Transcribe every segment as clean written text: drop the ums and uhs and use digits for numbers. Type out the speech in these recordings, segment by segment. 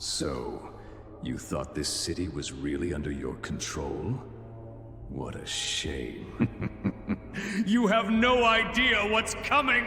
So, you thought this city was really under your control? What a shame. You have no idea what's coming!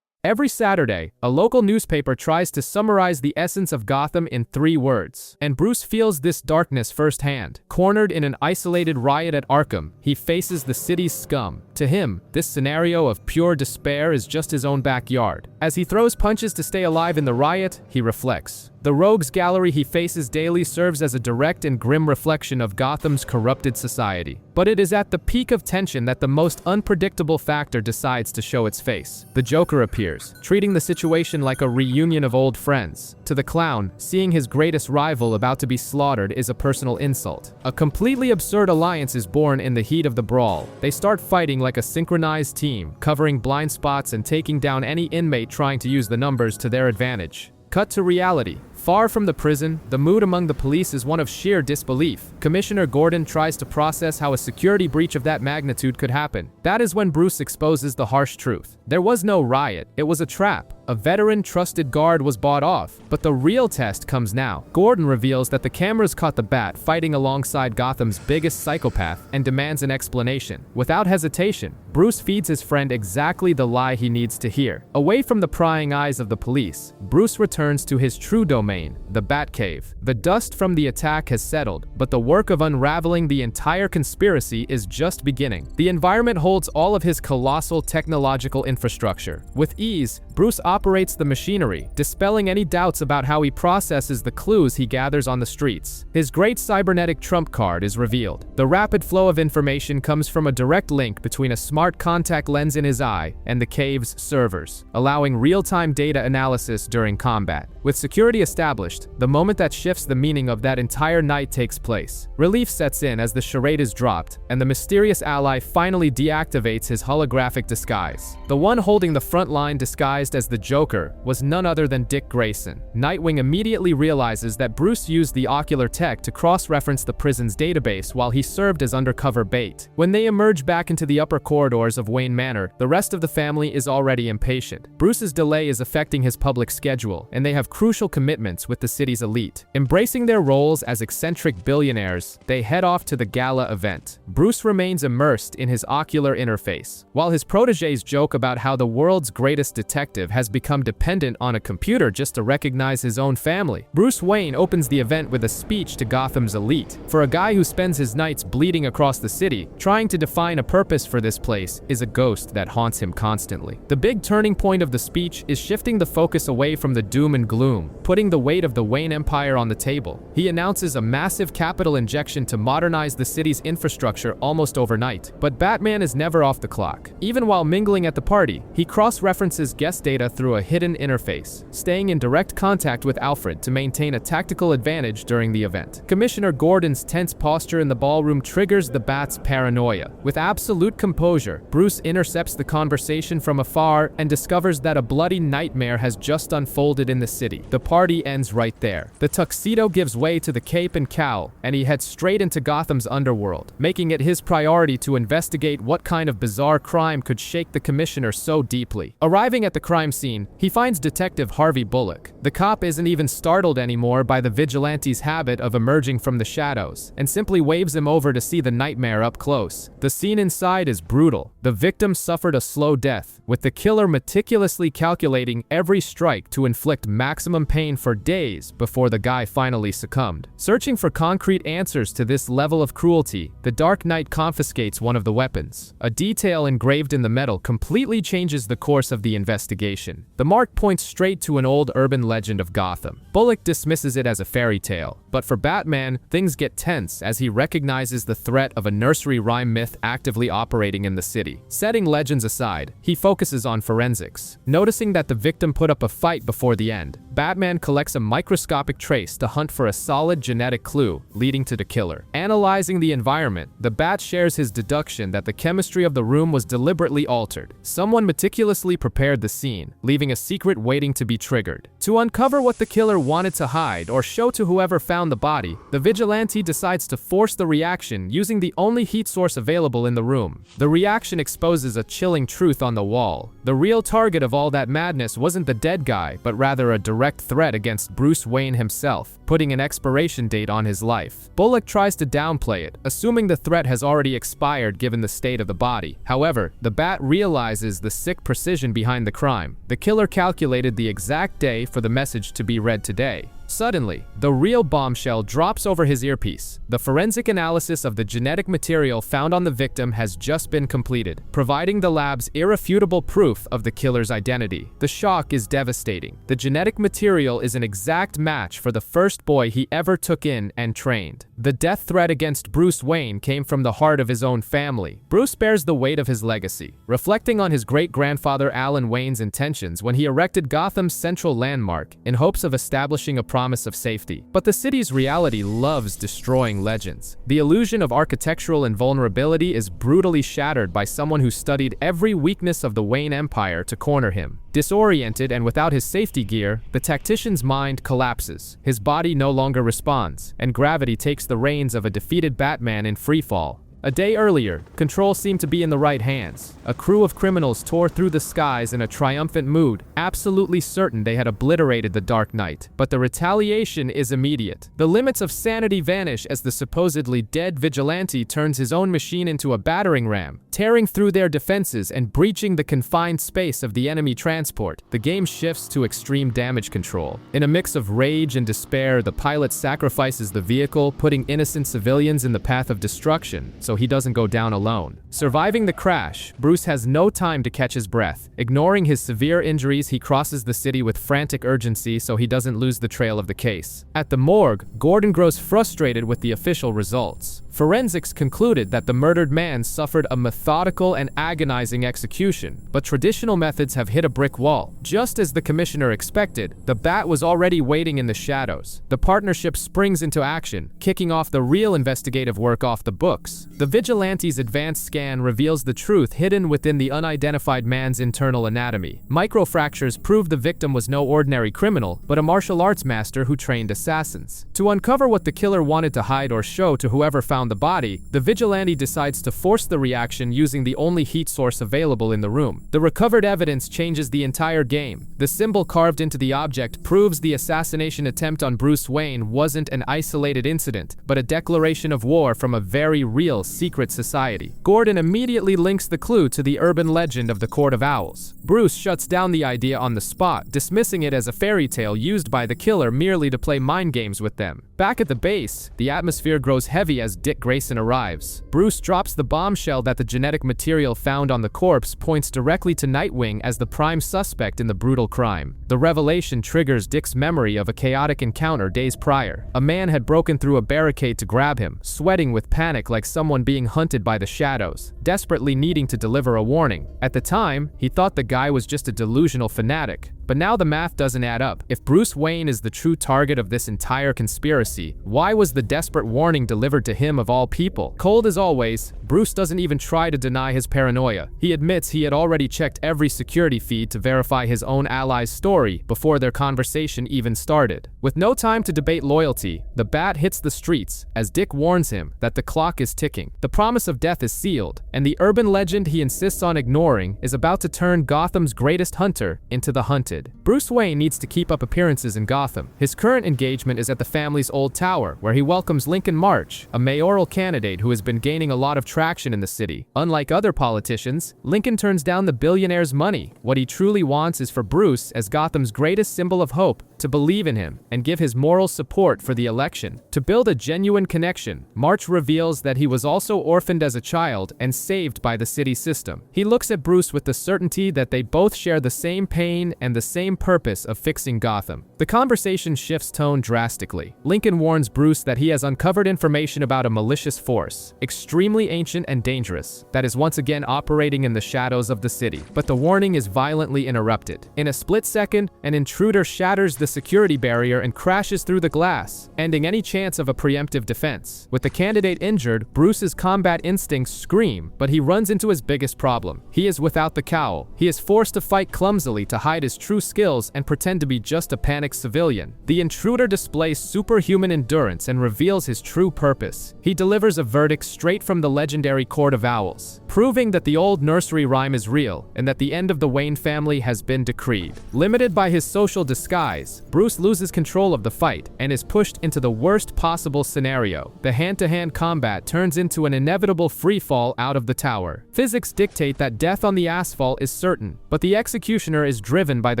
Every Saturday, a local newspaper tries to summarize the essence of Gotham in 3 words, and Bruce feels this darkness firsthand. Cornered in an isolated riot at Arkham, he faces the city's scum. To him, this scenario of pure despair is just his own backyard. As he throws punches to stay alive in the riot, he reflects. The rogues gallery he faces daily serves as a direct and grim reflection of Gotham's corrupted society. But it is at the peak of tension that the most unpredictable factor decides to show its face. The Joker appears, treating the situation like a reunion of old friends. To the clown, seeing his greatest rival about to be slaughtered is a personal insult. A completely absurd alliance is born in the heat of the brawl. They start fighting like a synchronized team, covering blind spots and taking down any inmate trying to use the numbers to their advantage. Cut to reality. Far from the prison, the mood among the police is one of sheer disbelief. Commissioner Gordon tries to process how a security breach of that magnitude could happen. That is when Bruce exposes the harsh truth. There was no riot, it was a trap. A veteran trusted guard was bought off. But the real test comes now. Gordon reveals that the cameras caught the Bat fighting alongside Gotham's biggest psychopath and demands an explanation. Without hesitation, Bruce feeds his friend exactly the lie he needs to hear. Away from the prying eyes of the police, Bruce returns to his true domain, the Batcave. The dust from the attack has settled, but the work of unraveling the entire conspiracy is just beginning. The environment holds all of his colossal technological infrastructure. With ease, Bruce operates the machinery, dispelling any doubts about how he processes the clues he gathers on the streets. His great cybernetic trump card is revealed. The rapid flow of information comes from a direct link between a smart contact lens in his eye and the cave's servers, allowing real-time data analysis during combat. With security established, the moment that shifts the meaning of that entire night takes place. Relief sets in as the charade is dropped, and the mysterious ally finally deactivates his holographic disguise. The one holding the front line disguised as the Joker was none other than Dick Grayson. Nightwing immediately realizes that Bruce used the ocular tech to cross-reference the prison's database while he served as undercover bait. When they emerge back into the upper corridors of Wayne Manor, the rest of the family is already impatient. Bruce's delay is affecting his public schedule, and they have crucial commitments with the city's elite. Embracing their roles as eccentric billionaires, they head off to the gala event. Bruce remains immersed in his ocular interface. While his protégés joke about how the world's greatest detective has become dependent on a computer just to recognize his own family, Bruce Wayne opens the event with a speech to Gotham's elite. For a guy who spends his nights bleeding across the city, trying to define a purpose for this place is a ghost that haunts him constantly. The big turning point of the speech is shifting the focus away from the doom and gloom, putting the weight of the Wayne Empire on the table. He announces a massive capital injection to modernize the city's infrastructure almost overnight. But Batman is never off the clock. Even while mingling at the party, he cross-references guest data through a hidden interface, staying in direct contact with Alfred to maintain a tactical advantage during the event. Commissioner Gordon's tense posture in the ballroom triggers the Bat's paranoia. With absolute composure, Bruce intercepts the conversation from afar and discovers that a bloody nightmare has just unfolded in the city. The party ends right there. The tuxedo gives way to the cape and cowl, and he heads straight into Gotham's underworld, making it his priority to investigate what kind of bizarre crime could shake the commissioner so deeply. Arriving at the crime scene, he finds Detective Harvey Bullock. The cop isn't even startled anymore by the vigilante's habit of emerging from the shadows, and simply waves him over to see the nightmare up close. The scene inside is brutal. The victim suffered a slow death, with the killer meticulously calculating every strike to inflict maximum pain for days before the guy finally succumbed. Searching for concrete answers to this level of cruelty, the Dark Knight confiscates one of the weapons. A detail engraved in the metal completely changes the course of the investigation. The mark points straight to an old urban legend of Gotham. Bullock dismisses it as a fairy tale, but for Batman, things get tense as he recognizes the threat of a nursery rhyme myth actively operating in the city. Setting legends aside, he focuses on forensics. Noticing that the victim put up a fight before the end, Batman collects a microscopic trace to hunt for a solid genetic clue leading to the killer. Analyzing the environment, the Bat shares his deduction that the chemistry of the room was deliberately altered. Someone meticulously prepared the scene, leaving a secret waiting to be triggered. To uncover what the killer wanted to hide or show to whoever found the body, the vigilante decides to force the reaction using the only heat source available in the room. The reaction exposes a chilling truth on the wall. The real target of all that madness wasn't the dead guy, but rather a direct threat against Bruce Wayne himself, putting an expiration date on his life. Bullock tries to downplay it, assuming the threat has already expired given the state of the body. However, the Bat realizes the sick precision behind the crime. The killer calculated the exact day for the message to be read today. Suddenly, the real bombshell drops over his earpiece. The forensic analysis of the genetic material found on the victim has just been completed, providing the lab's irrefutable proof of the killer's identity. The shock is devastating. The genetic material is an exact match for the first boy he ever took in and trained. The death threat against Bruce Wayne came from the heart of his own family. Bruce bears the weight of his legacy, reflecting on his great-grandfather Alan Wayne's intentions when he erected Gotham's central landmark in hopes of establishing a promise of safety. But the city's reality loves destroying legends. The illusion of architectural invulnerability is brutally shattered by someone who studied every weakness of the Wayne Empire to corner him. Disoriented and without his safety gear, the tactician's mind collapses. His body no longer responds, and gravity takes the reins of a defeated Batman in Freefall. A day earlier, control seemed to be in the right hands. A crew of criminals tore through the skies in a triumphant mood, absolutely certain they had obliterated the Dark Knight. But the retaliation is immediate. The limits of sanity vanish as the supposedly dead vigilante turns his own machine into a battering ram, tearing through their defenses and breaching the confined space of the enemy transport. The game shifts to extreme damage control. In a mix of rage and despair, the pilot sacrifices the vehicle, putting innocent civilians in the path of destruction, so he doesn't go down alone. Surviving the crash, Bruce has no time to catch his breath. Ignoring his severe injuries, he crosses the city with frantic urgency so he doesn't lose the trail of the case. At the morgue, Gordon grows frustrated with the official results. Forensics concluded that the murdered man suffered a methodical and agonizing execution, but traditional methods have hit a brick wall. Just as the commissioner expected, the Bat was already waiting in the shadows. The partnership springs into action, kicking off the real investigative work off the books. The vigilante's advanced scan reveals the truth hidden within the unidentified man's internal anatomy. Microfractures prove the victim was no ordinary criminal, but a martial arts master who trained assassins. To uncover what the killer wanted to hide or show to whoever found the body, the vigilante decides to force the reaction using the only heat source available in the room. The recovered evidence changes the entire game. The symbol carved into the object proves the assassination attempt on Bruce Wayne wasn't an isolated incident, but a declaration of war from a very real secret society. Gordon immediately links the clue to the urban legend of the Court of Owls. Bruce shuts down the idea on the spot, dismissing it as a fairy tale used by the killer merely to play mind games with them. Back at the base, the atmosphere grows heavy as Dick Grayson arrives. Bruce drops the bombshell that the genetic material found on the corpse points directly to Nightwing as the prime suspect in the brutal crime. The revelation triggers Dick's memory of a chaotic encounter days prior. A man had broken through a barricade to grab him, sweating with panic like someone being hunted by the shadows, desperately needing to deliver a warning. At the time, he thought the guy was just a delusional fanatic. But now the math doesn't add up. If Bruce Wayne is the true target of this entire conspiracy, why was the desperate warning delivered to him of all people? Cold as always, Bruce doesn't even try to deny his paranoia. He admits he had already checked every security feed to verify his own ally's story before their conversation even started. With no time to debate loyalty, the Bat hits the streets as Dick warns him that the clock is ticking. The promise of death is sealed, and the urban legend he insists on ignoring is about to turn Gotham's greatest hunter into the hunted. Bruce Wayne needs to keep up appearances in Gotham. His current engagement is at the family's old tower, where he welcomes Lincoln March, a mayoral candidate who has been gaining a lot of traction in the city. Unlike other politicians, Lincoln turns down the billionaire's money. What he truly wants is for Bruce, as Gotham's greatest symbol of hope, to believe in him and give his moral support for the election. To build a genuine connection, March reveals that he was also orphaned as a child and saved by the city system. He looks at Bruce with the certainty that they both share the same pain and the same purpose of fixing Gotham. The conversation shifts tone drastically. Lincoln warns Bruce that he has uncovered information about a malicious force, extremely ancient and dangerous, that is once again operating in the shadows of the city. But the warning is violently interrupted. In a split second, an intruder shatters the security barrier and crashes through the glass, ending any chance of a preemptive defense. With the candidate injured, Bruce's combat instincts scream, but he runs into his biggest problem. He is without the cowl. He is forced to fight clumsily to hide his true true skills and pretend to be just a panicked civilian. The intruder displays superhuman endurance and reveals his true purpose. He delivers a verdict straight from the legendary Court of Owls, proving that the old nursery rhyme is real and that the end of the Wayne family has been decreed. Limited by his social disguise, Bruce loses control of the fight and is pushed into the worst possible scenario. The hand-to-hand combat turns into an inevitable freefall out of the tower. Physics dictate that death on the asphalt is certain, but the executioner is driven by the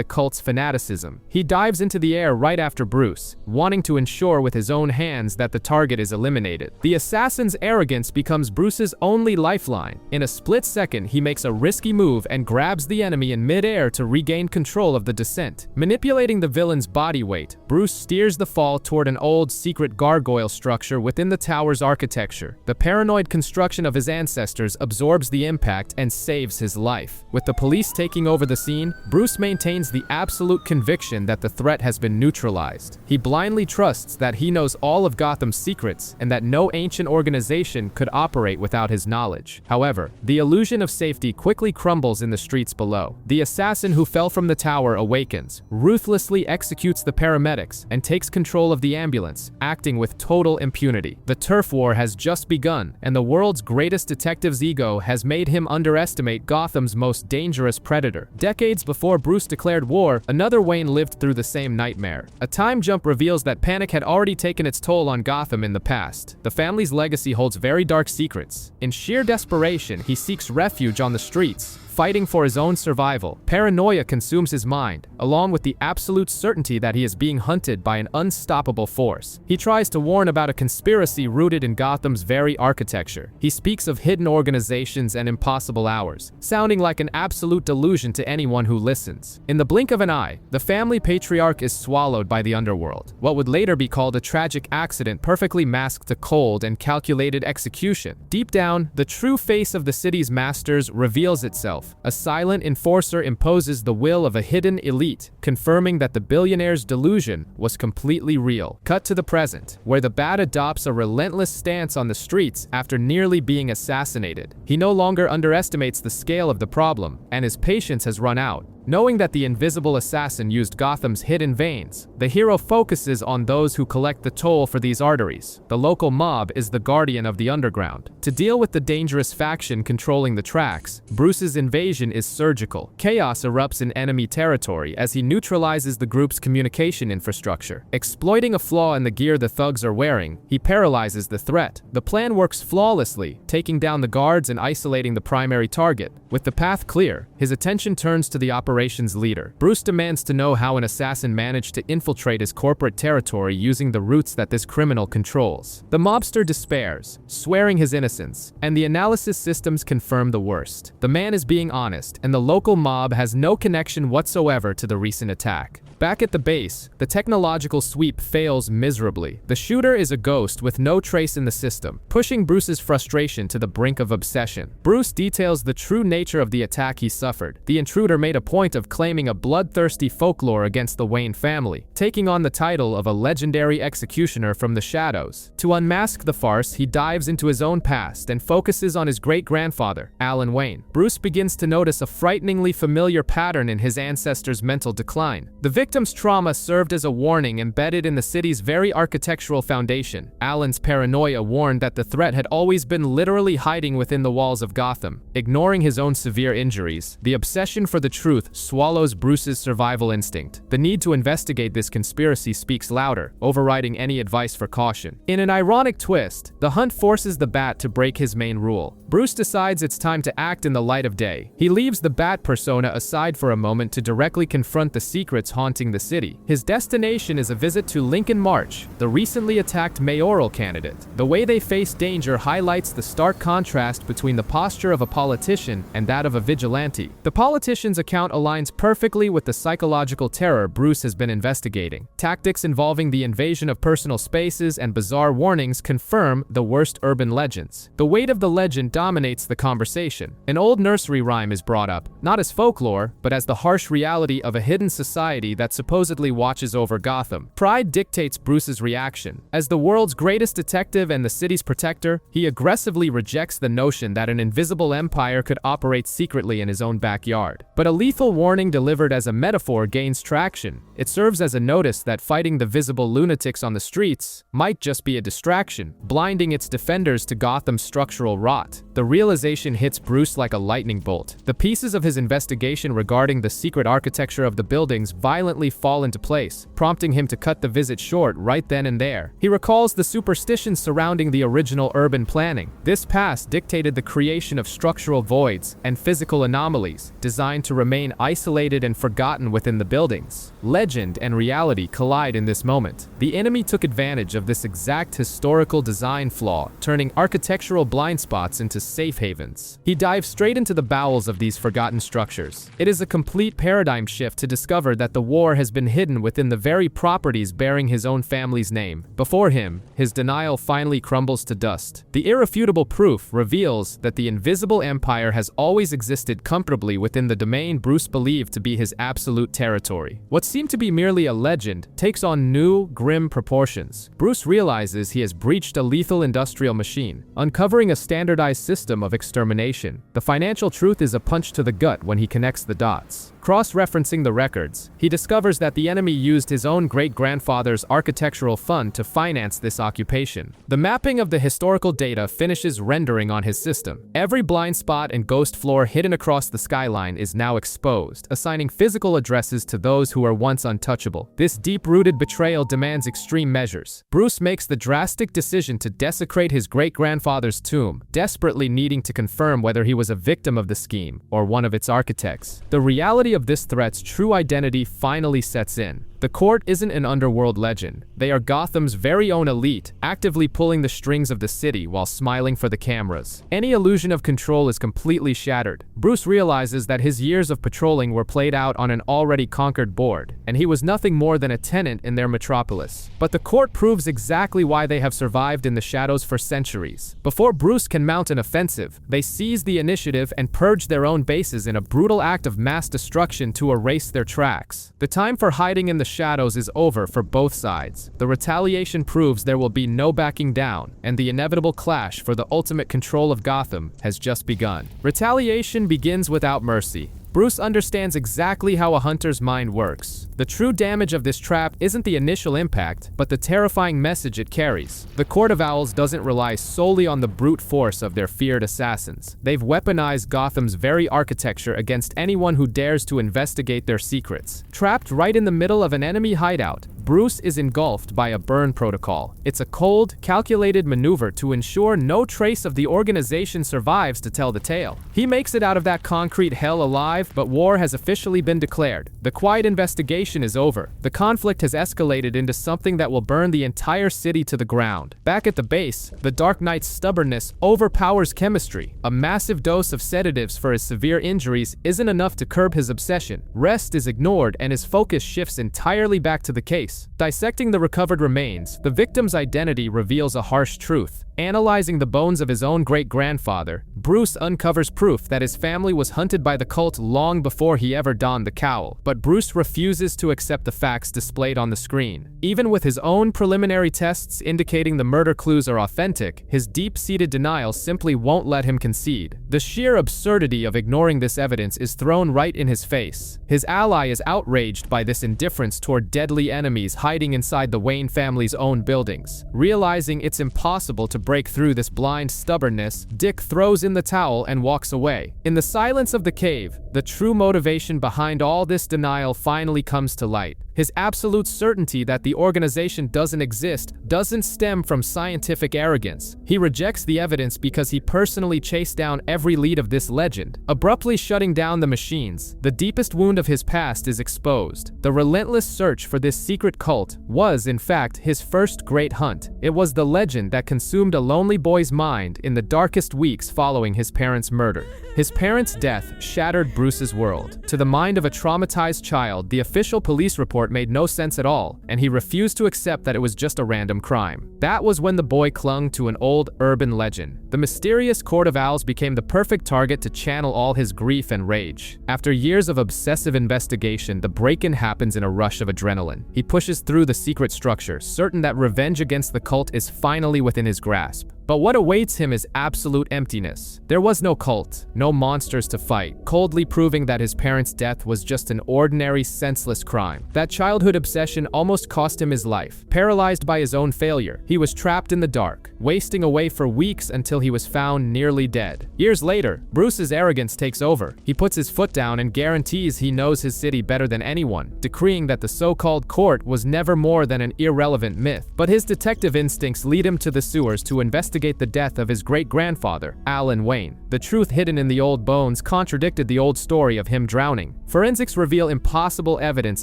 cult's fanaticism. He dives into the air right after Bruce, wanting to ensure with his own hands that the target is eliminated. The assassin's arrogance becomes Bruce's only lifeline. In a split second, he makes a risky move and grabs the enemy in mid-air to regain control of the descent. Manipulating the villain's body weight, Bruce steers the fall toward an old secret gargoyle structure within the tower's architecture. The paranoid construction of his ancestors absorbs the impact and saves his life. With the police taking over the scene, Bruce maintains the absolute conviction that the threat has been neutralized. He blindly trusts that he knows all of Gotham's secrets and that no ancient organization could operate without his knowledge. However, the illusion of safety quickly crumbles in the streets below. The assassin who fell from the tower awakens, ruthlessly executes the paramedics, and takes control of the ambulance, acting with total impunity. The turf war has just begun, and the world's greatest detective's ego has made him underestimate Gotham's most dangerous predator. Decades before Bruce declared war, another Wayne lived through the same nightmare. A time jump reveals that panic had already taken its toll on Gotham in the past. The family's legacy holds very dark secrets. In sheer desperation, he seeks refuge on the streets, fighting for his own survival. Paranoia consumes his mind, along with the absolute certainty that he is being hunted by an unstoppable force. He tries to warn about a conspiracy rooted in Gotham's very architecture. He speaks of hidden organizations and impossible hours, sounding like an absolute delusion to anyone who listens. In the blink of an eye, the family patriarch is swallowed by the underworld. What would later be called a tragic accident perfectly masked a cold and calculated execution. Deep down, the true face of the city's masters reveals itself. A silent enforcer imposes the will of a hidden elite, confirming that the billionaire's delusion was completely real. Cut to the present, where the Bat adopts a relentless stance on the streets after nearly being assassinated. He no longer underestimates the scale of the problem, and his patience has run out. Knowing that the invisible assassin used Gotham's hidden veins, the hero focuses on those who collect the toll for these arteries. The local mob is the guardian of the underground. To deal with the dangerous faction controlling the tracks, Bruce's invasion is surgical. Chaos erupts in enemy territory as he neutralizes the group's communication infrastructure. Exploiting a flaw in the gear the thugs are wearing, he paralyzes the threat. The plan works flawlessly, taking down the guards and isolating the primary target. With the path clear, his attention turns to the operations leader. Bruce demands to know how an assassin managed to infiltrate his corporate territory using the routes that this criminal controls. The mobster despairs, swearing his innocence, and the analysis systems confirm the worst. The man is being honest, and the local mob has no connection whatsoever to the recent attack. Back at the base, the technological sweep fails miserably. The shooter is a ghost with no trace in the system, pushing Bruce's frustration to the brink of obsession. Bruce details the true nature of the attack he suffered. The intruder made a point of claiming a bloodthirsty folklore against the Wayne family, taking on the title of a legendary executioner from the shadows. To unmask the farce, he dives into his own past and focuses on his great-grandfather, Alan Wayne. Bruce begins to notice a frighteningly familiar pattern in his ancestors' mental decline. The victim's trauma served as a warning embedded in the city's very architectural foundation. Alan's paranoia warned that the threat had always been literally hiding within the walls of Gotham. Ignoring his own severe injuries, the obsession for the truth swallows Bruce's survival instinct. The need to investigate this conspiracy speaks louder, overriding any advice for caution. In an ironic twist, the hunt forces the Bat to break his main rule. Bruce decides it's time to act in the light of day. He leaves the Bat persona aside for a moment to directly confront the secrets haunting the city. His destination is a visit to Lincoln March, the recently attacked mayoral candidate. The way they face danger highlights the stark contrast between the posture of a politician and that of a vigilante. The politician's account aligns perfectly with the psychological terror Bruce has been investigating. Tactics involving the invasion of personal spaces and bizarre warnings confirm the worst urban legends. The weight of the legend dominates the conversation. An old nursery rhyme is brought up, not as folklore, but as the harsh reality of a hidden society that that supposedly watches over Gotham. Pride dictates Bruce's reaction. As the world's greatest detective and the city's protector, he aggressively rejects the notion that an invisible empire could operate secretly in his own backyard. But a lethal warning delivered as a metaphor gains traction. It serves as a notice that fighting the visible lunatics on the streets might just be a distraction, blinding its defenders to Gotham's structural rot. The realization hits Bruce like a lightning bolt. The pieces of his investigation regarding the secret architecture of the buildings violently fall into place, prompting him to cut the visit short right then and there. He recalls the superstitions surrounding the original urban planning. This past dictated the creation of structural voids and physical anomalies designed to remain isolated and forgotten within the buildings. Legend and reality collide in this moment. The enemy took advantage of this exact historical design flaw, turning architectural blind spots into safe havens. He dives straight into the bowels of these forgotten structures. It is a complete paradigm shift to discover that the war has been hidden within the very properties bearing his own family's name. Before him, his denial finally crumbles to dust. The irrefutable proof reveals that the invisible empire has always existed comfortably within the domain Bruce believed to be his absolute territory. What seemed to be merely a legend takes on new, grim proportions. Bruce realizes he has breached a lethal industrial machine, uncovering a standardized system of extermination. The financial truth is a punch to the gut when he connects the dots. Cross-referencing the records, he discovers that the enemy used his own great-grandfather's architectural fund to finance this occupation. The mapping of the historical data finishes rendering on his system. Every blind spot and ghost floor hidden across the skyline is now exposed, assigning physical addresses to those who were once untouchable. This deep-rooted betrayal demands extreme measures. Bruce makes the drastic decision to desecrate his great-grandfather's tomb, desperately needing to confirm whether he was a victim of the scheme or one of its architects. The reality of this threat's true identity finally sets in. The court isn't an underworld legend. They are Gotham's very own elite, actively pulling the strings of the city while smiling for the cameras. Any illusion of control is completely shattered. Bruce realizes that his years of patrolling were played out on an already conquered board, and he was nothing more than a tenant in their metropolis. But the court proves exactly why they have survived in the shadows for centuries. Before Bruce can mount an offensive, they seize the initiative and purge their own bases in a brutal act of mass destruction to erase their tracks. The time for hiding in the shadows is over for both sides. The retaliation proves there will be no backing down, and the inevitable clash for the ultimate control of Gotham has just begun. Retaliation begins without mercy. Bruce understands exactly how a hunter's mind works. The true damage of this trap isn't the initial impact, but the terrifying message it carries. The Court of Owls doesn't rely solely on the brute force of their feared assassins. They've weaponized Gotham's very architecture against anyone who dares to investigate their secrets. Trapped right in the middle of an enemy hideout, Bruce is engulfed by a burn protocol. It's a cold, calculated maneuver to ensure no trace of the organization survives to tell the tale. He makes it out of that concrete hell alive, but war has officially been declared. The quiet investigation is over. The conflict has escalated into something that will burn the entire city to the ground. Back at the base, the Dark Knight's stubbornness overpowers chemistry. A massive dose of sedatives for his severe injuries isn't enough to curb his obsession. Rest is ignored and his focus shifts entirely back to the case. Dissecting the recovered remains, the victim's identity reveals a harsh truth. Analyzing the bones of his own great-grandfather, Bruce uncovers proof that his family was hunted by the cult long before he ever donned the cowl. But Bruce refuses to accept the facts displayed on the screen. Even with his own preliminary tests indicating the murder clues are authentic, his deep-seated denial simply won't let him concede. The sheer absurdity of ignoring this evidence is thrown right in his face. His ally is outraged by this indifference toward deadly enemies hiding inside the Wayne family's own buildings. Realizing it's impossible to break through this blind stubbornness, Dick throws in the towel and walks away. In the silence of the cave, the true motivation behind all this denial finally comes to light. His absolute certainty that the organization doesn't exist doesn't stem from scientific arrogance. He rejects the evidence because he personally chased down every lead of this legend. Abruptly shutting down the machines, the deepest wound of his past is exposed. The relentless search for this secret cult was, in fact, his first great hunt. It was the legend that consumed a lonely boy's mind in the darkest weeks following his parents' murder. His parents' death shattered Bruce's world. To the mind of a traumatized child, the official police report report made no sense at all, and he refused to accept that it was just a random crime. That was when the boy clung to an old urban legend. The mysterious Court of Owls became the perfect target to channel all his grief and rage. After years of obsessive investigation, the break-in happens in a rush of adrenaline. He pushes through the secret structure, certain that revenge against the cult is finally within his grasp. But what awaits him is absolute emptiness. There was no cult, no monsters to fight, coldly proving that his parents' death was just an ordinary, senseless crime. That childhood obsession almost cost him his life. Paralyzed by his own failure, he was trapped in the dark, wasting away for weeks until he was found nearly dead. Years later, Bruce's arrogance takes over. He puts his foot down and guarantees he knows his city better than anyone, decreeing that the so-called court was never more than an irrelevant myth. But his detective instincts lead him to the sewers to investigate the death of his great-grandfather, Alan Wayne. The truth hidden in the old bones contradicted the old story of him drowning. Forensics reveal impossible evidence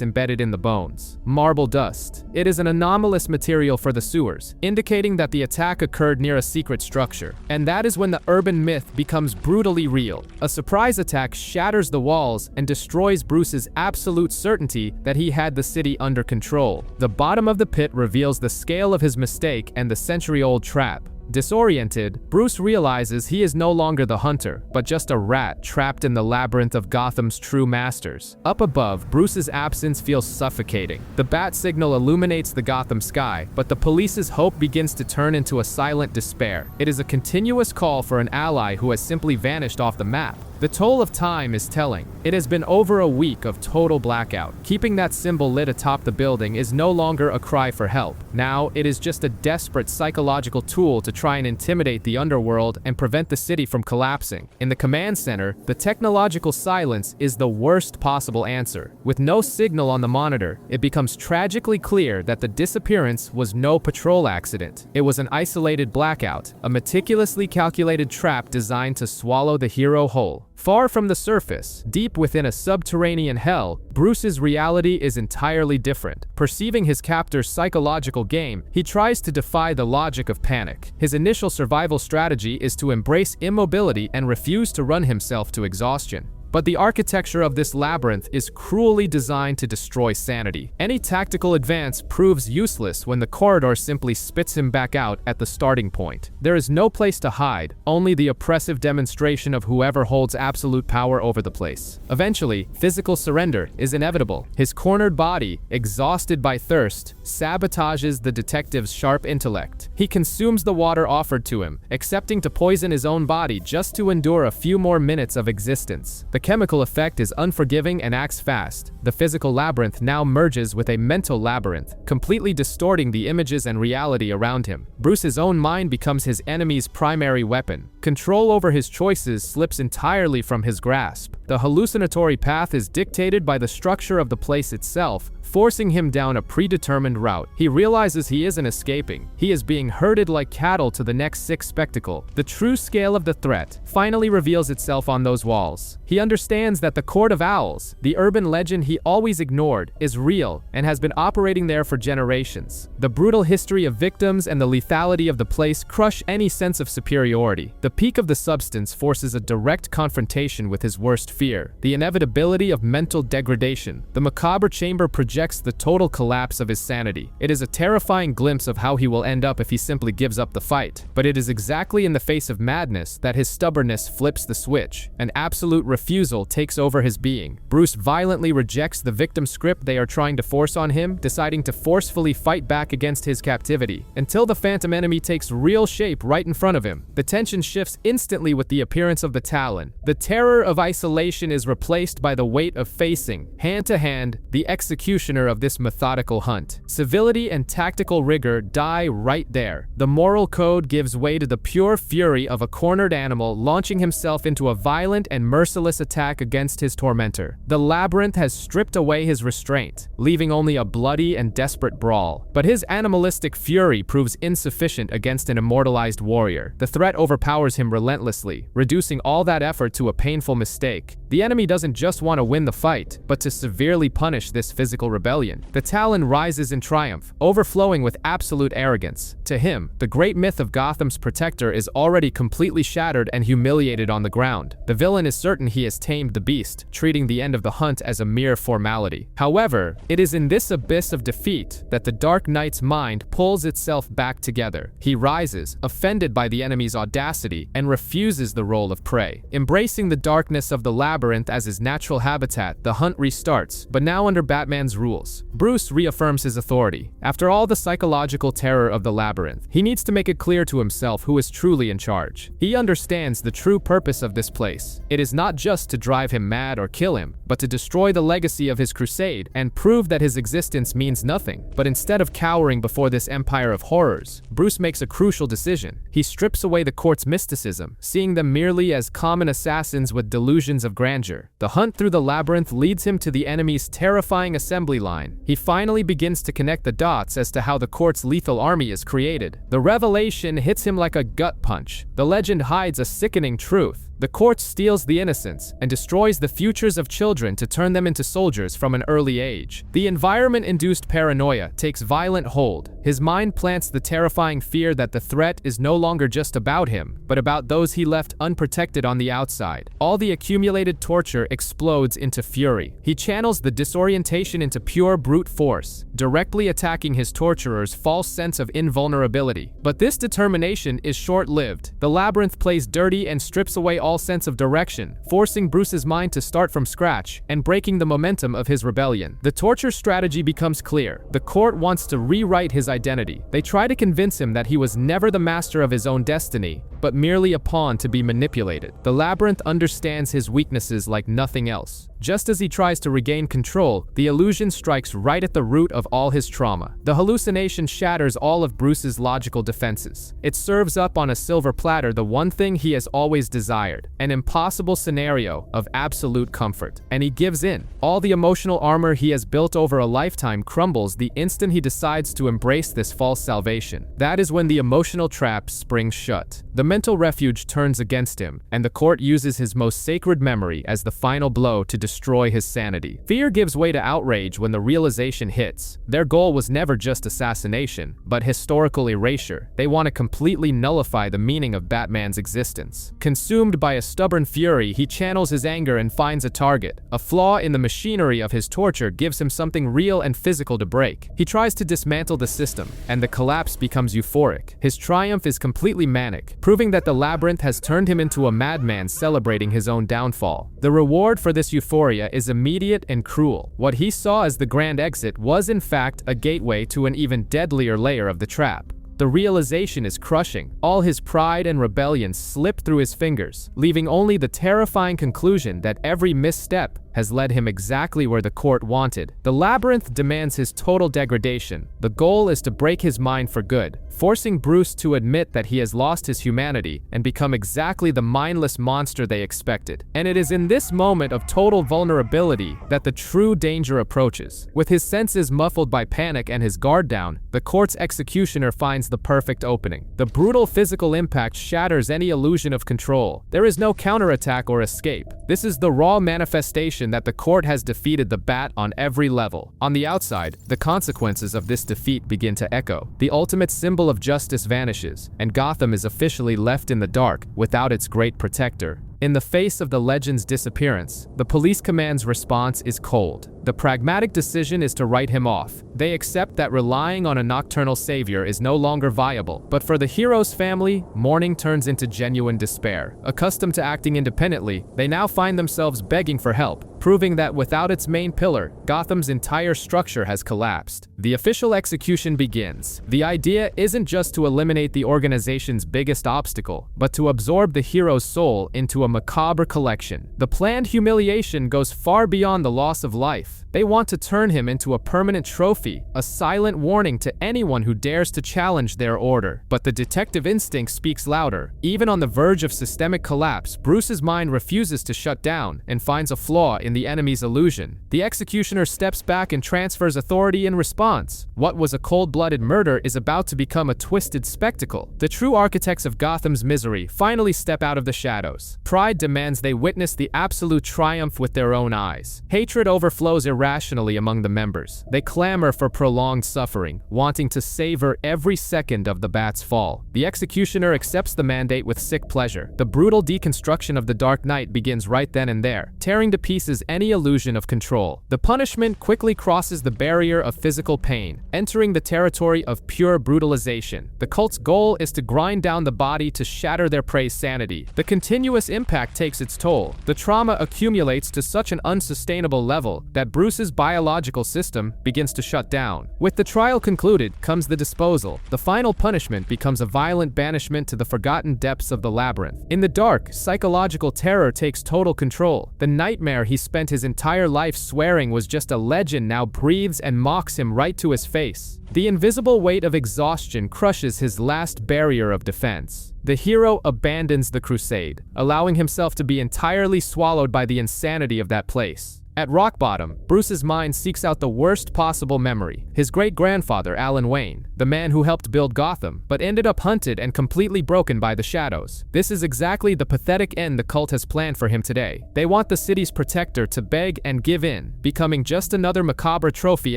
embedded in the bones. Marble dust. It is an anomalous material for the sewers, indicating that the attack occurred near a secret structure. And that is when the urban myth becomes brutally real. A surprise attack shatters the walls and destroys Bruce's absolute certainty that he had the city under control. The bottom of the pit reveals the scale of his mistake and the century-old trap. Disoriented, Bruce realizes he is no longer the hunter, but just a rat trapped in the labyrinth of Gotham's true masters. Up above, Bruce's absence feels suffocating. The bat signal illuminates the Gotham sky, but the police's hope begins to turn into a silent despair. It is a continuous call for an ally who has simply vanished off the map. The toll of time is telling. It has been over a week of total blackout. Keeping that symbol lit atop the building is no longer a cry for help. Now, it is just a desperate psychological tool to try and intimidate the underworld and prevent the city from collapsing. In the command center, the technological silence is the worst possible answer. With no signal on the monitor, it becomes tragically clear that the disappearance was no patrol accident. It was an isolated blackout, a meticulously calculated trap designed to swallow the hero whole. Far from the surface, deep within a subterranean hell, Bruce's reality is entirely different. Perceiving his captor's psychological game, he tries to defy the logic of panic. His initial survival strategy is to embrace immobility and refuse to run himself to exhaustion. But the architecture of this labyrinth is cruelly designed to destroy sanity. Any tactical advance proves useless when the corridor simply spits him back out at the starting point. There is no place to hide, only the oppressive demonstration of whoever holds absolute power over the place. Eventually, physical surrender is inevitable. His cornered body, exhausted by thirst, sabotages the detective's sharp intellect. He consumes the water offered to him, accepting to poison his own body just to endure a few more minutes of existence. The chemical effect is unforgiving and acts fast. The physical labyrinth now merges with a mental labyrinth, completely distorting the images and reality around him. Bruce's own mind becomes his enemy's primary weapon. Control over his choices slips entirely from his grasp. The hallucinatory path is dictated by the structure of the place itself, forcing him down a predetermined route. He realizes he isn't escaping. He is being herded like cattle to the next sick spectacle. The true scale of the threat finally reveals itself on those walls. He understands that the Court of Owls, the urban legend he always ignored, is real and has been operating there for generations. The brutal history of victims and the lethality of the place crush any sense of superiority. The peak of the substance forces a direct confrontation with his worst fear, the inevitability of mental degradation. The macabre chamber projects the total collapse of his sanity. It is a terrifying glimpse of how he will end up if he simply gives up the fight. But it is exactly in the face of madness that his stubbornness flips the switch. An absolute refusal takes over his being. Bruce violently rejects the victim script they are trying to force on him, deciding to forcefully fight back against his captivity, until the phantom enemy takes real shape right in front of him. The tension shifts instantly with the appearance of the Talon. The terror of isolation is replaced by the weight of facing, hand to hand, the executioner of this methodical hunt. Civility and tactical rigor die right there. The moral code gives way to the pure fury of a cornered animal launching himself into a violent and merciless attack against his tormentor. The labyrinth has stripped away his restraint, leaving only a bloody and desperate brawl. But his animalistic fury proves insufficient against an immortalized warrior. The threat overpowers him relentlessly, reducing all that effort to a painful mistake. The enemy doesn't just want to win the fight, but to severely punish this physical rebellion. The Talon rises in triumph, overflowing with absolute arrogance. To him, the great myth of Gotham's protector is already completely shattered and humiliated on the ground. The villain is certain he has tamed the beast, treating the end of the hunt as a mere formality. However, it is in this abyss of defeat that the Dark Knight's mind pulls itself back together. He rises, offended by the enemy's audacity, and refuses the role of prey. Embracing the darkness of the Labyrinth as his natural habitat, the hunt restarts, but now under Batman's rules. Bruce reaffirms his authority. After all the psychological terror of the Labyrinth, he needs to make it clear to himself who is truly in charge. He understands the true purpose of this place. It is not just to drive him mad or kill him, but to destroy the legacy of his crusade and prove that his existence means nothing. But instead of cowering before this empire of horrors, Bruce makes a crucial decision. He strips away the court's mysticism, seeing them merely as common assassins with delusions of grandeur. The hunt through the Labyrinth leads him to the enemy's terrifying assembly line. He finally begins to connect the dots as to how the court's lethal army is created. The revelation hits him like a gut punch. The legend hides a sickening truth. The court steals the innocents and destroys the futures of children to turn them into soldiers from an early age. The environment-induced paranoia takes violent hold. His mind plants the terrifying fear that the threat is no longer just about him, but about those he left unprotected on the outside. All the accumulated torture explodes into fury. He channels the disorientation into pure brute force, directly attacking his torturer's false sense of invulnerability. But this determination is short-lived. The Labyrinth plays dirty and strips away all sense of direction, forcing Bruce's mind to start from scratch and breaking the momentum of his rebellion. The torture strategy becomes clear. The court wants to rewrite his identity. They try to convince him that he was never the master of his own destiny, but merely a pawn to be manipulated. The Labyrinth understands his weaknesses like nothing else. Just as he tries to regain control, the illusion strikes right at the root of all his trauma. The hallucination shatters all of Bruce's logical defenses. It serves up on a silver platter the one thing he has always desired, an impossible scenario of absolute comfort. And he gives in. All the emotional armor he has built over a lifetime crumbles the instant he decides to embrace this false salvation. That is when the emotional trap springs shut. The mental refuge turns against him, and the court uses his most sacred memory as the final blow to destroy his sanity. Fear gives way to outrage when the realization hits. Their goal was never just assassination, but historical erasure. They want to completely nullify the meaning of Batman's existence. Consumed by a stubborn fury, he channels his anger and finds a target. A flaw in the machinery of his torture gives him something real and physical to break. He tries to dismantle the system, and the collapse becomes euphoric. His triumph is completely manic, proving that the Labyrinth has turned him into a madman celebrating his own downfall. The reward for this euphoria is immediate and cruel. What he saw as the grand exit was in fact a gateway to an even deadlier layer of the trap. The realization is crushing. All his pride and rebellion slip through his fingers, leaving only the terrifying conclusion that every misstep has led him exactly where the court wanted. The Labyrinth demands his total degradation. The goal is to break his mind for good, forcing Bruce to admit that he has lost his humanity and become exactly the mindless monster they expected. And it is in this moment of total vulnerability that the true danger approaches. With his senses muffled by panic and his guard down, the court's executioner finds the perfect opening. The brutal physical impact shatters any illusion of control. There is no counterattack or escape. This is the raw manifestation that the court has defeated the Bat on every level. On the outside, the consequences of this defeat begin to echo. The ultimate symbol of justice vanishes, and Gotham is officially left in the dark without its great protector. In the face of the legend's disappearance, the police command's response is cold. The pragmatic decision is to write him off. They accept that relying on a nocturnal savior is no longer viable. But for the hero's family, mourning turns into genuine despair. Accustomed to acting independently, they now find themselves begging for help, proving that without its main pillar, Gotham's entire structure has collapsed. The official execution begins. The idea isn't just to eliminate the organization's biggest obstacle, but to absorb the hero's soul into a macabre collection. The planned humiliation goes far beyond the loss of life. They want to turn him into a permanent trophy, a silent warning to anyone who dares to challenge their order. But the detective instinct speaks louder. Even on the verge of systemic collapse, Bruce's mind refuses to shut down and finds a flaw in the enemy's illusion. The executioner steps back and transfers authority in response. What was a cold-blooded murder is about to become a twisted spectacle. The true architects of Gotham's misery finally step out of the shadows. Pride demands they witness the absolute triumph with their own eyes. Hatred overflows irrationally among the members. They clamor for prolonged suffering, wanting to savor every second of the bat's fall. The executioner accepts the mandate with sick pleasure. The brutal deconstruction of the Dark Knight begins right then and there, tearing to pieces any illusion of control. The punishment quickly crosses the barrier of physical pain, entering the territory of pure brutalization. The cult's goal is to grind down the body to shatter their prey's sanity. The continuous impact takes its toll. The trauma accumulates to such an unsustainable level that Bruce's biological system begins to shut down. With the trial concluded comes the disposal. The final punishment becomes a violent banishment to the forgotten depths of the Labyrinth. In the dark, psychological terror takes total control. The nightmare he spent his entire life swearing was just a legend now breathes and mocks him right to his face. The invisible weight of exhaustion crushes his last barrier of defense. The hero abandons the crusade, allowing himself to be entirely swallowed by the insanity of that place. At rock bottom, Bruce's mind seeks out the worst possible memory, his great-grandfather Alan Wayne, the man who helped build Gotham, but ended up hunted and completely broken by the shadows. This is exactly the pathetic end the cult has planned for him today. They want the city's protector to beg and give in, becoming just another macabre trophy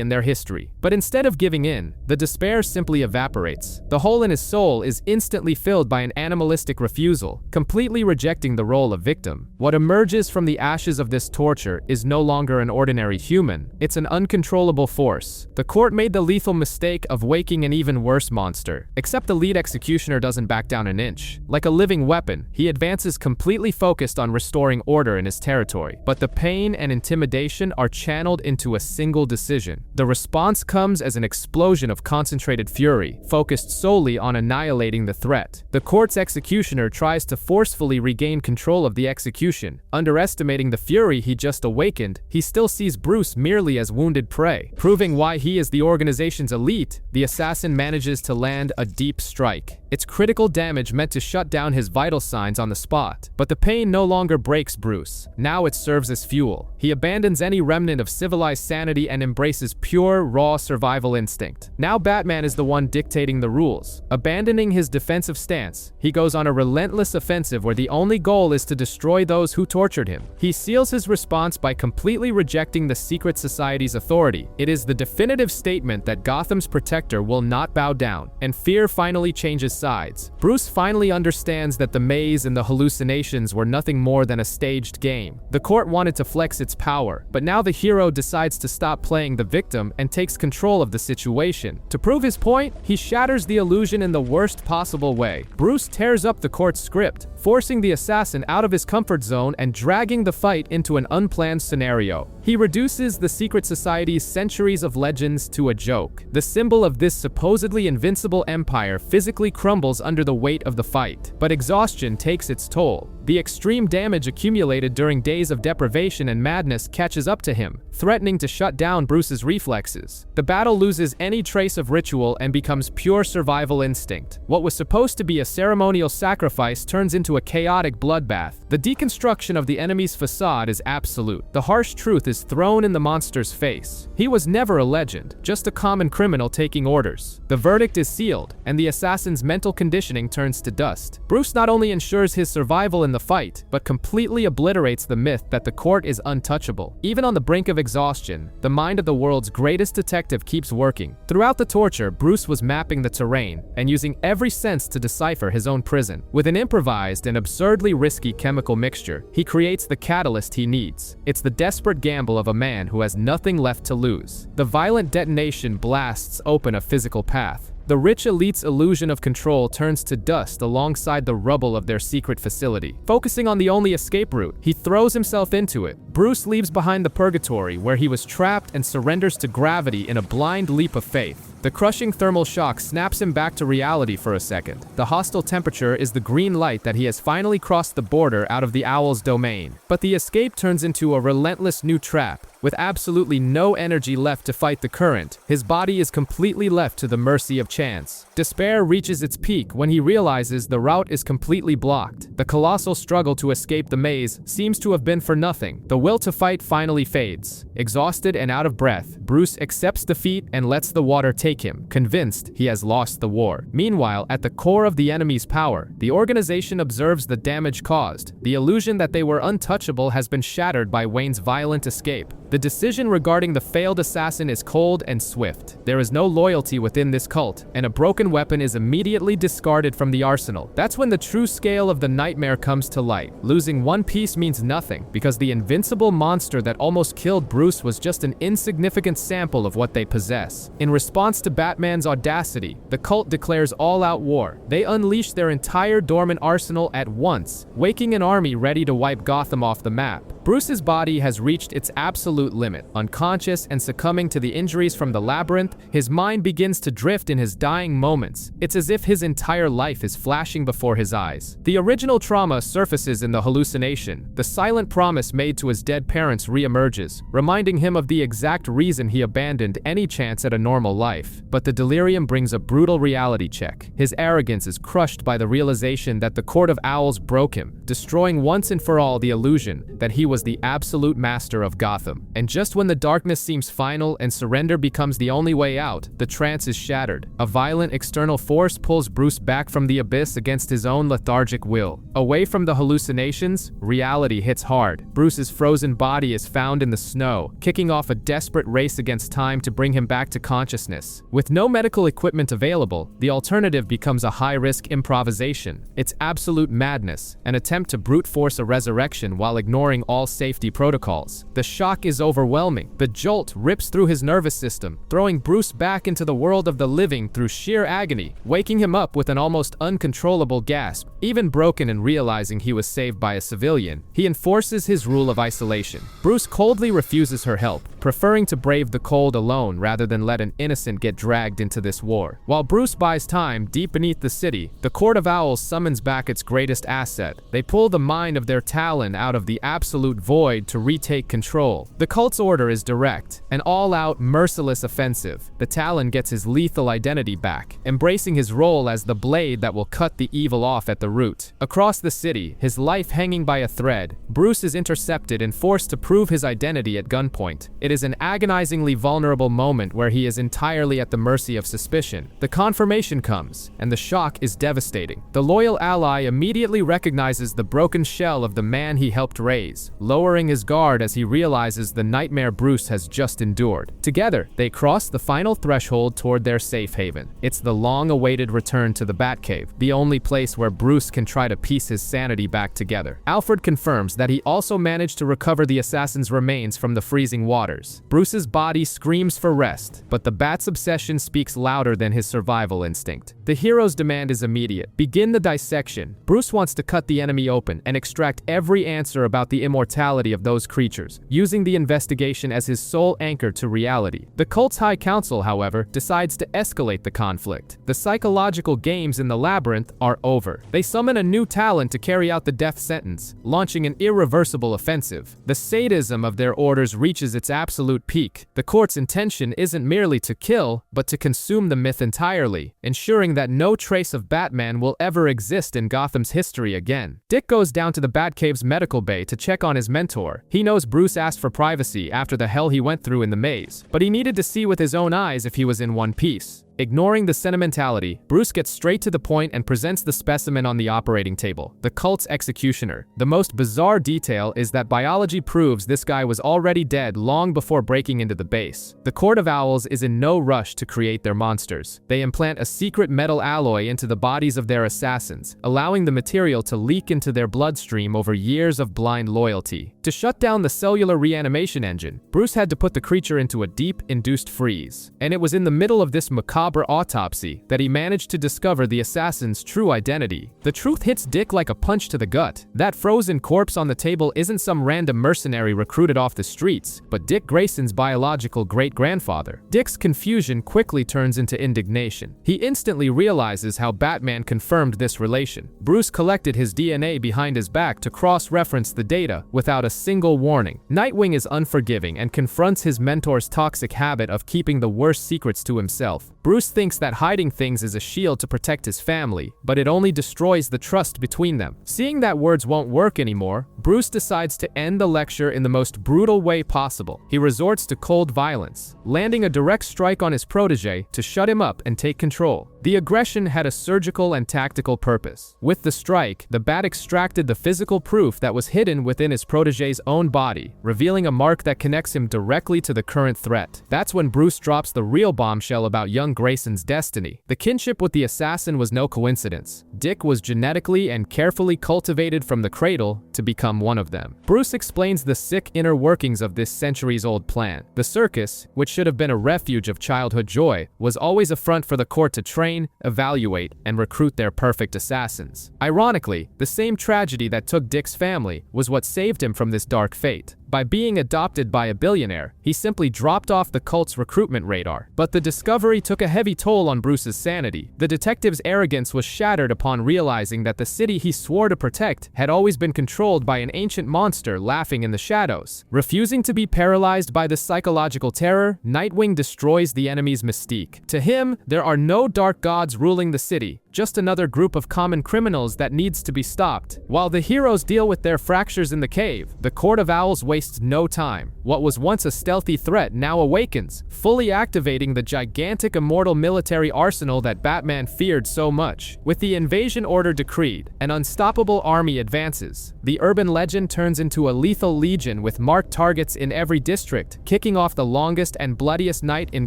in their history. But instead of giving in, the despair simply evaporates. The hole in his soul is instantly filled by an animalistic refusal, completely rejecting the role of victim. What emerges from the ashes of this torture is no longer an ordinary human, it's an uncontrollable force. The court made the lethal mistake of waking an even worse monster. Except the lead executioner doesn't back down an inch. Like a living weapon, he advances completely focused on restoring order in his territory. But the pain and intimidation are channeled into a single decision. The response comes as an explosion of concentrated fury, focused solely on annihilating the threat. The court's executioner tries to forcefully regain control of the execution. Underestimating the fury he just awakened, he still sees Bruce merely as wounded prey. Proving why he is the organization's elite, the assassin manages to land a deep strike. Its critical damage meant to shut down his vital signs on the spot. But the pain no longer breaks Bruce. Now it serves as fuel. He abandons any remnant of civilized sanity and embraces pure, raw survival instinct. Now Batman is the one dictating the rules. Abandoning his defensive stance, he goes on a relentless offensive where the only goal is to destroy those who tortured him. He seals his response by completely rejecting the secret society's authority. It is the definitive statement that Gotham's protector will not bow down, and fear finally changes sides. Bruce finally understands that the maze and the hallucinations were nothing more than a staged game. The court wanted to flex its power, but now the hero decides to stop playing the victim and takes control of the situation. To prove his point, he shatters the illusion in the worst possible way. Bruce tears up the court's script, forcing the assassin out of his comfort zone and dragging the fight into an unplanned scenario. He reduces the secret society's centuries of legends to a joke. The symbol of this supposedly invincible empire physically crumbles under the weight of the fight. But exhaustion takes its toll. The extreme damage accumulated during days of deprivation and madness catches up to him, threatening to shut down Bruce's reflexes. The battle loses any trace of ritual and becomes pure survival instinct. What was supposed to be a ceremonial sacrifice turns into a chaotic bloodbath. The deconstruction of the enemy's facade is absolute. The harsh truth is thrown in the monster's face. He was never a legend, just a common criminal taking orders. The verdict is sealed, and the assassin's mental conditioning turns to dust. Bruce not only ensures his survival in the fight, but completely obliterates the myth that the court is untouchable. Even on the brink of exhaustion, the mind of the world's greatest detective keeps working. Throughout the torture, Bruce was mapping the terrain and using every sense to decipher his own prison. With an improvised and absurdly risky chemical mixture, he creates the catalyst he needs. It's the desperate gamble of a man who has nothing left to lose. The violent detonation blasts open a physical path. The rich elite's illusion of control turns to dust alongside the rubble of their secret facility. Focusing on the only escape route, he throws himself into it. Bruce leaves behind the purgatory where he was trapped and surrenders to gravity in a blind leap of faith. The crushing thermal shock snaps him back to reality for a second. The hostile temperature is the green light that he has finally crossed the border out of the Owl's domain. But the escape turns into a relentless new trap. With absolutely no energy left to fight the current, his body is completely left to the mercy of chance. Despair reaches its peak when he realizes the route is completely blocked. The colossal struggle to escape the maze seems to have been for nothing. The will to fight finally fades. Exhausted and out of breath, Bruce accepts defeat and lets the water take him, convinced he has lost the war. Meanwhile, at the core of the enemy's power, the organization observes the damage caused. The illusion that they were untouchable has been shattered by Wayne's violent escape. The decision regarding the failed assassin is cold and swift. There is no loyalty within this cult, and a broken weapon is immediately discarded from the arsenal. That's when the true scale of the nightmare comes to light. Losing one piece means nothing, because the invincible monster that almost killed Bruce was just an insignificant sample of what they possess. In response to Batman's audacity, the cult declares all-out war. They unleash their entire dormant arsenal at once, waking an army ready to wipe Gotham off the map. Bruce's body has reached its absolute limit. Unconscious and succumbing to the injuries from the Labyrinth, his mind begins to drift in his dying moments. It's as if his entire life is flashing before his eyes. The original trauma surfaces in the hallucination. The silent promise made to his dead parents re-emerges, reminding him of the exact reason he abandoned any chance at a normal life. But the delirium brings a brutal reality check. His arrogance is crushed by the realization that the Court of Owls broke him, destroying once and for all the illusion that he was the absolute master of Gotham. And just when the darkness seems final and surrender becomes the only way out, the trance is shattered. A violent external force pulls Bruce back from the abyss against his own lethargic will. Away from the hallucinations, reality hits hard. Bruce's frozen body is found in the snow, kicking off a desperate race against time to bring him back to consciousness. With no medical equipment available, the alternative becomes a high-risk improvisation. It's absolute madness, an attempt to brute force a resurrection while ignoring all safety protocols. The shock is overwhelming. The jolt rips through his nervous system, throwing Bruce back into the world of the living through sheer agony, waking him up with an almost uncontrollable gasp. Even broken and realizing he was saved by a civilian, he enforces his rule of isolation. Bruce coldly refuses her help, preferring to brave the cold alone rather than let an innocent get dragged into this war. While Bruce buys time deep beneath the city, the Court of Owls summons back its greatest asset. They pull the mind of their Talon out of the absolute void to retake control. The cult's order is direct, an all-out, merciless offensive. The Talon gets his lethal identity back, embracing his role as the blade that will cut the evil off at the root. Across the city, his life hanging by a thread, Bruce is intercepted and forced to prove his identity at gunpoint. It is an agonizingly vulnerable moment where he is entirely at the mercy of suspicion. The confirmation comes, and the shock is devastating. The loyal ally immediately recognizes the broken shell of the man he helped raise, lowering his guard as he realizes the nightmare Bruce has just endured. Together, they cross the final threshold toward their safe haven. It's the long-awaited return to the Batcave, the only place where Bruce can try to piece his sanity back together. Alfred confirms that he also managed to recover the assassin's remains from the freezing waters. Bruce's body screams for rest, but the Bat's obsession speaks louder than his survival instinct. The hero's demand is immediate. Begin the dissection. Bruce wants to cut the enemy open and extract every answer about the immortality of those creatures, using the investigation as his sole anchor to reality. The cult's High Council, however, decides to escalate the conflict. The psychological games in the Labyrinth are over. They summon a new Talon to carry out the death sentence, launching an irreversible offensive. The sadism of their orders reaches its absolute peak. The court's intention isn't merely to kill, but to consume the myth entirely, ensuring that no trace of Batman will ever exist in Gotham's history again. Dick goes down to the Batcave's medical bay to check on his mentor. He knows Bruce asked for privacy after the hell he went through in the maze, but he needed to see with his own eyes if he was in one piece. Ignoring the sentimentality, Bruce gets straight to the point and presents the specimen on the operating table, the cult's executioner. The most bizarre detail is that biology proves this guy was already dead long before breaking into the base. The Court of Owls is in no rush to create their monsters. They implant a secret metal alloy into the bodies of their assassins, allowing the material to leak into their bloodstream over years of blind loyalty. To shut down the cellular reanimation engine, Bruce had to put the creature into a deep, induced freeze. And it was in the middle of this macabre autopsy that he managed to discover the assassin's true identity. The truth hits Dick like a punch to the gut. That frozen corpse on the table isn't some random mercenary recruited off the streets, but Dick Grayson's biological great-grandfather. Dick's confusion quickly turns into indignation. He instantly realizes how Batman confirmed this relation. Bruce collected his DNA behind his back to cross-reference the data without a single warning. Nightwing is unforgiving and confronts his mentor's toxic habit of keeping the worst secrets to himself. Bruce thinks that hiding things is a shield to protect his family, but it only destroys the trust between them. Seeing that words won't work anymore, Bruce decides to end the lecture in the most brutal way possible. He resorts to cold violence, landing a direct strike on his protege to shut him up and take control. The aggression had a surgical and tactical purpose. With the strike, the bat extracted the physical proof that was hidden within his protege's own body, revealing a mark that connects him directly to the current threat. That's when Bruce drops the real bombshell about young Grayson's destiny. The kinship with the assassin was no coincidence. Dick was genetically and carefully cultivated from the cradle to become one of them. Bruce explains the sick inner workings of this centuries-old plan. The circus, which should have been a refuge of childhood joy, was always a front for the court to train, evaluate, and recruit their perfect assassins. Ironically, the same tragedy that took Dick's family was what saved him from this dark fate. By being adopted by a billionaire, he simply dropped off the cult's recruitment radar. But the discovery took a heavy toll on Bruce's sanity. The detective's arrogance was shattered upon realizing that the city he swore to protect had always been controlled by an ancient monster laughing in the shadows. Refusing to be paralyzed by this psychological terror, Nightwing destroys the enemy's mystique. To him, there are no dark gods ruling the city, just another group of common criminals that needs to be stopped. While the heroes deal with their fractures in the cave, the Court of Owls wastes no time. What was once a stealthy threat now awakens, fully activating the gigantic Immortal military arsenal that Batman feared so much. With the invasion order decreed, an unstoppable army advances. The urban legend turns into a lethal legion with marked targets in every district, kicking off the longest and bloodiest night in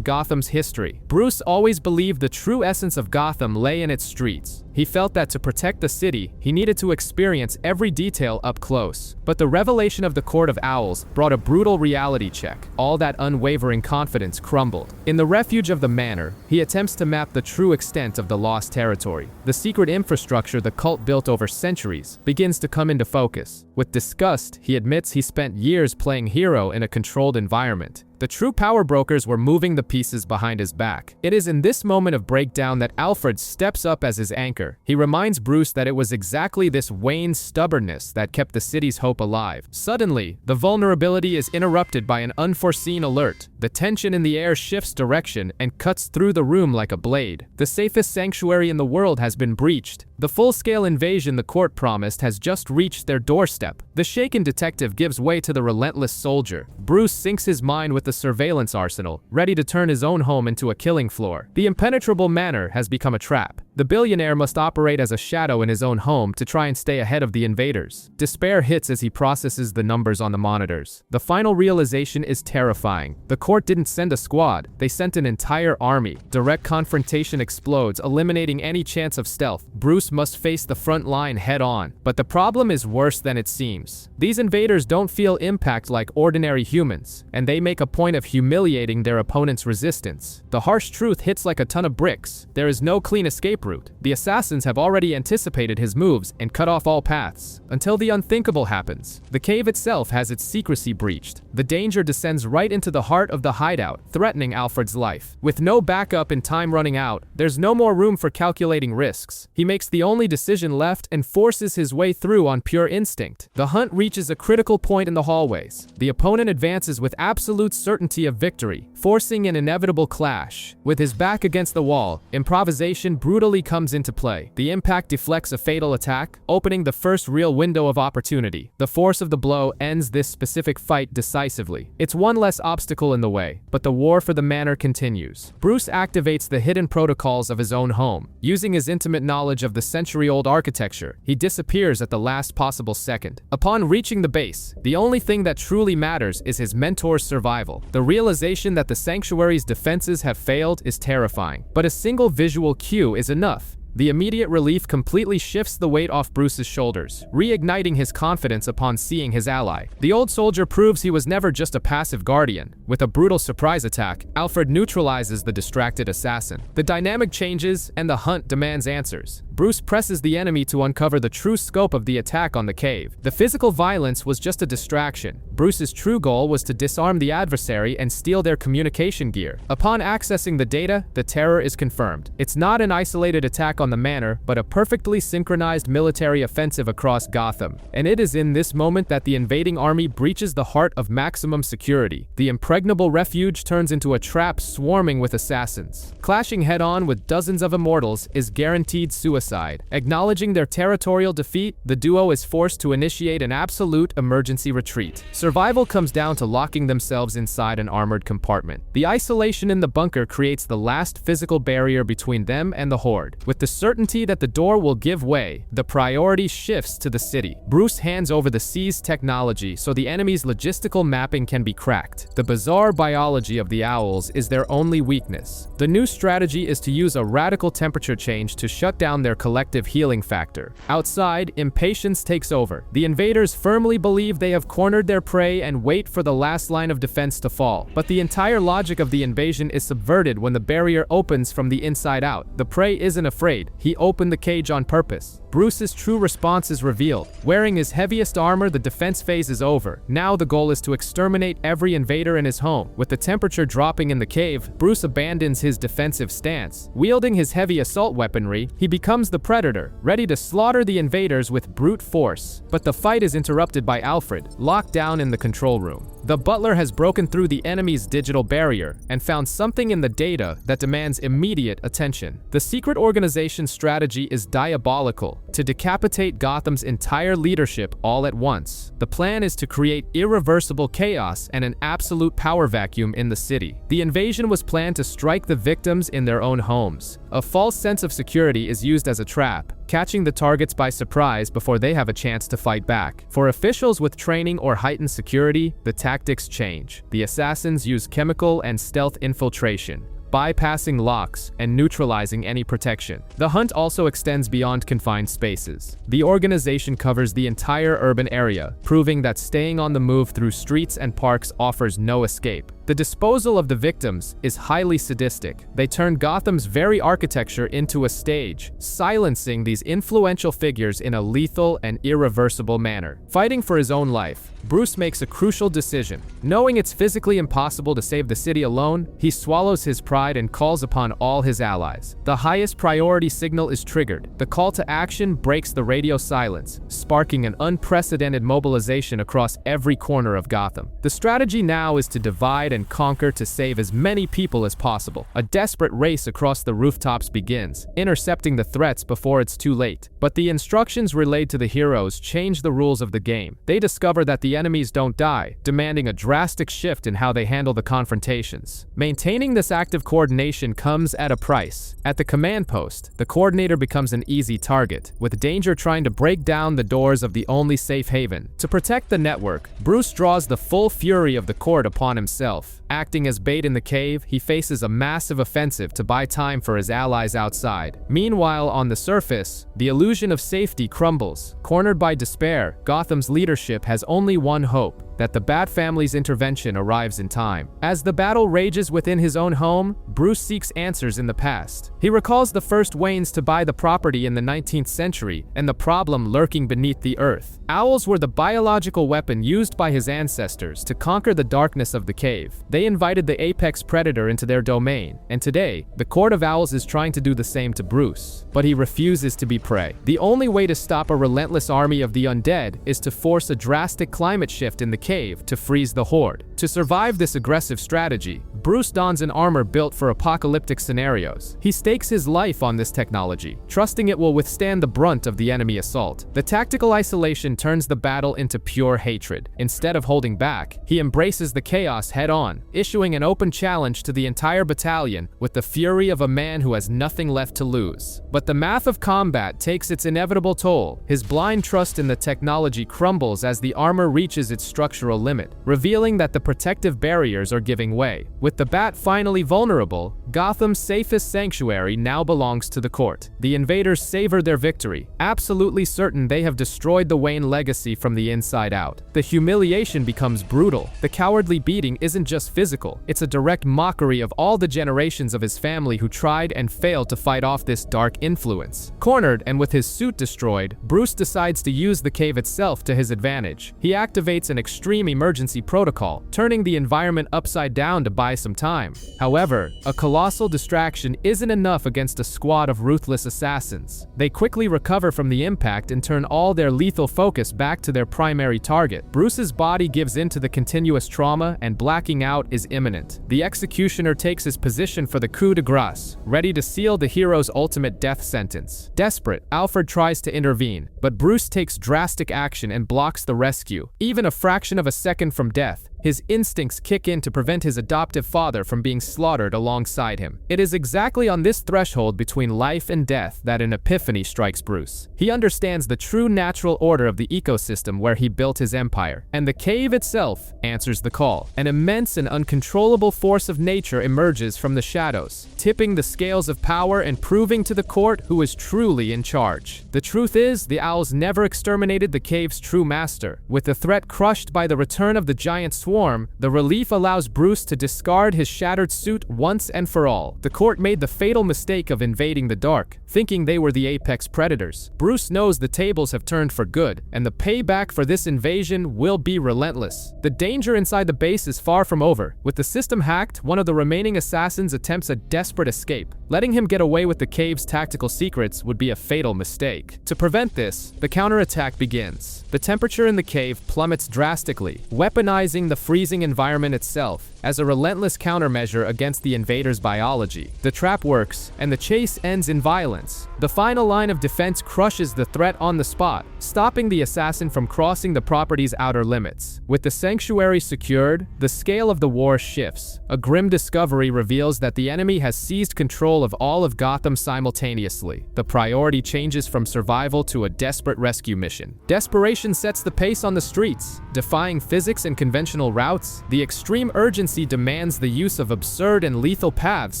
Gotham's history. Bruce always believed the true essence of Gotham lay in its streets. He felt that to protect the city, he needed to experience every detail up close. But the revelation of the Court of Owls brought a brutal reality check. All that unwavering confidence crumbled. In the refuge of the Manor, he attempts to map the true extent of the lost territory. The secret infrastructure the cult built over centuries begins to come into focus. With disgust, he admits he spent years playing hero in a controlled environment. The true power brokers were moving the pieces behind his back. It is in this moment of breakdown that Alfred steps up as his anchor. He reminds Bruce that it was exactly this Wayne's stubbornness that kept the city's hope alive. Suddenly, the vulnerability is interrupted by an unforeseen alert. The tension in the air shifts direction and cuts through the room like a blade. The safest sanctuary in the world has been breached. The full-scale invasion the court promised has just reached their doorstep. The shaken detective gives way to the relentless soldier. Bruce sinks his mind with the surveillance arsenal, ready to turn his own home into a killing floor. The impenetrable manor has become a trap. The billionaire must operate as a shadow in his own home to try and stay ahead of the invaders. Despair hits as he processes the numbers on the monitors. The final realization is terrifying. The court didn't send a squad, they sent an entire army. Direct confrontation explodes, eliminating any chance of stealth. Bruce must face the front line head-on. But the problem is worse than it seems. These invaders don't feel impact like ordinary humans, and they make a point of humiliating their opponent's resistance. The harsh truth hits like a ton of bricks. There is no clean escape route. The assassins have already anticipated his moves and cut off all paths, until the unthinkable happens. The cave itself has its secrecy breached. The danger descends right into the heart of the hideout, threatening Alfred's life. With no backup and time running out, there's no more room for calculating risks. He makes the only decision left and forces his way through on pure instinct. The hunt reaches a critical point in the hallways. The opponent advances with absolute certainty of victory, forcing an inevitable clash. With his back against the wall, improvisation brutally comes into play. The impact deflects a fatal attack, opening the first real window of opportunity. The force of the blow ends this specific fight decisively. It's one less obstacle in the way, but the war for the manor continues. Bruce activates the hidden protocols of his own home. Using his intimate knowledge of the century-old architecture, he disappears at the last possible second. Upon reaching the base, the only thing that truly matters is his mentor's survival. The realization that the sanctuary's defenses have failed is terrifying, but a single visual cue is enough. The immediate relief completely shifts the weight off Bruce's shoulders, reigniting his confidence upon seeing his ally. The old soldier proves he was never just a passive guardian. With a brutal surprise attack, Alfred neutralizes the distracted assassin. The dynamic changes, and the hunt demands answers. Bruce presses the enemy to uncover the true scope of the attack on the cave. The physical violence was just a distraction. Bruce's true goal was to disarm the adversary and steal their communication gear. Upon accessing the data, the terror is confirmed. It's not an isolated attack on the manor, but a perfectly synchronized military offensive across Gotham. And it is in this moment that the invading army breaches the heart of maximum security. The impregnable refuge turns into a trap swarming with assassins. Clashing head-on with dozens of immortals is guaranteed suicide. suicide. Acknowledging their territorial defeat, the duo is forced to initiate an absolute emergency retreat. Survival comes down to locking themselves inside an armored compartment. The isolation in the bunker creates the last physical barrier between them and the Horde. With the certainty that the door will give way, the priority shifts to the city. Bruce hands over the seized technology so the enemy's logistical mapping can be cracked. The bizarre biology of the owls is their only weakness. The new strategy is to use a radical temperature change to shut down their collective healing factor. Outside, impatience takes over. The invaders firmly believe they have cornered their prey and wait for the last line of defense to fall. But the entire logic of the invasion is subverted when the barrier opens from the inside out. The prey isn't afraid. He opened the cage on purpose. Bruce's true response is revealed. Wearing his heaviest armor, the defense phase is over. Now the goal is to exterminate every invader in his home. With the temperature dropping in the cave, Bruce abandons his defensive stance. Wielding his heavy assault weaponry, he becomes the predator, ready to slaughter the invaders with brute force. But the fight is interrupted by Alfred, locked down in the control room. The Butler has broken through the enemy's digital barrier and found something in the data that demands immediate attention. The secret organization's strategy is diabolical: to decapitate Gotham's entire leadership all at once. The plan is to create irreversible chaos and an absolute power vacuum in the city. The invasion was planned to strike the victims in their own homes. A false sense of security is used as a trap, catching the targets by surprise before they have a chance to fight back. For officials with training or heightened security, the tactics change. The assassins use chemical and stealth infiltration, bypassing locks and neutralizing any protection. The hunt also extends beyond confined spaces. The organization covers the entire urban area, proving that staying on the move through streets and parks offers no escape. The disposal of the victims is highly sadistic. They turn Gotham's very architecture into a stage, silencing these influential figures in a lethal and irreversible manner. Fighting for his own life, Bruce makes a crucial decision. Knowing it's physically impossible to save the city alone, he swallows his pride and calls upon all his allies. The highest priority signal is triggered. The call to action breaks the radio silence, sparking an unprecedented mobilization across every corner of Gotham. The strategy now is to divide and conquer to save as many people as possible. A desperate race across the rooftops begins, intercepting the threats before it's too late. But the instructions relayed to the heroes change the rules of the game. They discover that the enemies don't die, demanding a drastic shift in how they handle the confrontations. Maintaining this active coordination comes at a price. At the command post, the coordinator becomes an easy target, with danger trying to break down the doors of the only safe haven. To protect the network, Bruce draws the full fury of the court upon himself. Acting as bait in the cave, he faces a massive offensive to buy time for his allies outside. Meanwhile, on the surface, the illusion of safety crumbles. Cornered by despair, Gotham's leadership has only one hope: that the Bat family's intervention arrives in time. As the battle rages within his own home, Bruce seeks answers in the past. He recalls the first Waynes to buy the property in the 19th century and the problem lurking beneath the earth. Owls were the biological weapon used by his ancestors to conquer the darkness of the cave. They invited the apex predator into their domain, and today, the Court of Owls is trying to do the same to Bruce. But he refuses to be prey. The only way to stop a relentless army of the undead is to force a drastic climate shift in the cave to freeze the Horde. To survive this aggressive strategy, Bruce dons an armor built for apocalyptic scenarios. He stakes his life on this technology, trusting it will withstand the brunt of the enemy assault. The tactical isolation turns the battle into pure hatred. Instead of holding back, he embraces the chaos head-on, issuing an open challenge to the entire battalion with the fury of a man who has nothing left to lose. But the math of combat takes its inevitable toll. His blind trust in the technology crumbles as the armor reaches its structural limit, revealing that the protective barriers are giving way. With the Bat finally vulnerable, Gotham's safest sanctuary now belongs to the court. The invaders savor their victory, absolutely certain they have destroyed the Wayne legacy from the inside out. The humiliation becomes brutal. The cowardly beating isn't just physical, it's a direct mockery of all the generations of his family who tried and failed to fight off this dark influence. Cornered and with his suit destroyed, Bruce decides to use the cave itself to his advantage. He activates an extreme extreme emergency protocol, turning the environment upside down to buy some time. However, a colossal distraction isn't enough against a squad of ruthless assassins. They quickly recover from the impact and turn all their lethal focus back to their primary target. Bruce's body gives in to the continuous trauma, and blacking out is imminent. The executioner takes his position for the coup de grace, ready to seal the hero's ultimate death sentence. Desperate, Alfred tries to intervene, but Bruce takes drastic action and blocks the rescue. Even a fraction of a second from death, his instincts kick in to prevent his adoptive father from being slaughtered alongside him. It is exactly on this threshold between life and death that an epiphany strikes Bruce. He understands the true natural order of the ecosystem where he built his empire, and the cave itself answers the call. An immense and uncontrollable force of nature emerges from the shadows, tipping the scales of power and proving to the court who is truly in charge. The truth is, the owls never exterminated the cave's true master. With the threat crushed by the return of the giant swarm, the relief allows Bruce to discard his shattered suit once and for all. The court made the fatal mistake of invading the dark, thinking they were the apex predators. Bruce knows the tables have turned for good, and the payback for this invasion will be relentless. The danger inside the base is far from over. With the system hacked, one of the remaining assassins attempts a desperate escape. Letting him get away with the cave's tactical secrets would be a fatal mistake. To prevent this, the counterattack begins. The temperature in the cave plummets drastically, weaponizing the freezing environment itself as a relentless countermeasure against the invaders' biology. The trap works, and the chase ends in violence. The final line of defense crushes the threat on the spot, stopping the assassin from crossing the property's outer limits. With the sanctuary secured, the scale of the war shifts. A grim discovery reveals that the enemy has seized control of all of Gotham simultaneously. The priority changes from survival to a desperate rescue mission. Desperation sets the pace on the streets. Defying physics and conventional routes, the extreme urgency demands the use of absurd and lethal paths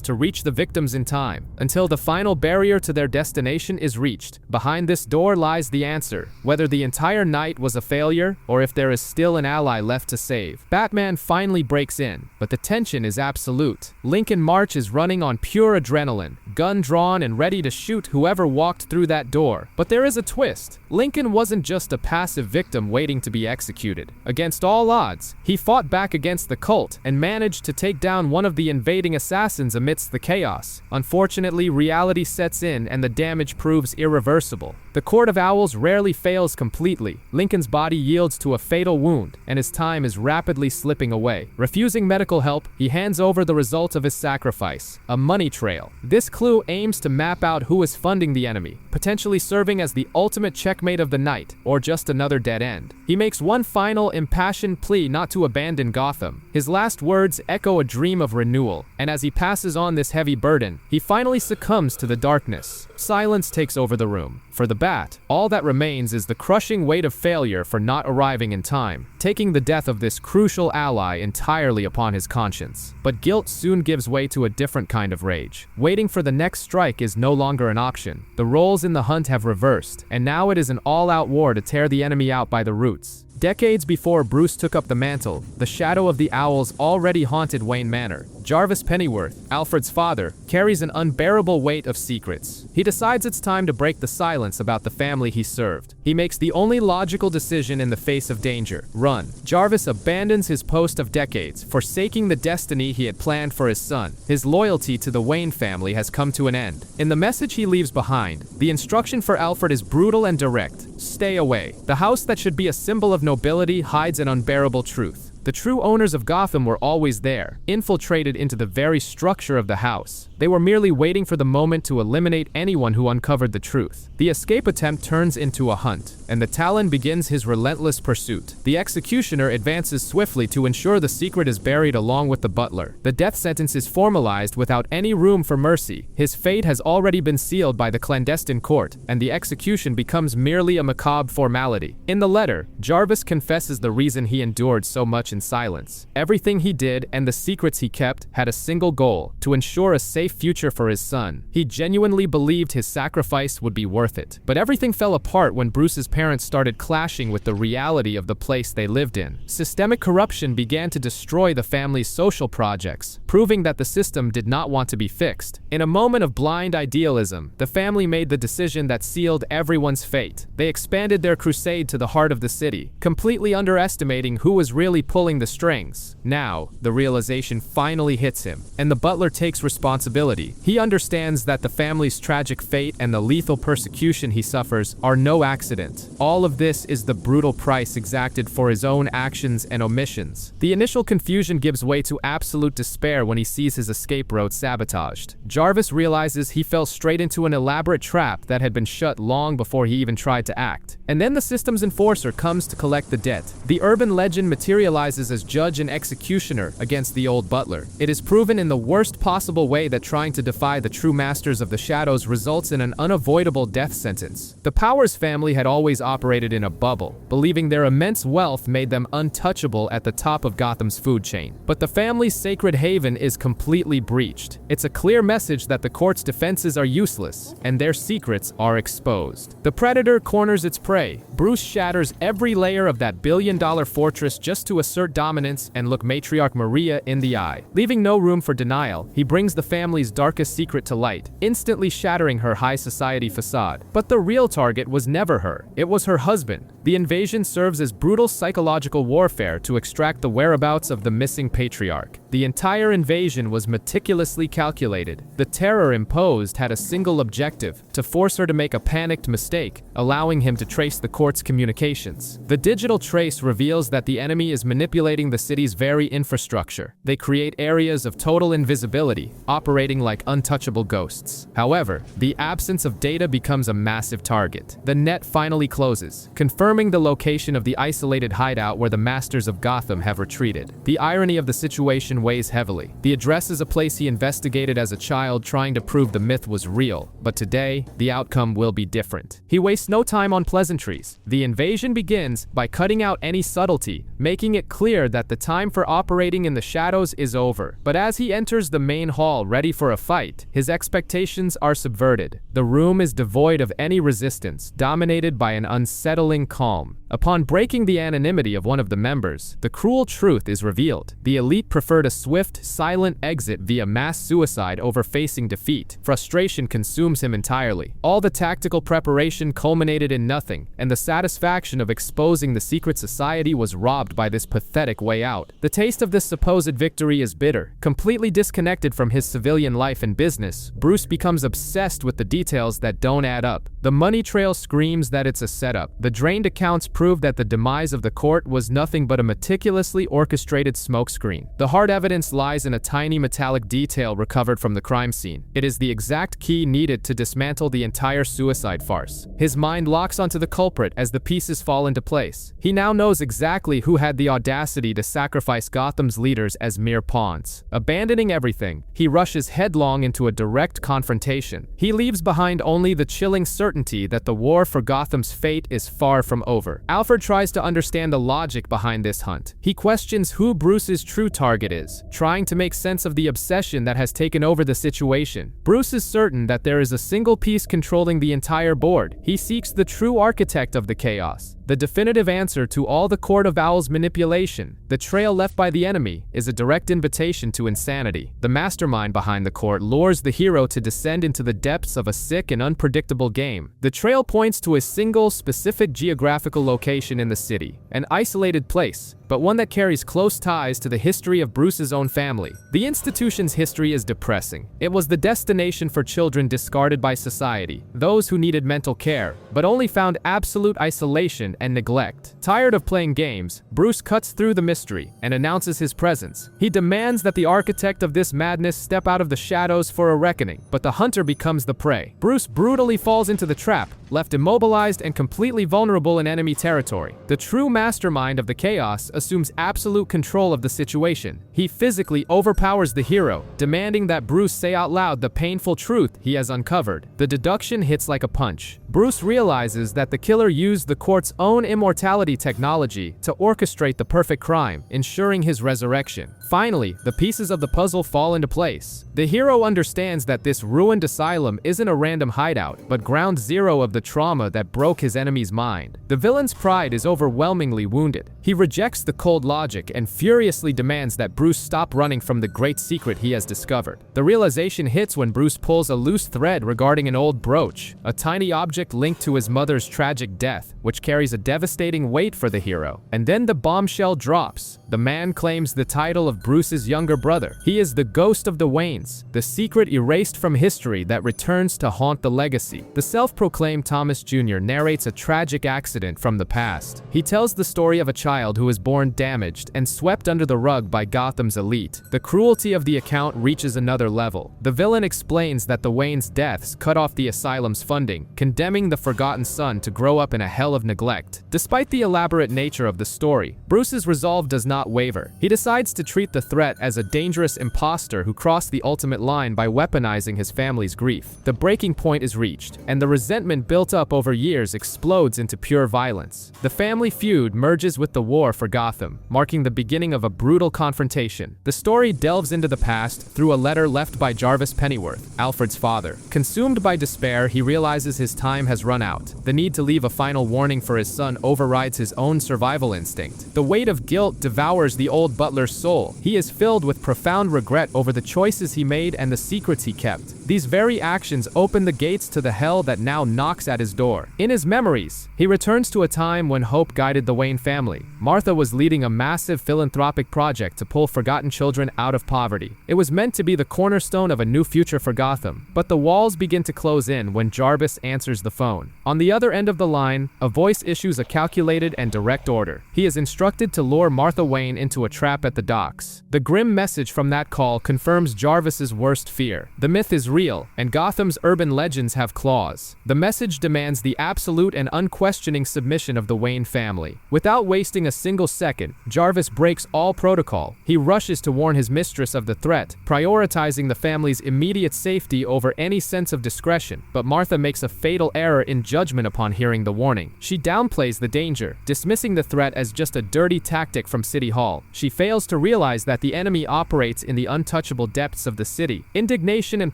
to reach the victims in time, until the final barrier to their destination is reached. Behind this door lies the answer, whether the entire night was a failure or if there is still an ally left to save. Batman finally breaks in, but the tension is absolute. Lincoln March is running on pure adrenaline, gun drawn and ready to shoot whoever walked through that door. But there is a twist. Lincoln wasn't just a passive victim waiting to be executed. Against all odds, he fought back against the cult and managed to take down one of the invading assassins amidst the chaos. Unfortunately, reality sets in and the damage proves irreversible. The Court of Owls rarely fails completely. Lincoln's body yields to a fatal wound, and his time is rapidly slipping away. Refusing medical help, he hands over the result of his sacrifice, a money trail. This clue aims to map out who is funding the enemy, potentially serving as the ultimate checkmate of the night, or just another dead end. He makes one final impassioned plea not to abandon Gotham. His last words echo a dream of renewal, and as he passes on this heavy burden, he finally succumbs to the darkness. Silence takes over the room. For the Bat, all that remains is the crushing weight of failure for not arriving in time, taking the death of this crucial ally entirely upon his conscience. But guilt soon gives way to a different kind of rage. Waiting for the next strike is no longer an option. The roles in the hunt have reversed, and now it is an all-out war to tear the enemy out by the roots. Decades before Bruce took up the mantle, the shadow of the Owls already haunted Wayne Manor. Jarvis Pennyworth, Alfred's father, carries an unbearable weight of secrets. He decides it's time to break the silence about the family he served. He makes the only logical decision in the face of danger: run. Jarvis abandons his post of decades, forsaking the destiny he had planned for his son. His loyalty to the Wayne family has come to an end. In the message he leaves behind, the instruction for Alfred is brutal and direct: stay away. The house that should be a symbol of nobility hides an unbearable truth. The true owners of Gotham were always there, infiltrated into the very structure of the house. They were merely waiting for the moment to eliminate anyone who uncovered the truth. The escape attempt turns into a hunt, and the Talon begins his relentless pursuit. The executioner advances swiftly to ensure the secret is buried along with the Butler. The death sentence is formalized without any room for mercy. His fate has already been sealed by the clandestine court, and the execution becomes merely a macabre formality. In the letter, Jarvis confesses the reason he endured so much in silence. Everything he did and the secrets he kept had a single goal: to ensure a safe future for his son. He genuinely believed his sacrifice would be worth it. But everything fell apart when Bruce's parents started clashing with the reality of the place they lived in. Systemic corruption began to destroy the family's social projects, proving that the system did not want to be fixed. In a moment of blind idealism, the family made the decision that sealed everyone's fate. They expanded their crusade to the heart of the city, completely underestimating who was really pulling the strings. Now, the realization finally hits him, and the Butler takes responsibility. He understands that the family's tragic fate and the lethal persecution he suffers are no accident. All of this is the brutal price exacted for his own actions and omissions. The initial confusion gives way to absolute despair when he sees his escape route sabotaged. Jarvis realizes he fell straight into an elaborate trap that had been shut long before he even tried to act. And then the system's enforcer comes to collect the debt. The urban legend materializes as judge and executioner against the old Butler. It is proven in the worst possible way that trying to defy the true masters of the shadows results in an unavoidable death sentence. The Powers family had always operated in a bubble, believing their immense wealth made them untouchable at the top of Gotham's food chain. But the family's sacred haven is completely breached. It's a clear message that the court's defenses are useless, and their secrets are exposed. The Predator corners its prey. Bruce shatters every layer of that billion-dollar fortress just to assert dominance and look Matriarch Maria in the eye. Leaving no room for denial, he brings the family's darkest secret to light, instantly shattering her high society facade. But the real target was never her. It was her husband. The invasion serves as brutal psychological warfare to extract the whereabouts of the missing patriarch. The entire invasion was meticulously calculated. The terror imposed had a single objective: to force her to make a panicked mistake, allowing him to trace the court's communications. The digital trace reveals that the enemy is manipulating the city's very infrastructure. They create areas of total invisibility, operating like untouchable ghosts. However, the absence of data becomes a massive target. The net finally closes, confirming the location of the isolated hideout where the masters of Gotham have retreated. The irony of the situation weighs heavily. The address is a place he investigated as a child, trying to prove the myth was real, but today, the outcome will be different. He wastes no time on pleasantries. The invasion begins by cutting out any subtlety, making it clear that the time for operating in the shadows is over. But as he enters the main hall ready for a fight, his expectations are subverted. The room is devoid of any resistance, dominated by an unsettling calm. Upon breaking the anonymity of one of the members, the cruel truth is revealed. The elite preferred a swift, silent exit via mass suicide over facing defeat. Frustration consumes him entirely. All the tactical preparation culminated in nothing, and the satisfaction of exposing the secret society was robbed by this pathetic way out. The taste of this supposed victory is bitter. Completely disconnected from his civilian life and business, Bruce becomes obsessed with the details that don't add up. The money trail screams that it's a setup. The drained accounts prove that the demise of the court was nothing but a meticulously orchestrated smokescreen. The hard evidence lies in a tiny metallic detail recovered from the crime scene. It is the exact key needed to dismantle the entire suicide farce. His mind locks onto the culprit as the pieces fall into place. He now knows exactly who had the audacity to sacrifice Gotham's leaders as mere pawns. Abandoning everything, he rushes headlong into a direct confrontation. He leaves behind only the chilling certainty that the war for Gotham's fate is far from over. Alfred tries to understand the logic behind this hunt. He questions who Bruce's true target is, trying to make sense of the obsession that has taken over the situation. Bruce is certain that there is a single piece controlling the entire board. He seeks the true architect of the chaos, the definitive answer to all the Court of Owl's manipulation. The trail left by the enemy is a direct invitation to insanity. The mastermind behind the court lures the hero to descend into the depths of a sick and unpredictable game. The trail points to a single, specific geographical location in the city, an isolated place, but one that carries close ties to the history of Bruce's own family. The institution's history is depressing. It was the destination for children discarded by society, those who needed mental care, but only found absolute isolation and neglect. Tired of playing games, Bruce cuts through the mystery and announces his presence. He demands that the architect of this madness step out of the shadows for a reckoning, but the hunter becomes the prey. Bruce brutally falls into the trap, left immobilized and completely vulnerable in enemy territory. The true mastermind of the chaos assumes absolute control of the situation. He physically overpowers the hero, demanding that Bruce say out loud the painful truth he has uncovered. The deduction hits like a punch. Bruce realizes that the killer used the court's own immortality technology to orchestrate the perfect crime, ensuring his resurrection. Finally, the pieces of the puzzle fall into place. The hero understands that this ruined asylum isn't a random hideout, but ground zero of the trauma that broke his enemy's mind. The villain's pride is overwhelmingly wounded. He rejects the cold logic and furiously demands that Bruce stop running from the great secret he has discovered. The realization hits when Bruce pulls a loose thread regarding an old brooch, a tiny object linked to his mother's tragic death, which carries a devastating weight for the hero. And then the bombshell drops. The man claims the title of Bruce's younger brother. He is the ghost of the Waynes, the secret erased from history that returns to haunt the legacy. The self-proclaimed Thomas Jr. narrates a tragic accident from the past. He tells the story of a child who was born damaged and swept under the rug by Gotham's elite. The cruelty of the account reaches another level. The villain explains that the Waynes' deaths cut off the asylum's funding, condemning the forgotten son to grow up in a hell of neglect. Despite the elaborate nature of the story, Bruce's resolve does not waver. He decides to treat the threat as a dangerous imposter who crossed the ultimate line by weaponizing his family's grief. The breaking point is reached, and the resentment built up over years explodes into pure violence. The family feud merges with the war for Gotham, marking the beginning of a brutal confrontation. The story delves into the past through a letter left by Jarvis Pennyworth, Alfred's father. Consumed by despair, he realizes his time has run out. The need to leave a final warning for his son overrides his own survival instinct. The weight of guilt devours the old Butler's soul. He is filled with profound regret over the choices he made and the secrets he kept. These very actions open the gates to the hell that now knocks at his door. In his memories, he returns to a time when hope guided the Wayne family. Martha was leading a massive philanthropic project to pull forgotten children out of poverty. It was meant to be the cornerstone of a new future for Gotham, but the walls begin to close in when Jarvis answers the phone. On the other end of the line, a voice issues a calculated and direct order. He is instructed to lure Martha Wayne into a trap at the docks. The grim message from that call confirms Jarvis's worst fear. The myth is real, and Gotham's urban legends have claws. The message demands the absolute and unquestioning submission of the Wayne family. Without wasting a single second, Jarvis breaks all protocol. He rushes to warn his mistress of the threat, prioritizing the family's immediate safety over any sense of discretion. But Martha makes a fatal error in judgment upon hearing the warning. She downplays the danger, dismissing the threat as just a dirty tactic from City Hall. She fails to realize that the enemy operates in the untouchable depths of the city. Indignation and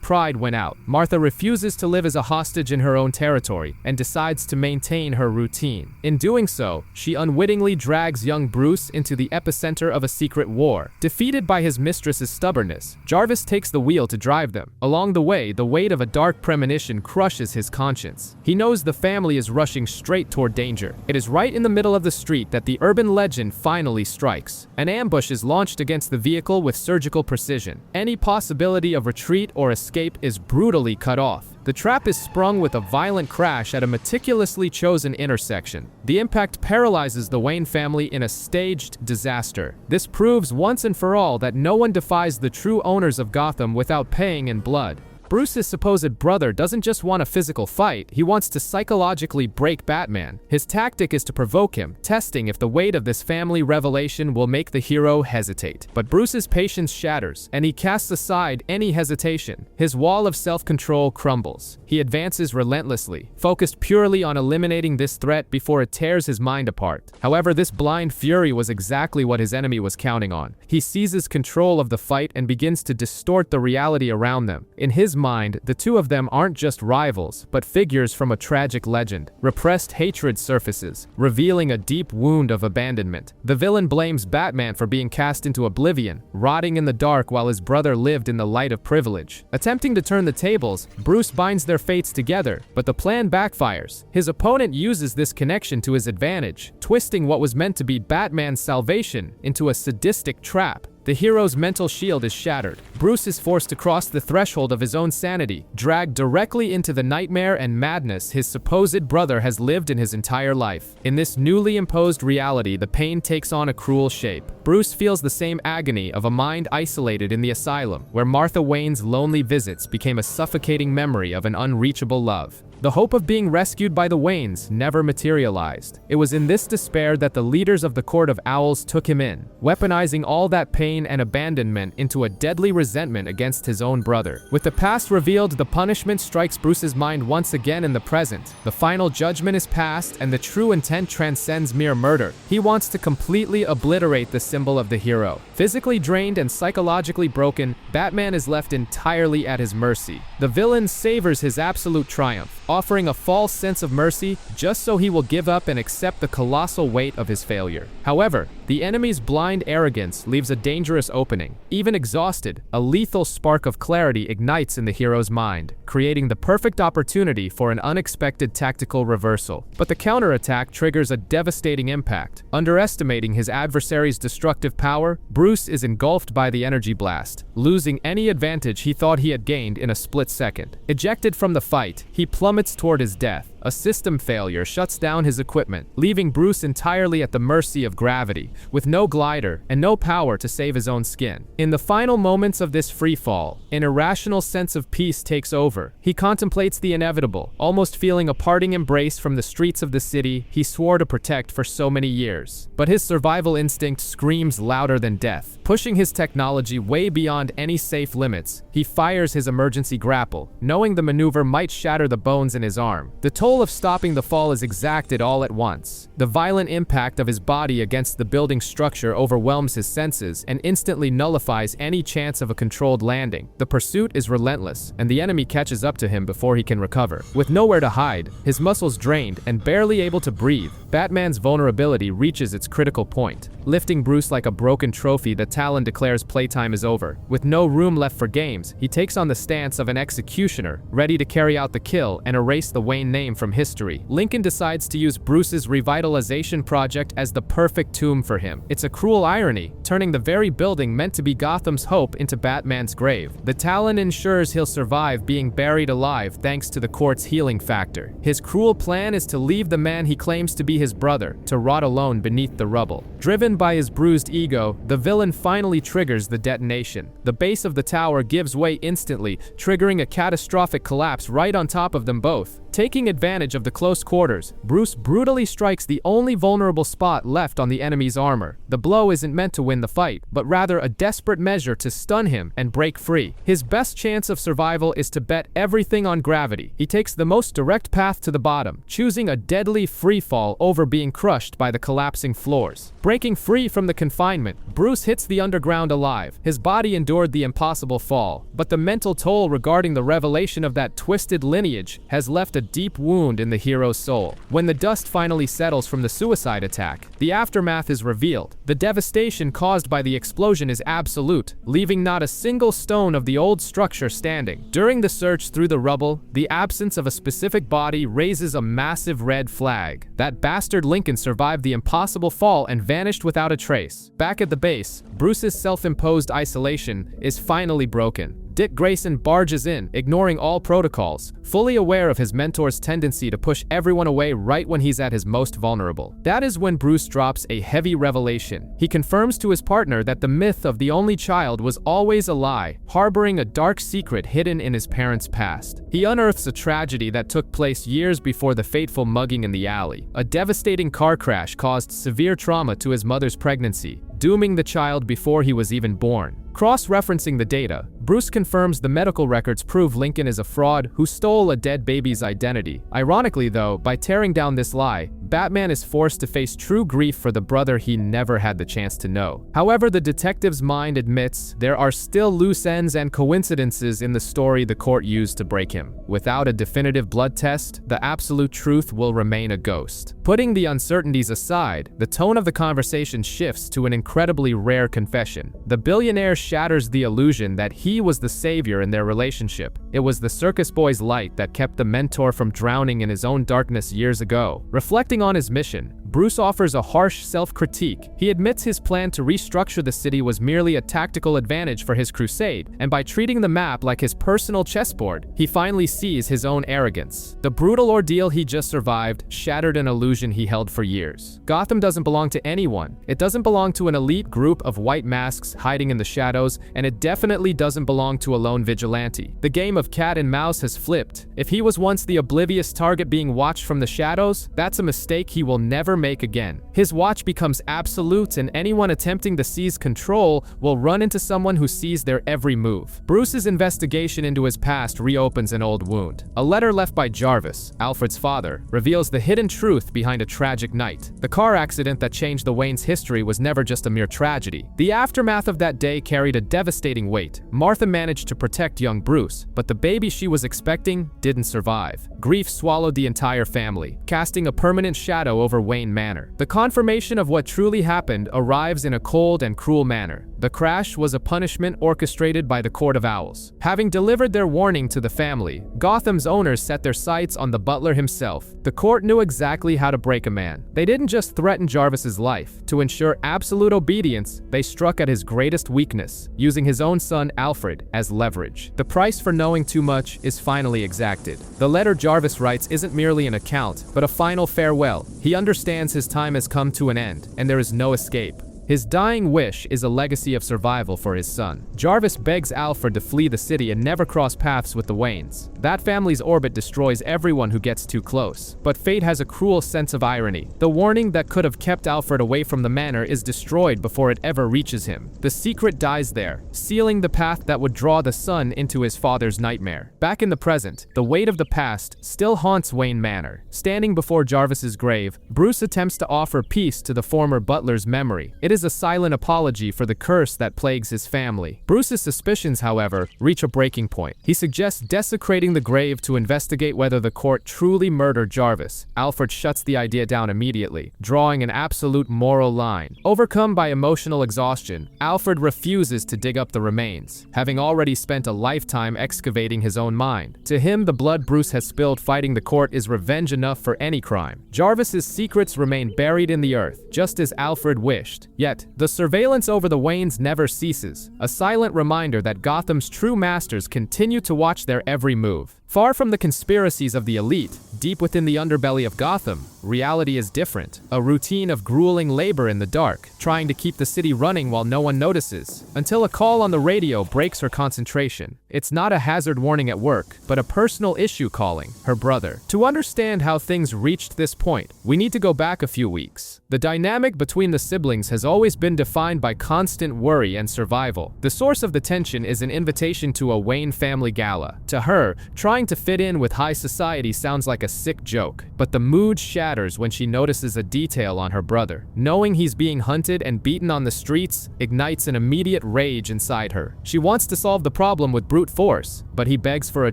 pride win out. Martha refuses to live as a hostage in her own territory and decides to maintain her routine. In doing so, she unwittingly drags young Bruce into the epicenter of a secret war. Defeated by his mistress's stubbornness, Jarvis takes the wheel to drive them. Along the way, the weight of a dark premonition crushes his conscience. He knows the family is rushing straight toward danger. It is right in the middle of the street that the urban legend finally strikes. An ambush is launched against the vehicle with surgical precision. Any possibility of retreat or escape is brutally cut off. The trap is sprung with a violent crash at a meticulously chosen intersection. The impact paralyzes the Wayne family in a staged disaster. This proves once and for all that no one defies the true owners of Gotham without paying in blood. Bruce's supposed brother doesn't just want a physical fight, he wants to psychologically break Batman. His tactic is to provoke him, testing if the weight of this family revelation will make the hero hesitate. But Bruce's patience shatters, and he casts aside any hesitation. His wall of self-control crumbles. He advances relentlessly, focused purely on eliminating this threat before it tears his mind apart. However, this blind fury was exactly what his enemy was counting on. He seizes control of the fight and begins to distort the reality around them. In his mind, the two of them aren't just rivals, but figures from a tragic legend. Repressed hatred surfaces, revealing a deep wound of abandonment. The villain blames Batman for being cast into oblivion, rotting in the dark while his brother lived in the light of privilege. Attempting to turn the tables, Bruce binds their fates together, but the plan backfires. His opponent uses this connection to his advantage, twisting what was meant to be Batman's salvation into a sadistic trap. The hero's mental shield is shattered. Bruce is forced to cross the threshold of his own sanity, dragged directly into the nightmare and madness his supposed brother has lived in his entire life. In this newly imposed reality, the pain takes on a cruel shape. Bruce feels the same agony of a mind isolated in the asylum, where Martha Wayne's lonely visits became a suffocating memory of an unreachable love. The hope of being rescued by the Waynes never materialized. It was in this despair that the leaders of the Court of Owls took him in, weaponizing all that pain and abandonment into a deadly resentment against his own brother. With the past revealed, the punishment strikes Bruce's mind once again in the present. The final judgment is passed, and the true intent transcends mere murder. He wants to completely obliterate the symbol of the hero. Physically drained and psychologically broken, Batman is left entirely at his mercy. The villain savors his absolute triumph, offering a false sense of mercy just so he will give up and accept the colossal weight of his failure. However, the enemy's blind arrogance leaves a dangerous opening. Even exhausted, a lethal spark of clarity ignites in the hero's mind, creating the perfect opportunity for an unexpected tactical reversal. But the counterattack triggers a devastating impact. Underestimating his adversary's destructive power, Bruce is engulfed by the energy blast, losing any advantage he thought he had gained in a split second. Ejected from the fight, he plummets toward his death. A system failure shuts down his equipment, leaving Bruce entirely at the mercy of gravity, with no glider and no power to save his own skin. In the final moments of this free fall, an irrational sense of peace takes over. He contemplates the inevitable, almost feeling a parting embrace from the streets of the city he swore to protect for so many years. But his survival instinct screams louder than death. Pushing his technology way beyond any safe limits, he fires his emergency grapple, knowing the maneuver might shatter the bones in his arm. The toll of stopping the fall is exacted all at once. The violent impact of his body against the building structure overwhelms his senses and instantly nullifies any chance of a controlled landing. The pursuit is relentless, and the enemy catches up to him before he can recover. With nowhere to hide, his muscles drained, and barely able to breathe, Batman's vulnerability reaches its critical point, lifting Bruce like a broken trophy that Talon declares playtime is over. With no room left for games, he takes on the stance of an executioner, ready to carry out the kill and erase the Wayne name from history. Lincoln decides to use Bruce's revitalization project as the perfect tomb for him. It's a cruel irony, turning the very building meant to be Gotham's hope into Batman's grave. The Talon ensures he'll survive being buried alive thanks to the court's healing factor. His cruel plan is to leave the man he claims to be his brother to rot alone beneath the rubble. Driven by his bruised ego, the villain finally triggers the detonation. The base of the tower gives way instantly, triggering a catastrophic collapse right on top of them both. Taking advantage of the close quarters, Bruce brutally strikes the only vulnerable spot left on the enemy's armor. The blow isn't meant to win the fight, but rather a desperate measure to stun him and break free. His best chance of survival is to bet everything on gravity. He takes the most direct path to the bottom, choosing a deadly free fall over being crushed by the collapsing floors. Breaking free from the confinement, Bruce hits the underground alive. His body endured the impossible fall, but the mental toll regarding the revelation of that twisted lineage has left a deep wound in the hero's soul. When the dust finally settles from the suicide attack, the aftermath is revealed. The devastation caused by the explosion is absolute, leaving not a single stone of the old structure standing. During the search through the rubble, the absence of a specific body raises a massive red flag. That bastard Lincoln survived the impossible fall and vanished without a trace. Back at the base, Bruce's self-imposed isolation is finally broken. Dick Grayson barges in, ignoring all protocols, fully aware of his mentor's tendency to push everyone away right when he's at his most vulnerable. That is when Bruce drops a heavy revelation. He confirms to his partner that the myth of the only child was always a lie, harboring a dark secret hidden in his parents' past. He unearths a tragedy that took place years before the fateful mugging in the alley. A devastating car crash caused severe trauma to his mother's pregnancy, dooming the child before he was even born. Cross-referencing the data, Bruce confirms the medical records prove Lincoln is a fraud who stole a dead baby's identity. Ironically though, by tearing down this lie, Batman is forced to face true grief for the brother he never had the chance to know. However, the detective's mind admits there are still loose ends and coincidences in the story the court used to break him. Without a definitive blood test, the absolute truth will remain a ghost. Putting the uncertainties aside, the tone of the conversation shifts to an incredibly rare confession. The billionaire shatters the illusion that he was the savior in their relationship. It was the circus boy's light that kept the mentor from drowning in his own darkness years ago. Reflecting on his mission, Bruce offers a harsh self-critique. He admits his plan to restructure the city was merely a tactical advantage for his crusade, and by treating the map like his personal chessboard, he finally sees his own arrogance. The brutal ordeal he just survived shattered an illusion he held for years. Gotham doesn't belong to anyone. It doesn't belong to an elite group of white masks hiding in the shadows, and it definitely doesn't belong to a lone vigilante. The game of cat and mouse has flipped. If he was once the oblivious target being watched from the shadows, that's a mistake he will never make again. His watch becomes absolute, and anyone attempting to seize control will run into someone who sees their every move. Bruce's investigation into his past reopens an old wound. A letter left by Jarvis, Alfred's father, reveals the hidden truth behind a tragic night. The car accident that changed the Waynes' history was never just a mere tragedy. The aftermath of that day carried a devastating weight. Martha managed to protect young Bruce, but the baby she was expecting didn't survive. Grief swallowed the entire family, casting a permanent shadow over Wayne Manor. The confirmation of what truly happened arrives in a cold and cruel manner. The crash was a punishment orchestrated by the Court of Owls. Having delivered their warning to the family, Gotham's owners set their sights on the Butler himself. The court knew exactly how to break a man. They didn't just threaten Jarvis's life. To ensure absolute obedience, they struck at his greatest weakness, using his own son Alfred as leverage. The price for knowing too much is finally exacted. The letter Jarvis writes isn't merely an account, but a final farewell. He understands his time has come to an end, and there is no escape. His dying wish is a legacy of survival for his son. Jarvis begs Alfred to flee the city and never cross paths with the Waynes. That family's orbit destroys everyone who gets too close. But fate has a cruel sense of irony. The warning that could have kept Alfred away from the manor is destroyed before it ever reaches him. The secret dies there, sealing the path that would draw the son into his father's nightmare. Back in the present, the weight of the past still haunts Wayne Manor. Standing before Jarvis's grave, Bruce attempts to offer peace to the former butler's memory. It is a silent apology for the curse that plagues his family. Bruce's suspicions, however, reach a breaking point. He suggests desecrating the grave to investigate whether the court truly murdered Jarvis. Alfred shuts the idea down immediately, drawing an absolute moral line. Overcome by emotional exhaustion, Alfred refuses to dig up the remains, having already spent a lifetime excavating his own mind. To him, the blood Bruce has spilled fighting the court is revenge enough for any crime. Jarvis's secrets remain buried in the earth, just as Alfred wished. Yet, the surveillance over the Waynes never ceases, a silent reminder that Gotham's true masters continue to watch their every move. Far from the conspiracies of the elite, deep within the underbelly of Gotham, reality is different. A routine of grueling labor in the dark, trying to keep the city running while no one notices, until a call on the radio breaks her concentration. It's not a hazard warning at work, but a personal issue calling, her brother. To understand how things reached this point, we need to go back a few weeks. The dynamic between the siblings has always been defined by constant worry and survival. The source of the tension is an invitation to a Wayne family gala. To her, trying to fit in with high society sounds like a sick joke, but the mood shatters when she notices a detail on her brother. Knowing he's being hunted and beaten on the streets ignites an immediate rage inside her. She wants to solve the problem with brute force, but he begs for a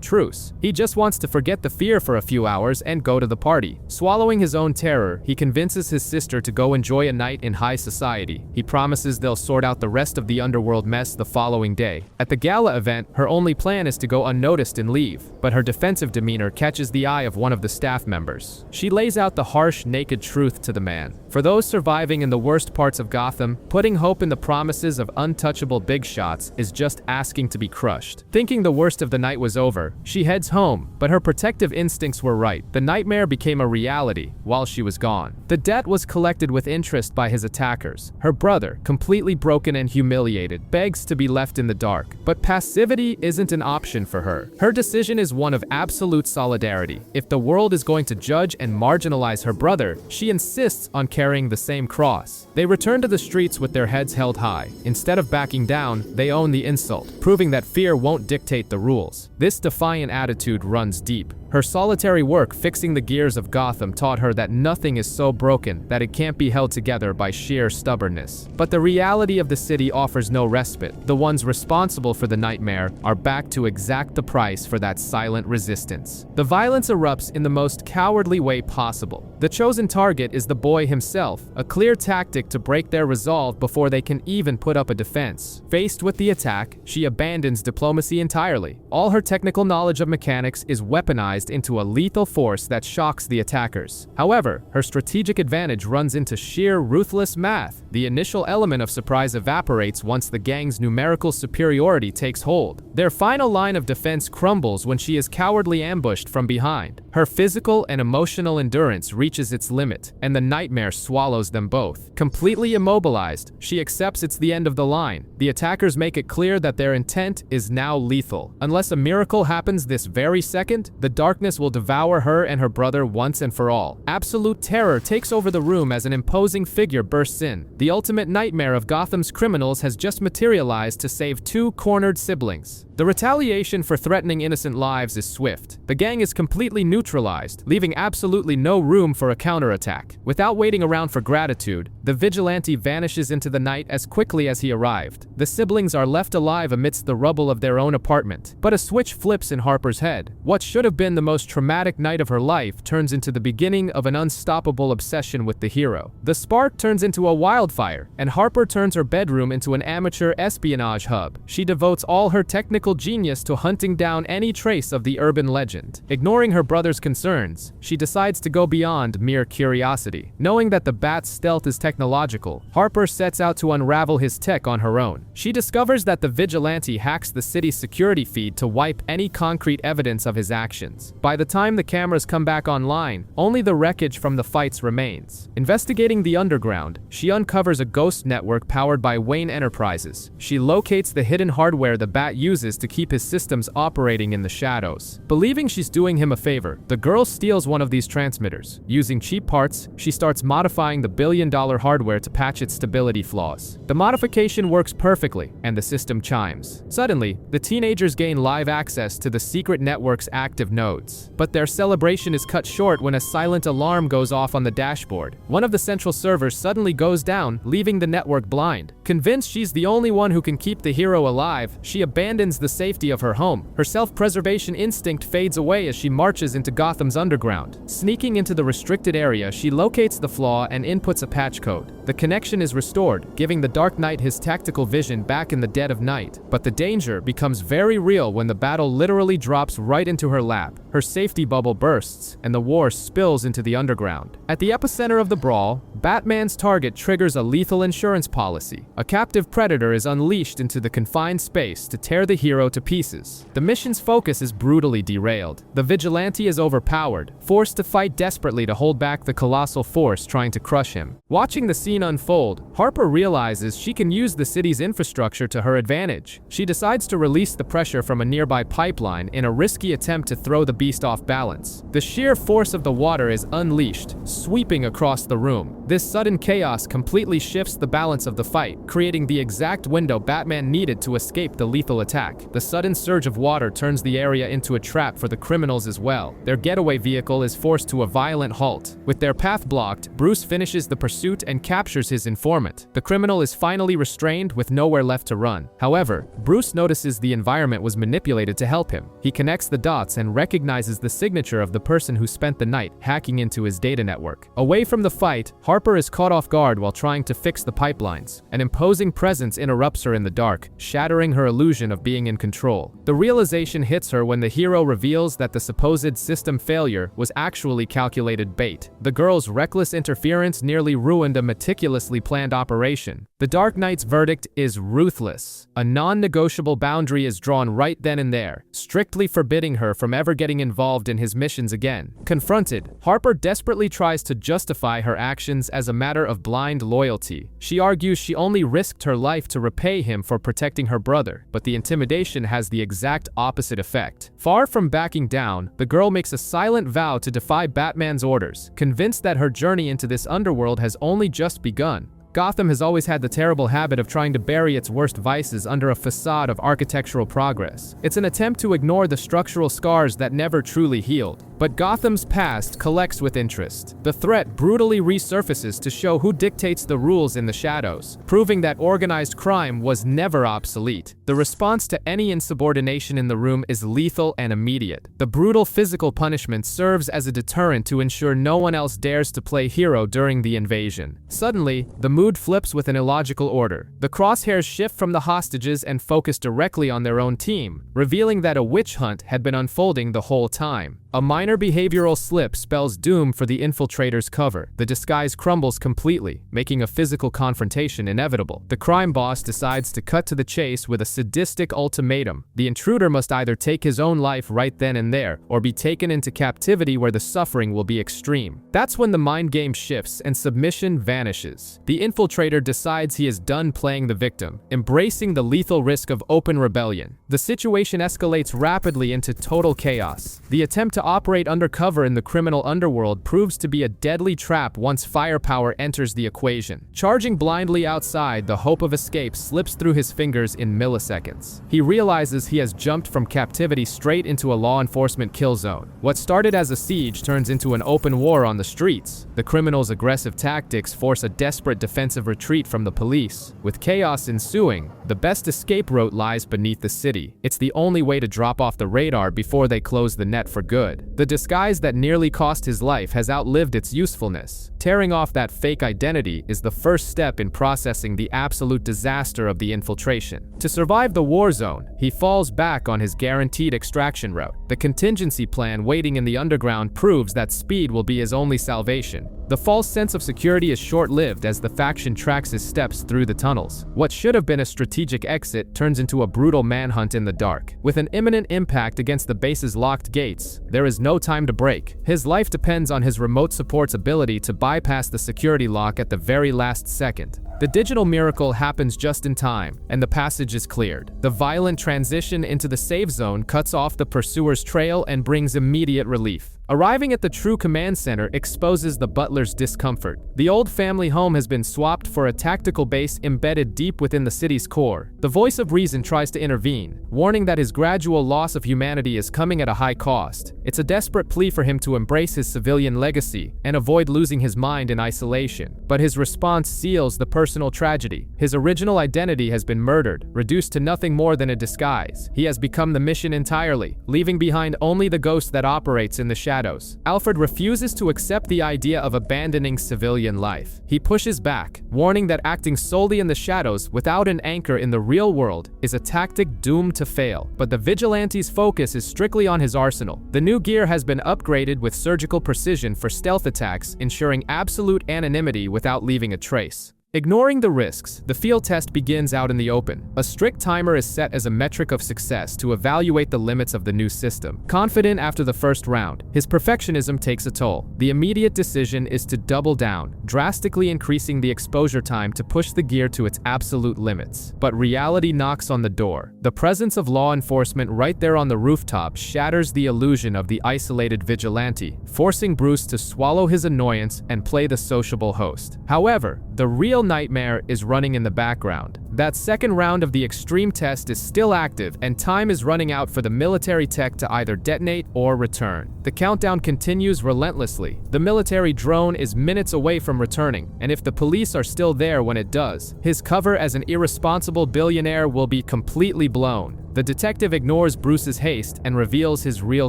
truce. He just wants to forget the fear for a few hours and go to the party. Swallowing his own terror, he convinces his sister to go enjoy a night in high society. He promises they'll sort out the rest of the underworld mess the following day. At the gala event, her only plan is to go unnoticed and leave, but her defensive demeanor catches the eye of one of the staff members. She lays out the harsh, naked truth to the man. For those surviving in the worst parts of Gotham, putting hope in the promises of untouchable big shots is just asking to be crushed. Thinking the worst of the night was over, she heads home, but her protective instincts were right. The nightmare became a reality while she was gone. The debt was collected with interest by his attackers. Her brother, completely broken and humiliated, begs to be left in the dark. But passivity isn't an option for her. Her decision is one of absolute solidarity. If the world is going to judge and marginalize her brother, she insists on carrying the same cross. They return to the streets with their heads held high. Instead of backing down, they own the insult, proving that fear won't dictate the rules. This defiant attitude runs deep. Her solitary work fixing the gears of Gotham taught her that nothing is so broken that it can't be held together by sheer stubbornness. But the reality of the city offers no respite. The ones responsible for the nightmare are back to exact the price for that silent resistance. The violence erupts in the most cowardly way possible. The chosen target is the boy himself, a clear tactic to break their resolve before they can even put up a defense. Faced with the attack, she abandons diplomacy entirely. All her technical knowledge of mechanics is weaponized materialized into a lethal force that shocks the attackers. However, her strategic advantage runs into sheer ruthless math. The initial element of surprise evaporates once the gang's numerical superiority takes hold. Their final line of defense crumbles when she is cowardly ambushed from behind. Her physical and emotional endurance reaches its limit, and the nightmare swallows them both. Completely immobilized, she accepts it's the end of the line. The attackers make it clear that their intent is now lethal. Unless a miracle happens this very second, the darkness will devour her and her brother once and for all. Absolute terror takes over the room as an imposing figure bursts in. The ultimate nightmare of Gotham's criminals has just materialized to save two cornered siblings. The retaliation for threatening innocent lives is swift. The gang is completely neutralized, leaving absolutely no room for a counterattack. Without waiting around for gratitude, the vigilante vanishes into the night as quickly as he arrived. The siblings are left alive amidst the rubble of their own apartment. But a switch flips in Harper's head. What should have been the most traumatic night of her life turns into the beginning of an unstoppable obsession with the hero. The spark turns into a wildfire, and Harper turns her bedroom into an amateur espionage hub. She devotes all her technical genius to hunting down any trace of the urban legend. Ignoring her brother's concerns, she decides to go beyond mere curiosity. Knowing that the Bat's stealth is technological, Harper sets out to unravel his tech on her own. She discovers that the vigilante hacks the city's security feed to wipe any concrete evidence of his actions. By the time the cameras come back online, only the wreckage from the fights remains. Investigating the underground, she uncovers a ghost network powered by Wayne Enterprises. She locates the hidden hardware the Bat uses to keep his systems operating in the shadows. Believing she's doing him a favor, the girl steals one of these transmitters. Using cheap parts, she starts modifying the billion-dollar hardware to patch its stability flaws. The modification works perfectly, and the system chimes. Suddenly, the teenagers gain live access to the secret network's active nodes. But their celebration is cut short when a silent alarm goes off on the dashboard. One of the central servers suddenly goes down, leaving the network blind. Convinced she's the only one who can keep the hero alive, she abandons the safety of her home. Her self-preservation instinct fades away as she marches into Gotham's underground. Sneaking into the restricted area, she locates the flaw and inputs a patch code. The connection is restored, giving the Dark Knight his tactical vision back in the dead of night. But the danger becomes very real when the battle literally drops right into her lap. Her safety bubble bursts, and the war spills into the underground. At the epicenter of the brawl, Batman's target triggers a lethal insurance policy. A captive predator is unleashed into the confined space to tear the hero to pieces. The mission's focus is brutally derailed. The vigilante is overpowered, forced to fight desperately to hold back the colossal force trying to crush him. Watching the scene unfold, Harper realizes she can use the city's infrastructure to her advantage. She decides to release the pressure from a nearby pipeline in a risky attempt to throw the beast off balance. The sheer force of the water is unleashed, sweeping across the room. This sudden chaos completely shifts the balance of the fight, creating the exact window Batman needed to escape the lethal attack. The sudden surge of water turns the area into a trap for the criminals as well. Their getaway vehicle is forced to a violent halt. With their path blocked, Bruce finishes the pursuit and captures his informant. The criminal is finally restrained with nowhere left to run. However, Bruce notices the environment was manipulated to help him. He connects the dots and recognizes the signature of the person who spent the night hacking into his data network. Away from the fight, Harper is caught off guard while trying to fix the pipelines. An imposing presence interrupts her in the dark, shattering her illusion of being in control. The realization hits her when the hero reveals that the supposed system failure was actually calculated bait. The girl's reckless interference nearly ruined a meticulously planned operation. The Dark Knight's verdict is ruthless. A non-negotiable boundary is drawn right then and there, strictly forbidding her from ever getting involved in his missions again. Confronted, Harper desperately tries to justify her actions as a matter of blind loyalty. She argues she only risked her life to repay him for protecting her brother, but the intimidation has the exact opposite effect. Far from backing down, the girl makes a silent vow to defy Batman's orders, convinced that her journey into this underworld has only just begun. Gotham has always had the terrible habit of trying to bury its worst vices under a facade of architectural progress. It's an attempt to ignore the structural scars that never truly healed. But Gotham's past collects with interest. The threat brutally resurfaces to show who dictates the rules in the shadows, proving that organized crime was never obsolete. The response to any insubordination in the room is lethal and immediate. The brutal physical punishment serves as a deterrent to ensure no one else dares to play hero during the invasion. Suddenly, the mood flips with an illogical order. The crosshairs shift from the hostages and focus directly on their own team, revealing that a witch hunt had been unfolding the whole time. A minor behavioral slip spells doom for the infiltrator's cover. The disguise crumbles completely, making a physical confrontation inevitable. The crime boss decides to cut to the chase with a sadistic ultimatum. The intruder must either take his own life right then and there, or be taken into captivity where the suffering will be extreme. That's when the mind game shifts and submission vanishes. The infiltrator decides he is done playing the victim, embracing the lethal risk of open rebellion. The situation escalates rapidly into total chaos. The attempt to operate undercover in the criminal underworld proves to be a deadly trap once firepower enters the equation. Charging blindly outside, the hope of escape slips through his fingers in milliseconds. He realizes he has jumped from captivity straight into a law enforcement kill zone. What started as a siege turns into an open war on the streets. The criminals' aggressive tactics force a desperate defensive retreat from the police. With chaos ensuing, the best escape route lies beneath the city. It's the only way to drop off the radar before they close the net for good. The disguise that nearly cost his life has outlived its usefulness. Tearing off that fake identity is the first step in processing the absolute disaster of the infiltration. To survive the war zone, he falls back on his guaranteed extraction route. The contingency plan waiting in the underground proves that speed will be his only salvation. The false sense of security is short-lived as the faction tracks his steps through the tunnels. What should have been a strategic exit turns into a brutal manhunt in the dark. With an imminent impact against the base's locked gates, there is no time to break. His life depends on his remote support's ability to bypass the security lock at the very last second. The digital miracle happens just in time, and the passage is cleared. The violent transition into the safe zone cuts off the pursuer's trail and brings immediate relief. Arriving at the true command center exposes the Butler's discomfort. The old family home has been swapped for a tactical base embedded deep within the city's core. The voice of reason tries to intervene, warning that his gradual loss of humanity is coming at a high cost. It's a desperate plea for him to embrace his civilian legacy and avoid losing his mind in isolation. But his response seals the personal tragedy. His original identity has been murdered, reduced to nothing more than a disguise. He has become the mission entirely, leaving behind only the ghost that operates in the shadows. Alfred refuses to accept the idea of abandoning civilian life. He pushes back, warning that acting solely in the shadows without an anchor in the real world is a tactic doomed to fail. But the vigilante's focus is strictly on his arsenal. The new gear has been upgraded with surgical precision for stealth attacks, ensuring absolute anonymity without leaving a trace. Ignoring the risks, the field test begins out in the open. A strict timer is set as a metric of success to evaluate the limits of the new system. Confident after the first round, his perfectionism takes a toll. The immediate decision is to double down, drastically increasing the exposure time to push the gear to its absolute limits. But reality knocks on the door. The presence of law enforcement right there on the rooftop shatters the illusion of the isolated vigilante, forcing Bruce to swallow his annoyance and play the sociable host. However, the real nightmare is running in the background. That second round of the extreme test is still active, and time is running out for the military tech to either detonate or return. The countdown continues relentlessly. The military drone is minutes away from returning, and if the police are still there when it does, his cover as an irresponsible billionaire will be completely blown. The detective ignores Bruce's haste and reveals his real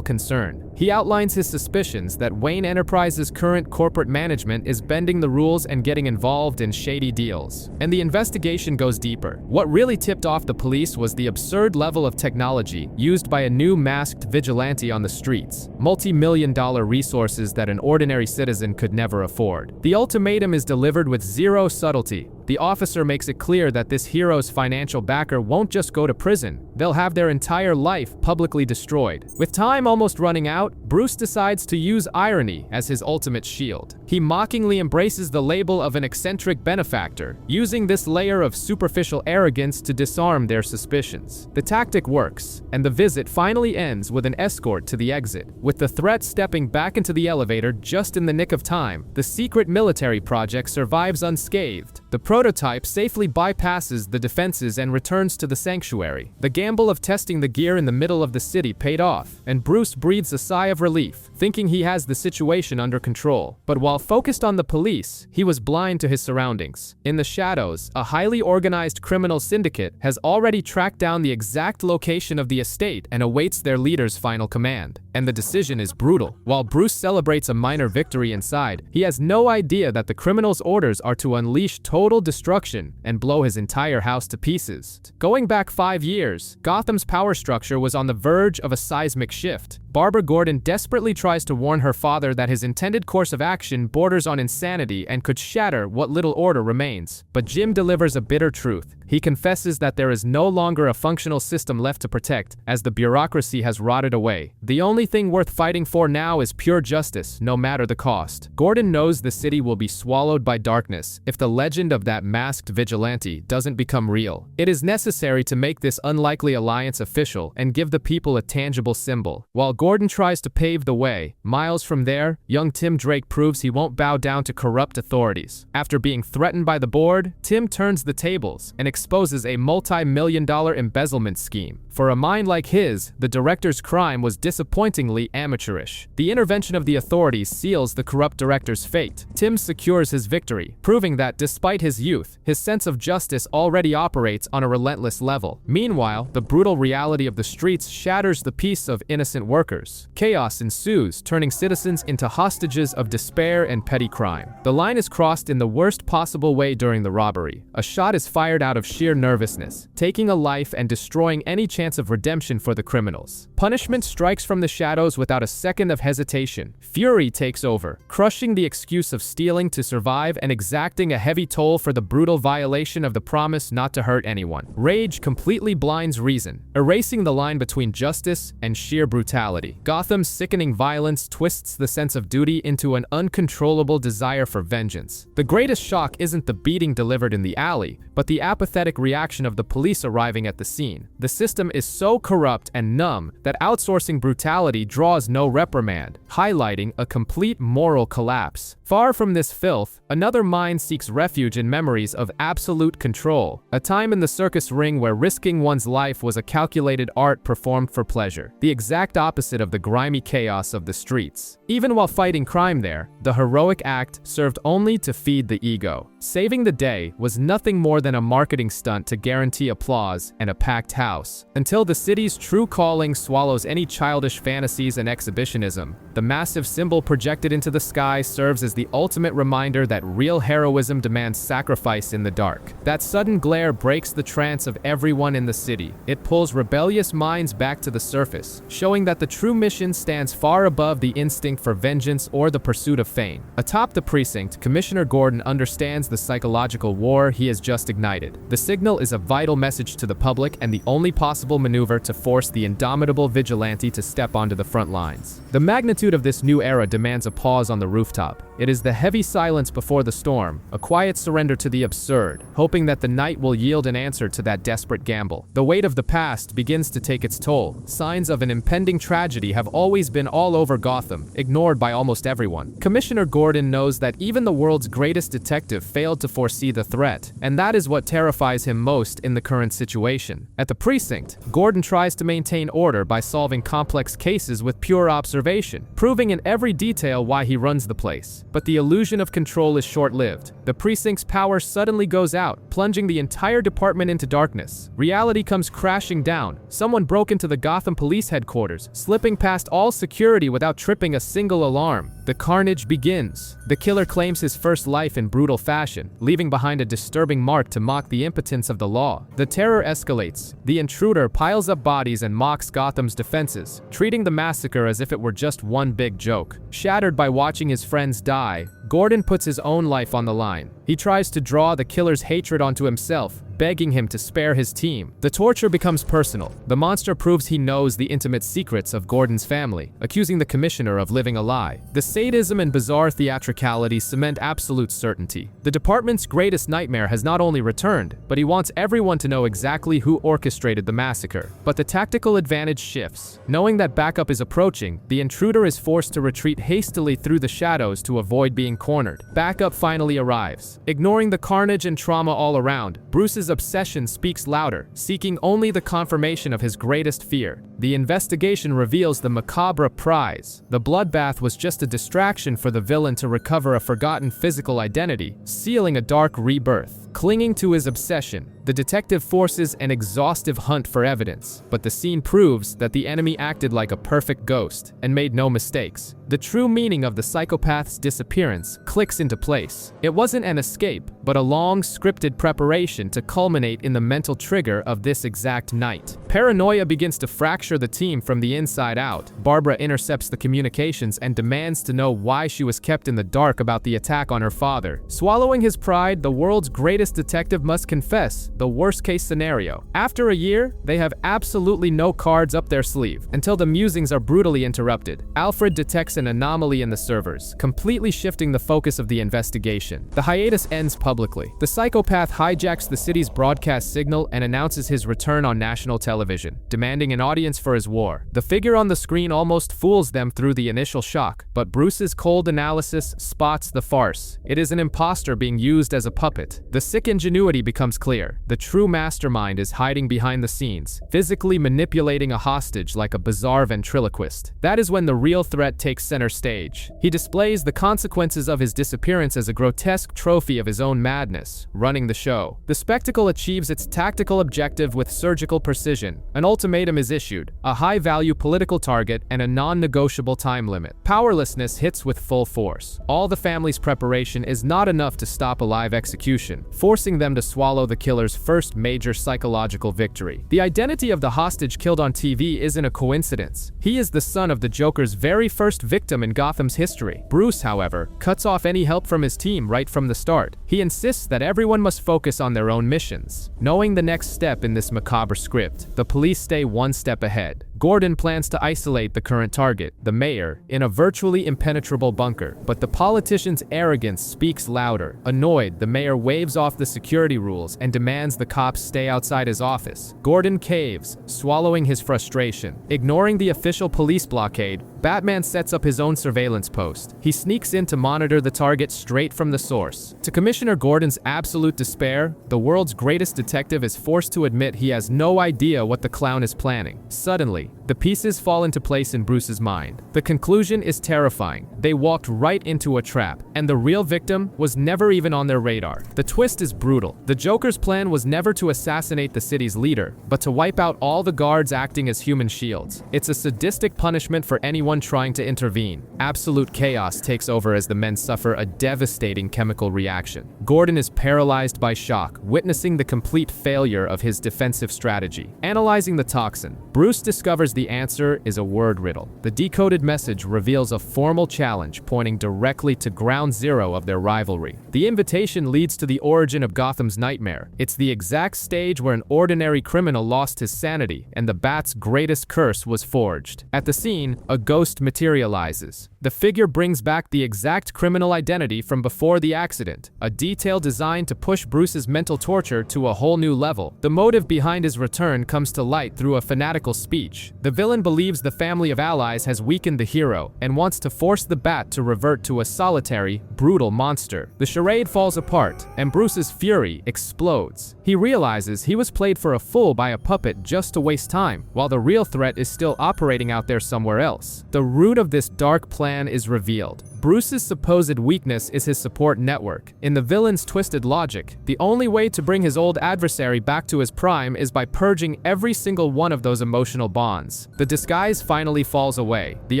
concern. He outlines his suspicions that Wayne Enterprises' current corporate management is bending the rules and getting involved in shady deals. And the investigation goes deeper. What really tipped off the police was the absurd level of technology used by a new masked vigilante on the streets. Multi-million-dollar resources that an ordinary citizen could never afford. The ultimatum is delivered with zero subtlety. The officer makes it clear that this hero's financial backer won't just go to prison. They'll have their entire life publicly destroyed. With time almost running out, Bruce decides to use irony as his ultimate shield. He mockingly embraces the label of an eccentric benefactor, using this layer of superficial arrogance to disarm their suspicions. The tactic works, and the visit finally ends with an escort to the exit. With the threat stepping back into the elevator just in the nick of time, the secret military project survives unscathed. The prototype safely bypasses the defenses and returns to the sanctuary. The gamble of testing the gear in the middle of the city paid off, and Bruce breathes a sigh of relief, thinking he has the situation under control. But while focused on the police, he was blind to his surroundings. In the shadows, a highly organized criminal syndicate has already tracked down the exact location of the estate and awaits their leader's final command. And the decision is brutal. While Bruce celebrates a minor victory inside, he has no idea that the criminal's orders are to unleash total destruction and blow his entire house to pieces. Going back 5 years, Gotham's power structure was on the verge of a seismic shift. Barbara Gordon desperately tries to warn her father that his intended course of action borders on insanity and could shatter what little order remains. But Jim delivers a bitter truth. He confesses that there is no longer a functional system left to protect, as the bureaucracy has rotted away. The only thing worth fighting for now is pure justice, no matter the cost. Gordon knows the city will be swallowed by darkness if the legend of that masked vigilante doesn't become real. It is necessary to make this unlikely alliance official and give the people a tangible symbol. While Gordon tries to pave the way, miles from there, young Tim Drake proves he won't bow down to corrupt authorities. After being threatened by the board, Tim turns the tables and exposes a multi-million-dollar embezzlement scheme. For a mind like his, the director's crime was disappointingly amateurish. The intervention of the authorities seals the corrupt director's fate. Tim secures his victory, proving that despite his youth, his sense of justice already operates on a relentless level. Meanwhile, the brutal reality of the streets shatters the peace of innocent workers. Chaos ensues, turning citizens into hostages of despair and petty crime. The line is crossed in the worst possible way during the robbery. A shot is fired out of sheer nervousness, taking a life and destroying any chance of redemption for the criminals. Punishment strikes from the shadows without a second of hesitation. Fury takes over, crushing the excuse of stealing to survive and exacting a heavy toll for the brutal violation of the promise not to hurt anyone. Rage completely blinds reason, erasing the line between justice and sheer brutality. Gotham's sickening violence twists the sense of duty into an uncontrollable desire for vengeance. The greatest shock isn't the beating delivered in the alley, but the apathetic reaction of the police arriving at the scene. The system is so corrupt and numb that outsourcing brutality draws no reprimand, highlighting a complete moral collapse. Far from this filth, another mind seeks refuge in memories of absolute control, a time in the circus ring where risking one's life was a calculated art performed for pleasure, the exact opposite of the grimy chaos of the streets. Even while fighting crime there, the heroic act served only to feed the ego. Saving the day was nothing more than a marketing stunt to guarantee applause and a packed house. Until the city's true calling swallows any childish fantasies and exhibitionism, the massive symbol projected into the sky serves as the ultimate reminder that real heroism demands sacrifice in the dark. That sudden glare breaks the trance of everyone in the city. It pulls rebellious minds back to the surface, showing that the true mission stands far above the instinct for vengeance or the pursuit of fame. Atop the precinct, Commissioner Gordon understands the psychological war he has just ignited. The signal is a vital message to the public and the only possible maneuver to force the indomitable vigilante to step onto the front lines. The magnitude of this new era demands a pause on the rooftop. It is the heavy silence before the storm, a quiet surrender to the absurd, hoping that the night will yield an answer to that desperate gamble. The weight of the past begins to take its toll. Signs of an impending tragedy have always been all over Gotham, ignored by almost everyone. Commissioner Gordon knows that even the world's greatest detective failed to foresee the threat, and that is what terrifies him most in the current situation. At the precinct, Gordon tries to maintain order by solving complex cases with pure observation, proving in every detail why he runs the place. But the illusion of control is short-lived. The precinct's power suddenly goes out, plunging the entire department into darkness. Reality comes crashing down. Someone broke into the Gotham Police headquarters, slipping past all security without tripping a single alarm. The carnage begins. The killer claims his first life in brutal fashion, leaving behind a disturbing mark to mock the impotence of the law. The terror escalates. The intruder piles up bodies and mocks Gotham's defenses, treating the massacre as if it were just one big joke. Shattered by watching his friends die, Gordon puts his own life on the line. He tries to draw the killer's hatred onto himself, begging him to spare his team. The torture becomes personal. The monster proves he knows the intimate secrets of Gordon's family, accusing the commissioner of living a lie. The sadism and bizarre theatricality cement absolute certainty. The department's greatest nightmare has not only returned, but he wants everyone to know exactly who orchestrated the massacre. But the tactical advantage shifts. Knowing that backup is approaching, the intruder is forced to retreat hastily through the shadows to avoid being cornered. Backup finally arrives. Ignoring the carnage and trauma all around, Bruce's obsession speaks louder, seeking only the confirmation of his greatest fear. The investigation reveals the macabre prize. The bloodbath was just a distraction for the villain to recover a forgotten physical identity, sealing a dark rebirth. Clinging to his obsession, the detective forces an exhaustive hunt for evidence, but the scene proves that the enemy acted like a perfect ghost and made no mistakes. The true meaning of the psychopath's disappearance clicks into place. It wasn't an escape, but a long, scripted preparation to culminate in the mental trigger of this exact night. Paranoia begins to fracture fracture the team from the inside out. Barbara intercepts the communications and demands to know why she was kept in the dark about the attack on her father. Swallowing his pride, the world's greatest detective must confess the worst-case scenario. After a year, they have absolutely no cards up their sleeve, until the musings are brutally interrupted. Alfred detects an anomaly in the servers, completely shifting the focus of the investigation. The hiatus ends publicly. The psychopath hijacks the city's broadcast signal and announces his return on national television, demanding an audience for his war. The figure on the screen almost fools them through the initial shock, but Bruce's cold analysis spots the farce. It is an imposter being used as a puppet. The sick ingenuity becomes clear. The true mastermind is hiding behind the scenes, physically manipulating a hostage like a bizarre ventriloquist. That is when the real threat takes center stage. He displays the consequences of his disappearance as a grotesque trophy of his own madness, running the show. The spectacle achieves its tactical objective with surgical precision. An ultimatum is issued, a high-value political target, and a non-negotiable time limit. Powerlessness hits with full force. All the family's preparation is not enough to stop a live execution, forcing them to swallow the killer's first major psychological victory. The identity of the hostage killed on TV isn't a coincidence. He is the son of the Joker's very first victim in Gotham's history. Bruce, however, cuts off any help from his team right from the start. He insists that everyone must focus on their own missions. Knowing the next step in this macabre script, the police stay one step ahead. Gordon plans to isolate the current target, the mayor, in a virtually impenetrable bunker, but the politician's arrogance speaks louder. Annoyed, the mayor waves off the security rules and demands the cops stay outside his office. Gordon caves, swallowing his frustration. Ignoring the official police blockade, Batman sets up his own surveillance post. He sneaks in to monitor the target straight from the source. To Commissioner Gordon's absolute despair, the world's greatest detective is forced to admit he has no idea what the clown is planning. Suddenly, the pieces fall into place in Bruce's mind. The conclusion is terrifying. They walked right into a trap, and the real victim was never even on their radar. The twist is brutal. The Joker's plan was never to assassinate the city's leader, but to wipe out all the guards acting as human shields. It's a sadistic punishment for anyone trying to intervene. Absolute chaos takes over as the men suffer a devastating chemical reaction. Gordon is paralyzed by shock, witnessing the complete failure of his defensive strategy. Analyzing the toxin, Bruce discovers the answer is a word riddle. The decoded message reveals a formal challenge pointing directly to ground zero of their rivalry. The invitation leads to the origin of Gotham's nightmare. It's the exact stage where an ordinary criminal lost his sanity and the Bat's greatest curse was forged. At the scene, a ghost materializes. The figure brings back the exact criminal identity from before the accident, a detail designed to push Bruce's mental torture to a whole new level. The motive behind his return comes to light through a fanatical speech. The villain believes the family of allies has weakened the hero and wants to force the Bat to revert to a solitary, brutal monster. The charade falls apart, and Bruce's fury explodes. He realizes he was played for a fool by a puppet just to waste time, while the real threat is still operating out there somewhere else. The root of this dark plan is revealed. Bruce's supposed weakness is his support network. In the villain's twisted logic, the only way to bring his old adversary back to his prime is by purging every single one of those emotional bonds. The disguise finally falls away. The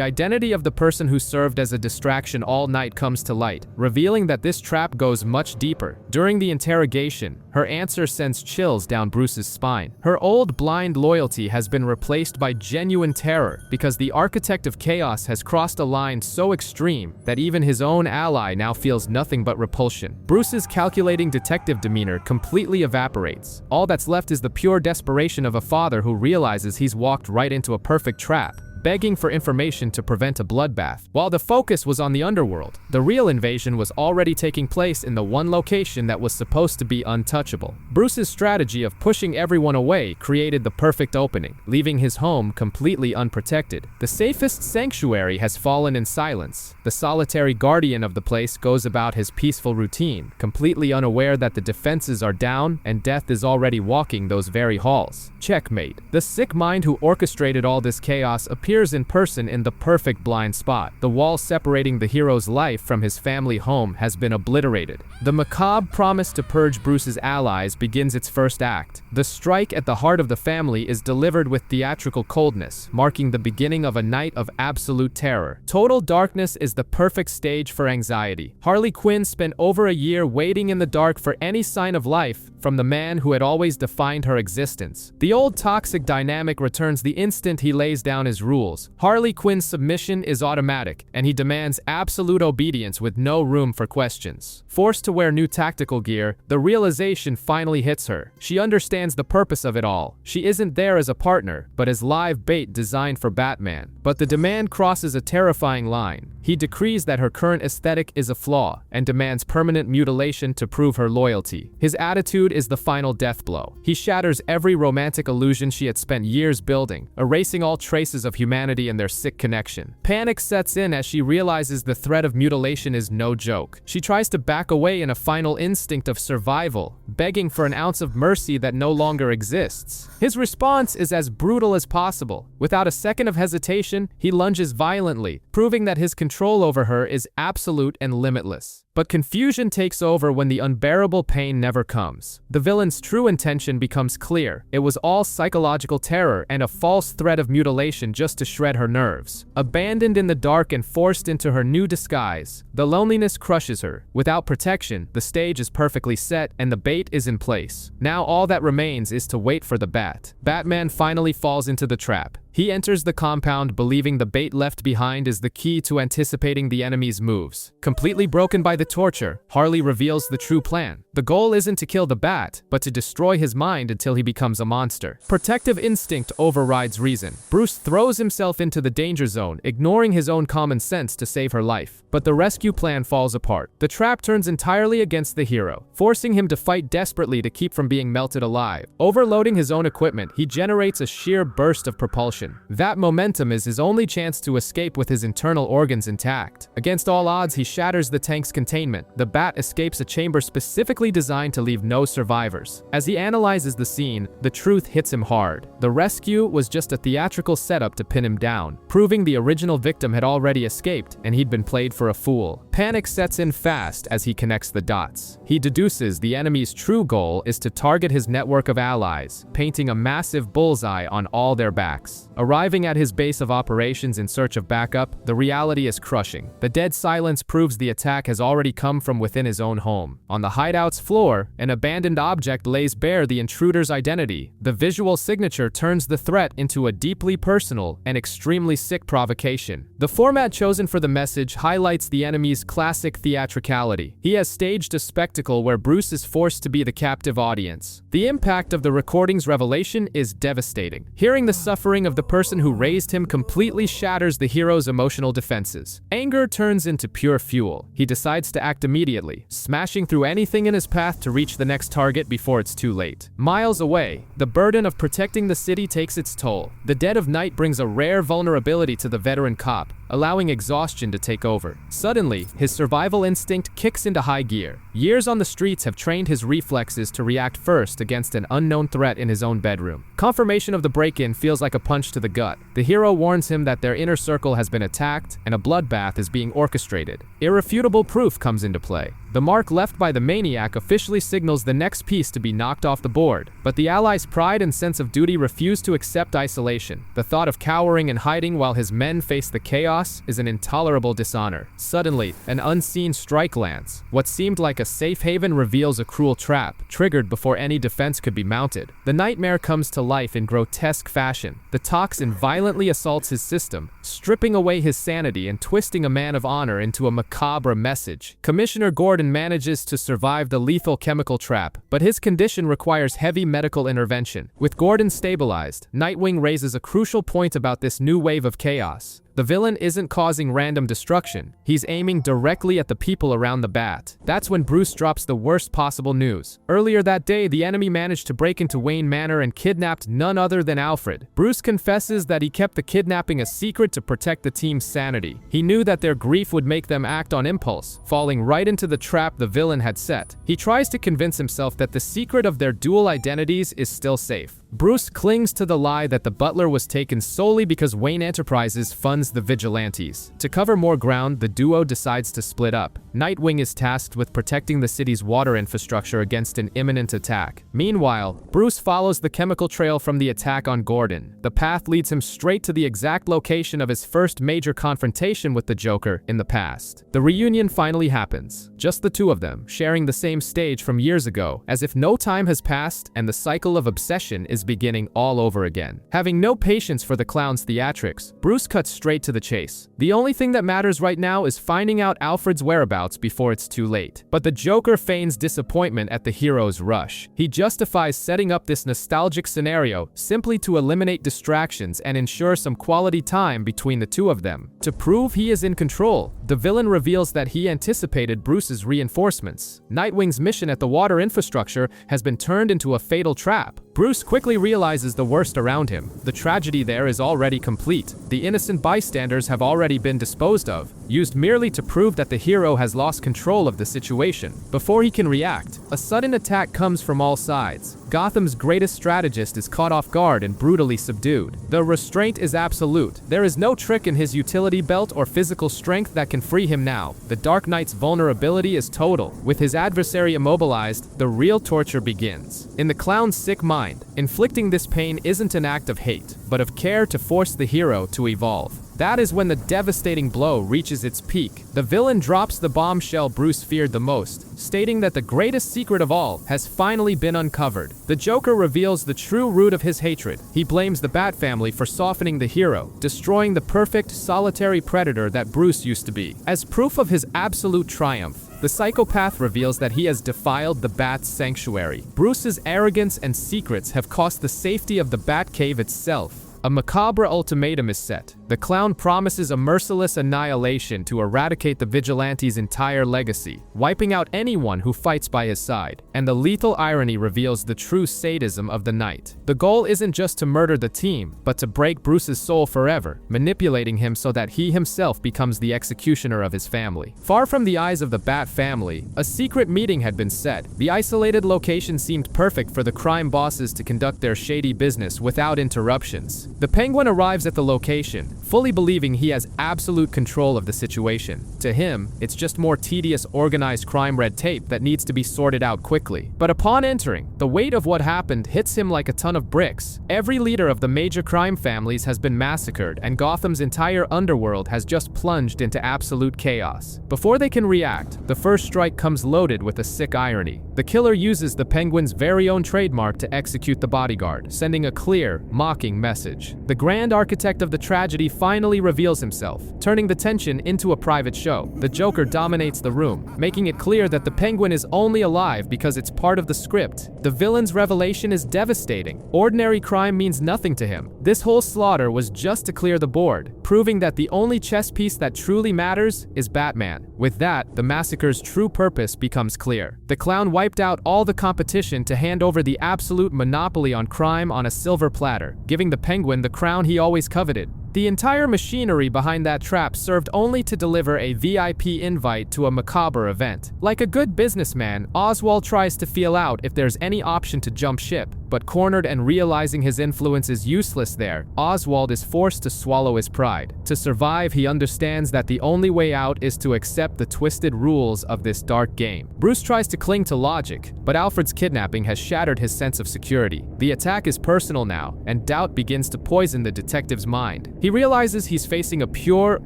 identity of the person who served as a distraction all night comes to light, revealing that this trap goes much deeper. During the interrogation, her answer sends chills down Bruce's spine. Her old blind loyalty has been replaced by genuine terror because the architect of chaos has crossed a line so extreme that even his own ally now feels nothing but repulsion. Bruce's calculating detective demeanor completely evaporates. All that's left is the pure desperation of a father who realizes he's walked right into a perfect trap, begging for information to prevent a bloodbath. While the focus was on the underworld, the real invasion was already taking place in the one location that was supposed to be untouchable. Bruce's strategy of pushing everyone away created the perfect opening, leaving his home completely unprotected. The safest sanctuary has fallen in silence. The solitary guardian of the place goes about his peaceful routine, completely unaware that the defenses are down and death is already walking those very halls. Checkmate. The sick mind who orchestrated all this chaos appears appears in person in the perfect blind spot. The wall separating the hero's life from his family home has been obliterated. The macabre promise to purge Bruce's allies begins its first act. The strike at the heart of the family is delivered with theatrical coldness, marking the beginning of a night of absolute terror. Total darkness is the perfect stage for anxiety. Harley Quinn spent over a year waiting in the dark for any sign of life from the man who had always defined her existence. The old toxic dynamic returns the instant he lays down his rules. Harley Quinn's submission is automatic, and he demands absolute obedience with no room for questions. Forced to wear new tactical gear, the realization finally hits her. She understands the purpose of it all. She isn't there as a partner, but as live bait designed for Batman. But the demand crosses a terrifying line. He decrees that her current aesthetic is a flaw, and demands permanent mutilation to prove her loyalty. His attitude is the final death blow. He shatters every romantic illusion she had spent years building, erasing all traces of humanity and their sick connection. Panic sets in as she realizes the threat of mutilation is no joke. She tries to back away in a final instinct of survival, begging for an ounce of mercy that no longer exists. His response is as brutal as possible. Without a second of hesitation, he lunges violently, proving that his control over her is absolute and limitless. But confusion takes over when the unbearable pain never comes. The villain's true intention becomes clear. It was all psychological terror and a false threat of mutilation just to shred her nerves. Abandoned in the dark and forced into her new disguise, the loneliness crushes her. Without protection, the stage is perfectly set and the bait is in place. Now all that remains is to wait for the bat. Batman finally falls into the trap. He enters the compound believing the bait left behind is the key to anticipating the enemy's moves. Completely broken by the torture, Harley reveals the true plan. The goal isn't to kill the bat, but to destroy his mind until he becomes a monster. Protective instinct overrides reason. Bruce throws himself into the danger zone, ignoring his own common sense to save her life. But the rescue plan falls apart. The trap turns entirely against the hero, forcing him to fight desperately to keep from being melted alive. Overloading his own equipment, he generates a sheer burst of propulsion. That momentum is his only chance to escape with his internal organs intact. Against all odds, he shatters the tank's containment. The bat escapes a chamber specifically designed to leave no survivors. As he analyzes the scene, the truth hits him hard. The rescue was just a theatrical setup to pin him down, proving the original victim had already escaped and he'd been played for a fool. Panic sets in fast as he connects the dots. He deduces the enemy's true goal is to target his network of allies, painting a massive bullseye on all their backs. Arriving at his base of operations in search of backup, the reality is crushing. The dead silence proves the attack has already come from within his own home. On the hideout's floor, an abandoned object lays bare the intruder's identity. The visual signature turns the threat into a deeply personal and extremely sick provocation. The format chosen for the message highlights the enemy's classic theatricality. He has staged a spectacle where Bruce is forced to be the captive audience. The impact of the recording's revelation is devastating. Hearing the suffering of the person who raised him completely shatters the hero's emotional defenses. Anger turns into pure fuel. He decides to act immediately, smashing through anything in his path to reach the next target before it's too late. Miles away, the burden of protecting the city takes its toll. The dead of night brings a rare vulnerability to the veteran cop, allowing exhaustion to take over. Suddenly, his survival instinct kicks into high gear. Years on the streets have trained his reflexes to react first against an unknown threat in his own bedroom. Confirmation of the break-in feels like a punch to the gut. The hero warns him that their inner circle has been attacked and a bloodbath is being orchestrated. Irrefutable proof comes into play. The mark left by the maniac officially signals the next piece to be knocked off the board, but the allies' pride and sense of duty refuse to accept isolation. The thought of cowering and hiding while his men face the chaos is an intolerable dishonor. Suddenly, an unseen strike lands. What seemed like a safe haven reveals a cruel trap, triggered before any defense could be mounted. The nightmare comes to life in grotesque fashion. The toxin violently assaults his system, stripping away his sanity and twisting a man of honor into a macabre message. Commissioner Gordon manages to survive the lethal chemical trap, but his condition requires heavy medical intervention. With Gordon stabilized, Nightwing raises a crucial point about this new wave of chaos. The villain isn't causing random destruction. He's aiming directly at the people around the bat. That's when Bruce drops the worst possible news. Earlier that day, the enemy managed to break into Wayne Manor and kidnapped none other than Alfred. Bruce confesses that he kept the kidnapping a secret to protect the team's sanity. He knew that their grief would make them act on impulse, falling right into the trap the villain had set. He tries to convince himself that the secret of their dual identities is still safe. Bruce clings to the lie that the Butler was taken solely because Wayne Enterprises funds the vigilantes. To cover more ground, the duo decides to split up. Nightwing is tasked with protecting the city's water infrastructure against an imminent attack. Meanwhile, Bruce follows the chemical trail from the attack on Gordon. The path leads him straight to the exact location of his first major confrontation with the Joker in the past. The reunion finally happens. Just the two of them, sharing the same stage from years ago, as if no time has passed and the cycle of obsession is beginning all over again. Having no patience for the clown's theatrics, Bruce cuts straight to the chase. The only thing that matters right now is finding out Alfred's whereabouts before it's too late. But the Joker feigns disappointment at the hero's rush. He justifies setting up this nostalgic scenario simply to eliminate distractions and ensure some quality time between the two of them. To prove he is in control, the villain reveals that he anticipated Bruce's reinforcements. Nightwing's mission at the water infrastructure has been turned into a fatal trap. Bruce quickly realizes the worst around him. The tragedy there is already complete. The innocent bystanders have already been disposed of, used merely to prove that the hero has lost control of the situation. Before he can react, a sudden attack comes from all sides. Gotham's greatest strategist is caught off guard and brutally subdued. The restraint is absolute. There is no trick in his utility belt or physical strength that can free him now. The Dark Knight's vulnerability is total. With his adversary immobilized, the real torture begins. In the clown's sick mind, inflicting this pain isn't an act of hate, but of care to force the hero to evolve. That is when the devastating blow reaches its peak. The villain drops the bombshell Bruce feared the most, stating that the greatest secret of all has finally been uncovered. The Joker reveals the true root of his hatred. He blames the Bat family for softening the hero, destroying the perfect, solitary predator that Bruce used to be. As proof of his absolute triumph, the psychopath reveals that he has defiled the Bat's sanctuary. Bruce's arrogance and secrets have cost the safety of the Batcave itself. A macabre ultimatum is set. The clown promises a merciless annihilation to eradicate the vigilante's entire legacy, wiping out anyone who fights by his side. And the lethal irony reveals the true sadism of the Knight. The goal isn't just to murder the team, but to break Bruce's soul forever, manipulating him so that he himself becomes the executioner of his family. Far from the eyes of the Bat family, a secret meeting had been set. The isolated location seemed perfect for the crime bosses to conduct their shady business without interruptions. The Penguin arrives at the location, fully believing he has absolute control of the situation. To him, it's just more tedious organized crime red tape that needs to be sorted out quickly. But upon entering, the weight of what happened hits him like a ton of bricks. Every leader of the major crime families has been massacred, and Gotham's entire underworld has just plunged into absolute chaos. Before they can react, the first strike comes loaded with a sick irony. The killer uses the Penguin's very own trademark to execute the bodyguard, sending a clear, mocking message. The grand architect of the tragedy finally reveals himself, turning the tension into a private show. The Joker dominates the room, making it clear that the Penguin is only alive because it's part of the script. The villain's revelation is devastating. Ordinary crime means nothing to him. This whole slaughter was just to clear the board, proving that the only chess piece that truly matters is Batman. With that, the Massacre's true purpose becomes clear. The clown wiped out all the competition to hand over the absolute monopoly on crime on a silver platter, giving the Penguin the crown he always coveted. The entire machinery behind that trap served only to deliver a VIP invite to a macabre event. Like a good businessman, Oswald tries to feel out if there's any option to jump ship, but cornered and realizing his influence is useless there, Oswald is forced to swallow his pride. To survive, he understands that the only way out is to accept the twisted rules of this dark game. Bruce tries to cling to logic, but Alfred's kidnapping has shattered his sense of security. The attack is personal now, and doubt begins to poison the detective's mind. He realizes he's facing a pure,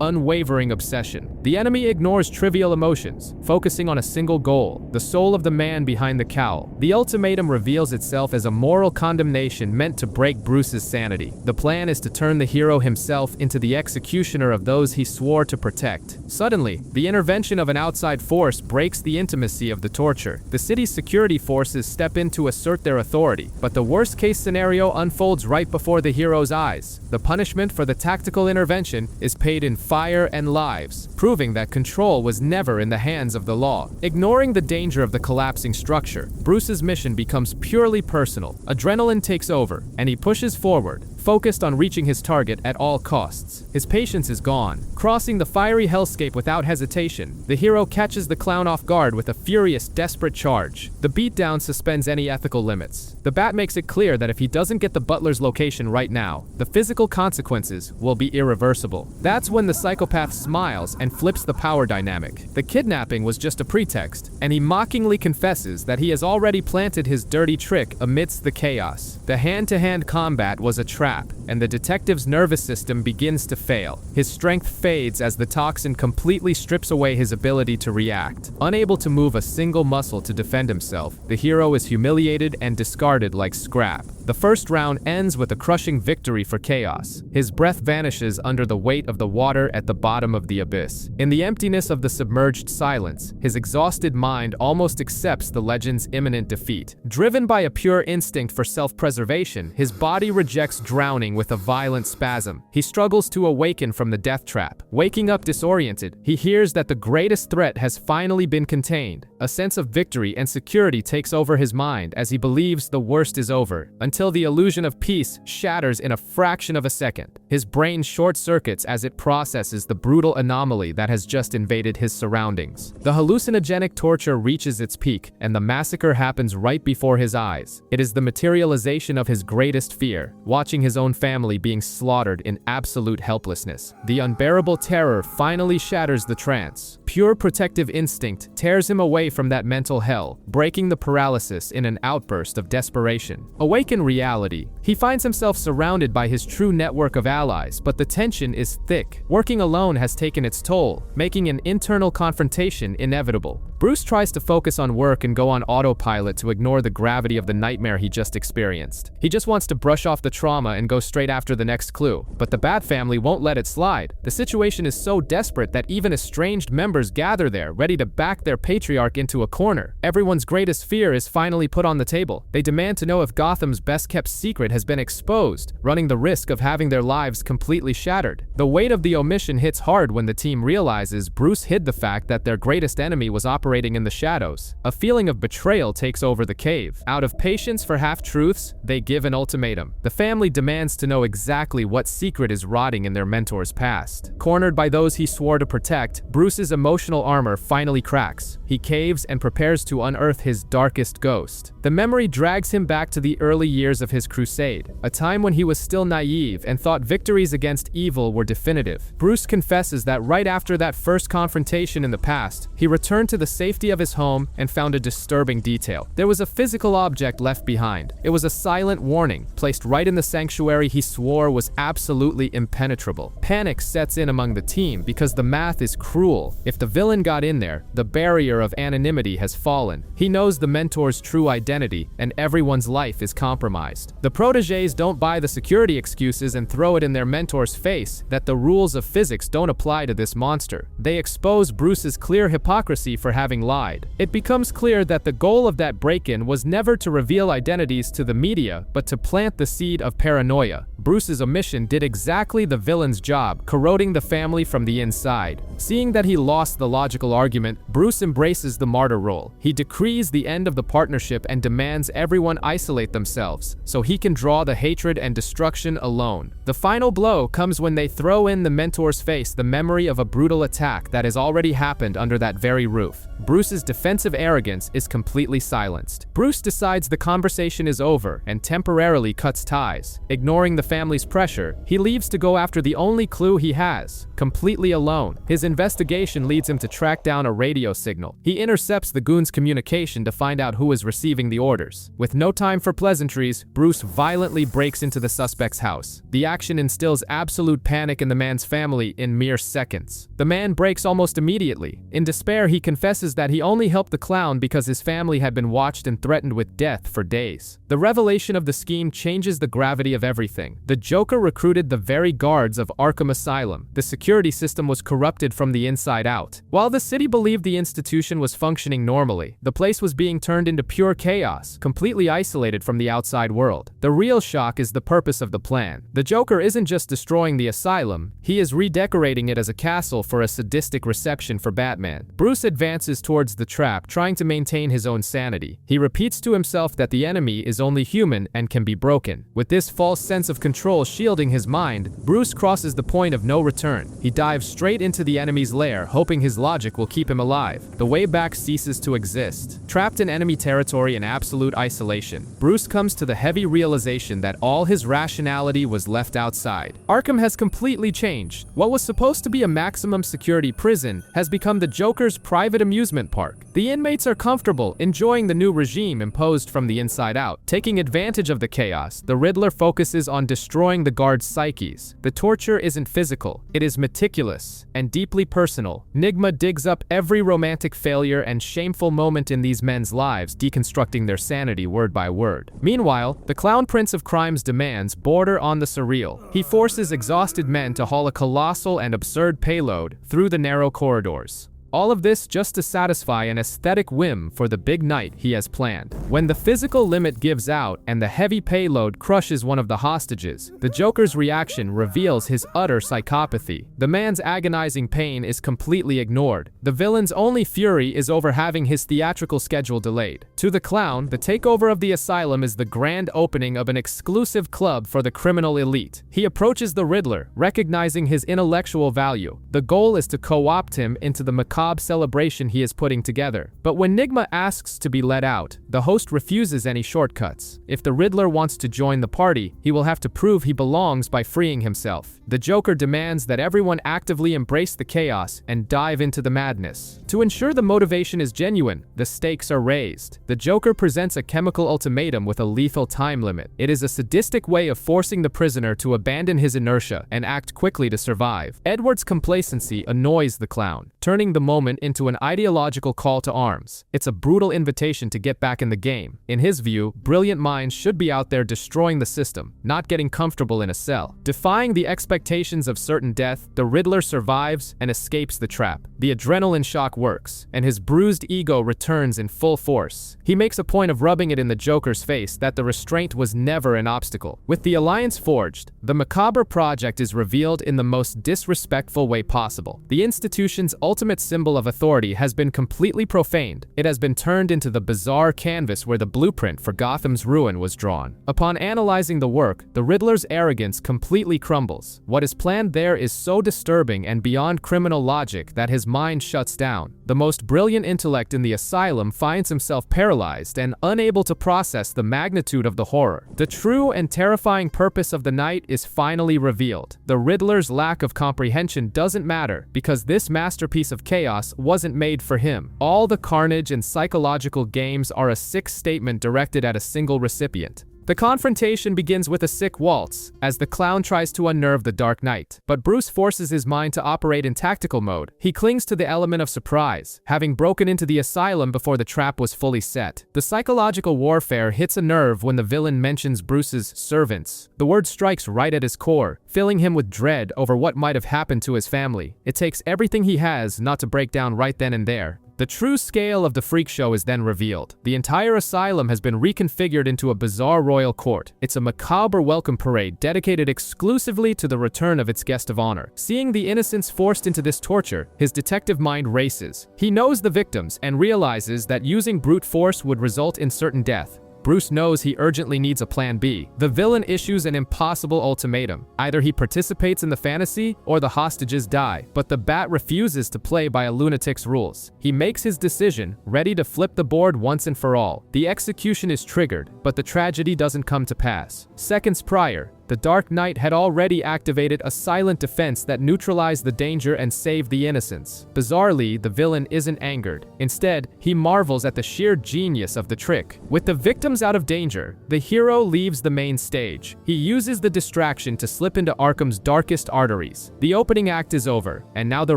unwavering obsession. The enemy ignores trivial emotions, focusing on a single goal, the soul of the man behind the cowl. The ultimatum reveals itself as a moral condemnation meant to break Bruce's sanity. The plan is to turn the hero himself into the executioner of those he swore to protect. Suddenly, the intervention of an outside force breaks the intimacy of the torture. The city's security forces step in to assert their authority, but the worst-case scenario unfolds right before the hero's eyes. The punishment for the tactical intervention is paid in fire and lives, proving that control was never in the hands of the law. Ignoring the danger of the collapsing structure, Bruce's mission becomes purely personal. Adrenaline takes over, and he pushes forward, focused on reaching his target at all costs. His patience is gone. Crossing the fiery hellscape without hesitation, the hero catches the clown off guard with a furious, desperate charge. The beatdown suspends any ethical limits. The Bat makes it clear that if he doesn't get the Butler's location right now, the physical consequences will be irreversible. That's when the psychopath smiles and flips the power dynamic. The kidnapping was just a pretext, and he mockingly confesses that he has already planted his dirty trick amidst the chaos. The hand-to-hand combat was a trap, and the detective's nervous system begins to fail. His strength fades as the toxin completely strips away his ability to react. Unable to move a single muscle to defend himself, the hero is humiliated and discarded like scrap. The first round ends with a crushing victory for Chaos. His breath vanishes under the weight of the water at the bottom of the abyss. In the emptiness of the submerged silence, his exhausted mind almost accepts the legend's imminent defeat. Driven by a pure instinct for self-preservation, his body rejects drowning with a violent spasm. He struggles to awaken from the death trap. Waking up disoriented, he hears that the greatest threat has finally been contained. A sense of victory and security takes over his mind as he believes the worst is over, until the illusion of peace shatters in a fraction of a second. His brain short-circuits as it processes the brutal anomaly that has just invaded his surroundings. The hallucinogenic torture reaches its peak, and the massacre happens right before his eyes. It is the materialization of his greatest fear, watching his own family being slaughtered in absolute helplessness. The unbearable terror finally shatters the trance. Pure protective instinct tears him away from that mental hell, breaking the paralysis in an outburst of desperation. Awake in reality, he finds himself surrounded by his true network of allies, but the tension is thick. Working alone has taken its toll, making an internal confrontation inevitable. Bruce tries to focus on work and go on autopilot to ignore the gravity of the nightmare he just experienced. He just wants to brush off the trauma and go straight after the next clue, but the Bat family won't let it slide. The situation is so desperate that even estranged members gather there, ready to back their patriarch into a corner. Everyone's greatest fear is finally put on the table. They demand to know if Gotham's best-kept secret has been exposed, running the risk of having their lives completely shattered. The weight of the omission hits hard when the team realizes Bruce hid the fact that their greatest enemy was operating in the shadows. A feeling of betrayal takes over the cave. Out of patience for half-truths, they give an ultimatum. The family demands to know exactly what secret is rotting in their mentor's past. Cornered by those he swore to protect, Bruce's emotional armor finally cracks. He caves and prepares to unearth his darkest ghost. The memory drags him back to the early years of his crusade, a time when he was still naive and thought victories against evil were definitive. Bruce confesses that right after that first confrontation in the past, he returned to the safety of his home and found a disturbing detail. There was a physical object left behind. It was a silent warning, placed right in the sanctuary he swore was absolutely impenetrable. Panic sets in among the team because the math is cruel. If the villain got in there, the barrier of anonymity has fallen. He knows the mentor's true identity, and everyone's life is compromised. The protégés don't buy the security excuses and throw it in their mentor's face that the rules of physics don't apply to this monster. They expose Bruce's clear hypocrisy for having lied. It becomes clear that the goal of that break-in was never to reveal identities to the media, but to plant the seed of paranoia. Bruce's omission did exactly the villain's job, corroding the family from the inside. Seeing that he lost the logical argument, Bruce embraces the martyr role. He decrees the end of the partnership and demands everyone isolate themselves, so he can draw the hatred and destruction alone. The final blow comes when they throw in the mentor's face the memory of a brutal attack that has already happened under that very roof. Bruce's defensive arrogance is completely silenced. Bruce decides the conversation is over and temporarily cuts ties. Ignoring the family's pressure, he leaves to go after the only clue he has, completely alone. His investigation leads him to track down a radio signal. He intercepts the goons' communication to find out who is receiving the orders. With no time for pleasantries, Bruce violently breaks into the suspect's house. The action instills absolute panic in the man's family in mere seconds. The man breaks almost immediately. In despair, he confesses that he only helped the clown because his family had been watched and threatened with death for days. The revelation of the scheme changes the gravity of everything. The Joker recruited the very guards of Arkham Asylum. The security system was corrupted from the inside out. While the city believed the institution was functioning normally, the place was being turned into pure chaos, completely isolated from the outside world. The real shock is the purpose of the plan. The Joker isn't isn't just destroying the asylum, he is redecorating it as a castle for a sadistic reception for Batman. Bruce advances towards the trap, trying to maintain his own sanity. He repeats to himself that the enemy is only human and can be broken. With this false sense of control shielding his mind, Bruce crosses the point of no return. He dives straight into the enemy's lair, hoping his logic will keep him alive. The way back ceases to exist. Trapped in enemy territory in absolute isolation, Bruce comes to the heavy realization that all his rationality was left outside. Arkham has completely changed. What was supposed to be a maximum security prison has become the Joker's private amusement park. The inmates are comfortable, enjoying the new regime imposed from the inside out. Taking advantage of the chaos, the Riddler focuses on destroying the guards' psyches. The torture isn't physical, it is meticulous and deeply personal. Nigma digs up every romantic failure and shameful moment in these men's lives, deconstructing their sanity word by word. Meanwhile, the Clown Prince of Crime's demands border on the surreal. He forces exhausted men to haul a colossal and absurd payload through the narrow corridors. All of this just to satisfy an aesthetic whim for the big night he has planned. When the physical limit gives out and the heavy payload crushes one of the hostages, the Joker's reaction reveals his utter psychopathy. The man's agonizing pain is completely ignored. The villain's only fury is over having his theatrical schedule delayed. To the clown, the takeover of the asylum is the grand opening of an exclusive club for the criminal elite. He approaches the Riddler, recognizing his intellectual value. The goal is to co-opt him into the macabre celebration he is putting together. But when Nigma asks to be let out, the host refuses any shortcuts. If the Riddler wants to join the party, he will have to prove he belongs by freeing himself. The Joker demands that everyone actively embrace the chaos and dive into the madness. To ensure the motivation is genuine, the stakes are raised. The Joker presents a chemical ultimatum with a lethal time limit. It is a sadistic way of forcing the prisoner to abandon his inertia and act quickly to survive. Edward's complacency annoys the clown, turning the moment into an ideological call to arms. It's a brutal invitation to get back in the game. In his view, brilliant minds should be out there destroying the system, not getting comfortable in a cell. Defying the expectations of certain death, the Riddler survives and escapes the trap. The adrenaline shock works, and his bruised ego returns in full force. He makes a point of rubbing it in the Joker's face that the restraint was never an obstacle. With the alliance forged, the macabre project is revealed in the most disrespectful way possible. The institution's ultimate symbol of authority has been completely profaned. It has been turned into the bizarre canvas where the blueprint for Gotham's ruin was drawn. Upon analyzing the work, the Riddler's arrogance completely crumbles. What is planned there is so disturbing and beyond criminal logic that his mind shuts down. The most brilliant intellect in the asylum finds himself paralyzed and unable to process the magnitude of the horror. The true and terrifying purpose of the night is finally revealed. The Riddler's lack of comprehension doesn't matter because this masterpiece of chaos wasn't made for him. All the carnage and psychological games are a sick statement directed at a single recipient. The confrontation begins with a sick waltz, as the clown tries to unnerve the Dark Knight. But Bruce forces his mind to operate in tactical mode. He clings to the element of surprise, having broken into the asylum before the trap was fully set. The psychological warfare hits a nerve when the villain mentions Bruce's servants. The word strikes right at his core, filling him with dread over what might have happened to his family. It takes everything he has not to break down right then and there. The true scale of the freak show is then revealed. The entire asylum has been reconfigured into a bizarre royal court. It's a macabre welcome parade dedicated exclusively to the return of its guest of honor. Seeing the innocents forced into this torture, his detective mind races. He knows the victims and realizes that using brute force would result in certain death. Bruce knows he urgently needs a plan B. The villain issues an impossible ultimatum. Either he participates in the fantasy, or the hostages die. But the Bat refuses to play by a lunatic's rules. He makes his decision, ready to flip the board once and for all. The execution is triggered, but the tragedy doesn't come to pass. Seconds prior, the Dark Knight had already activated a silent defense that neutralized the danger and saved the innocents. Bizarrely, the villain isn't angered. Instead, he marvels at the sheer genius of the trick. With the victims out of danger, the hero leaves the main stage. He uses the distraction to slip into Arkham's darkest arteries. The opening act is over, and now the